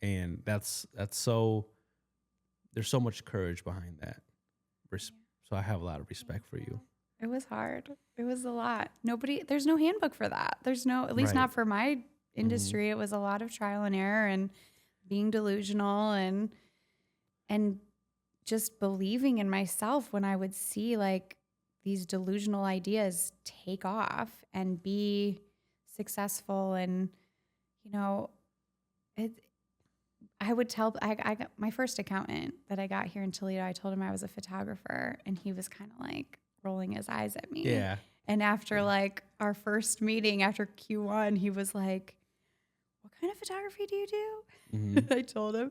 And that's so, there's so much courage behind that. So I have a lot of respect for you. It was hard. It was a lot. There's no handbook for that. There's no, at least Right. not for my industry. It was a lot of trial and error and being delusional and just believing in myself when I would see like these delusional ideas take off and be successful. And, you know, I would tell, I got my first accountant that I got here in Toledo, I told him I was a photographer, and he was kind of like rolling his eyes at me. Yeah. And after like our first meeting after Q1, he was like, "What kind of photography do you do?" Mm-hmm. I told him.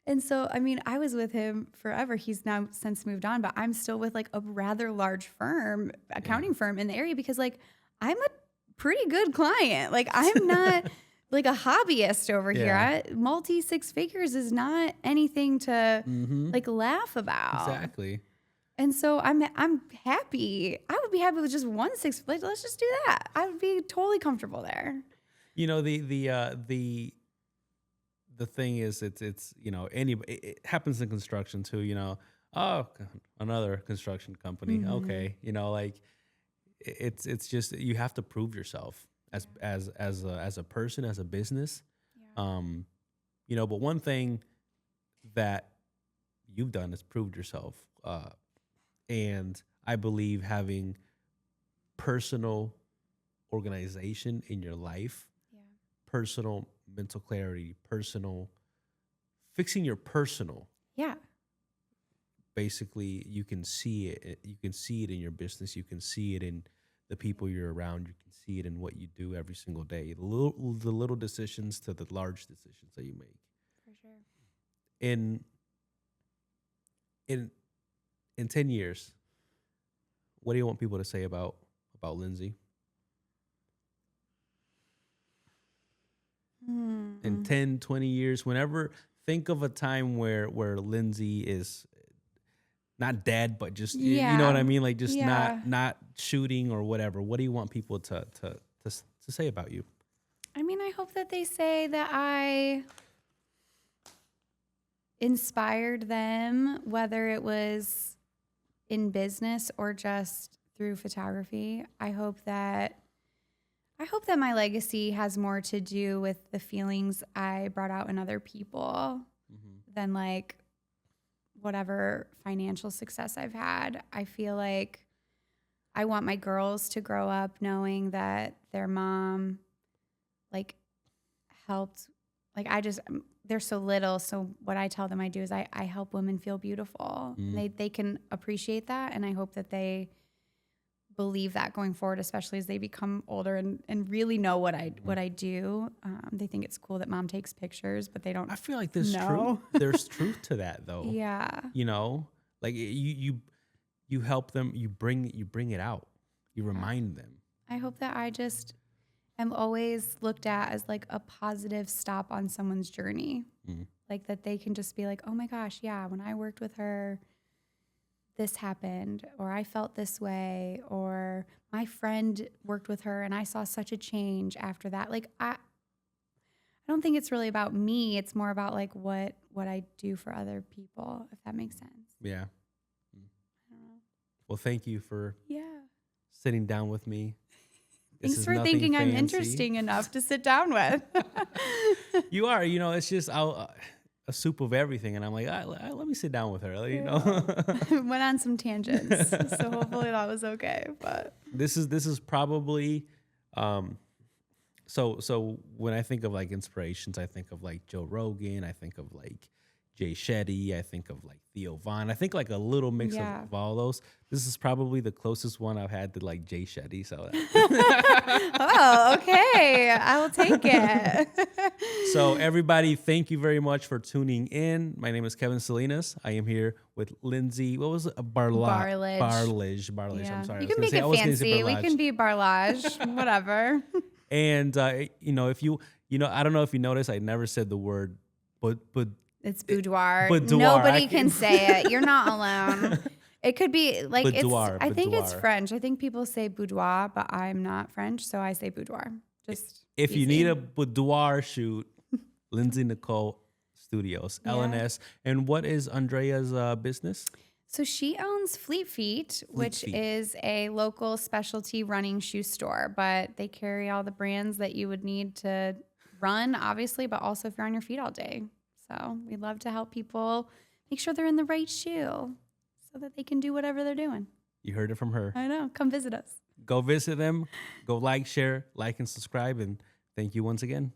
And so, I mean, I was with him forever. He's now since moved on, but I'm still with like a rather large firm, accounting firm in the area, because like I'm a pretty good client. Like I'm not like a hobbyist over here. Multi 6 figures is not anything to like laugh about. Exactly. And so I'm happy. I would be happy with just 1 6. Let's just do that. I would be totally comfortable there. You know, the thing is, it's you know, it happens in construction too. You know, oh, another construction company. Okay, you know, like it's just, you have to prove yourself as a person, as a business. Yeah. You know, but one thing that you've done is proved yourself. And I believe having personal organization in your life, personal mental clarity, fixing your personal. Yeah. Basically, you can see it. You can see it in your business. You can see it in the people you're around. You can see it in what you do every single day. The little decisions to the large decisions that you make. For sure. In 10 years, what do you want people to say about Lindsay? In 10, 20 years, whenever, think of a time where Lindsay is not dead, but just, you know what I mean? Like just not shooting or whatever. What do you want people to say about you? I mean, I hope that they say that I inspired them, whether it was in business or just through photography. I hope that my legacy has more to do with the feelings I brought out in other people than like whatever financial success I've had. I feel like I want my girls to grow up knowing that their mom like helped, like they're so little. So what I tell them I do is I help women feel beautiful. They can appreciate that. And I hope that they believe that going forward, especially as they become older and really know what I do. They think it's cool that mom takes pictures, but they don't. I feel like there's truth to that though. Yeah. You know, like you help them, you bring it out. You remind them. I hope that I just am always looked at as like a positive stop on someone's journey. Like that they can just be like, "Oh my gosh, yeah, when I worked with her, this happened," or "I felt this way," or "My friend worked with her and I saw such a change after that." Like I don't think it's really about me. It's more about like what I do for other people, if that makes sense. Yeah. Well, thank you for Yeah. sitting down with me. Thanks for thinking I'm interesting enough to sit down with. You are, you know, it's just a soup of everything. And I'm like, let me sit down with her, you know. Went on some tangents. So hopefully that was okay. But this is probably, so when I think of like inspirations, I think of like Joe Rogan. I think of like Jay Shetty. I think of like Theo Von. I think like a little mix of all those. This is probably the closest one I've had to like Jay Shetty. So, oh, okay, I will take it. So everybody, thank you very much for tuning in. My name is Kevin Salinas. I am here with Lindsay. What was it? Barlage. Barlage. I'm sorry. You can make it fancy. We can be Barlage, whatever. And you know, if you know, I don't know if you noticed, I never said the word, but. It's boudoir. Boudoir. Nobody can say it. You're not alone. It could be like boudoir, I think it's boudoir. French. I think people say boudoir, but I'm not French, so I say boudoir. Just if easy. you need a boudoir shoot, Lindsay Nicole Studios, Yeah. LNS. And what is Andrea's business? So she owns Fleet Feet, which Feet. is a local specialty running shoe store, but they carry all the brands that you would need to run, obviously, but also if you're on your feet all day. So we love to help people make sure they're in the right shoe so that they can do whatever they're doing. You heard it from her. I know. Come visit us. Go visit them. Go like, share, and subscribe. And thank you once again.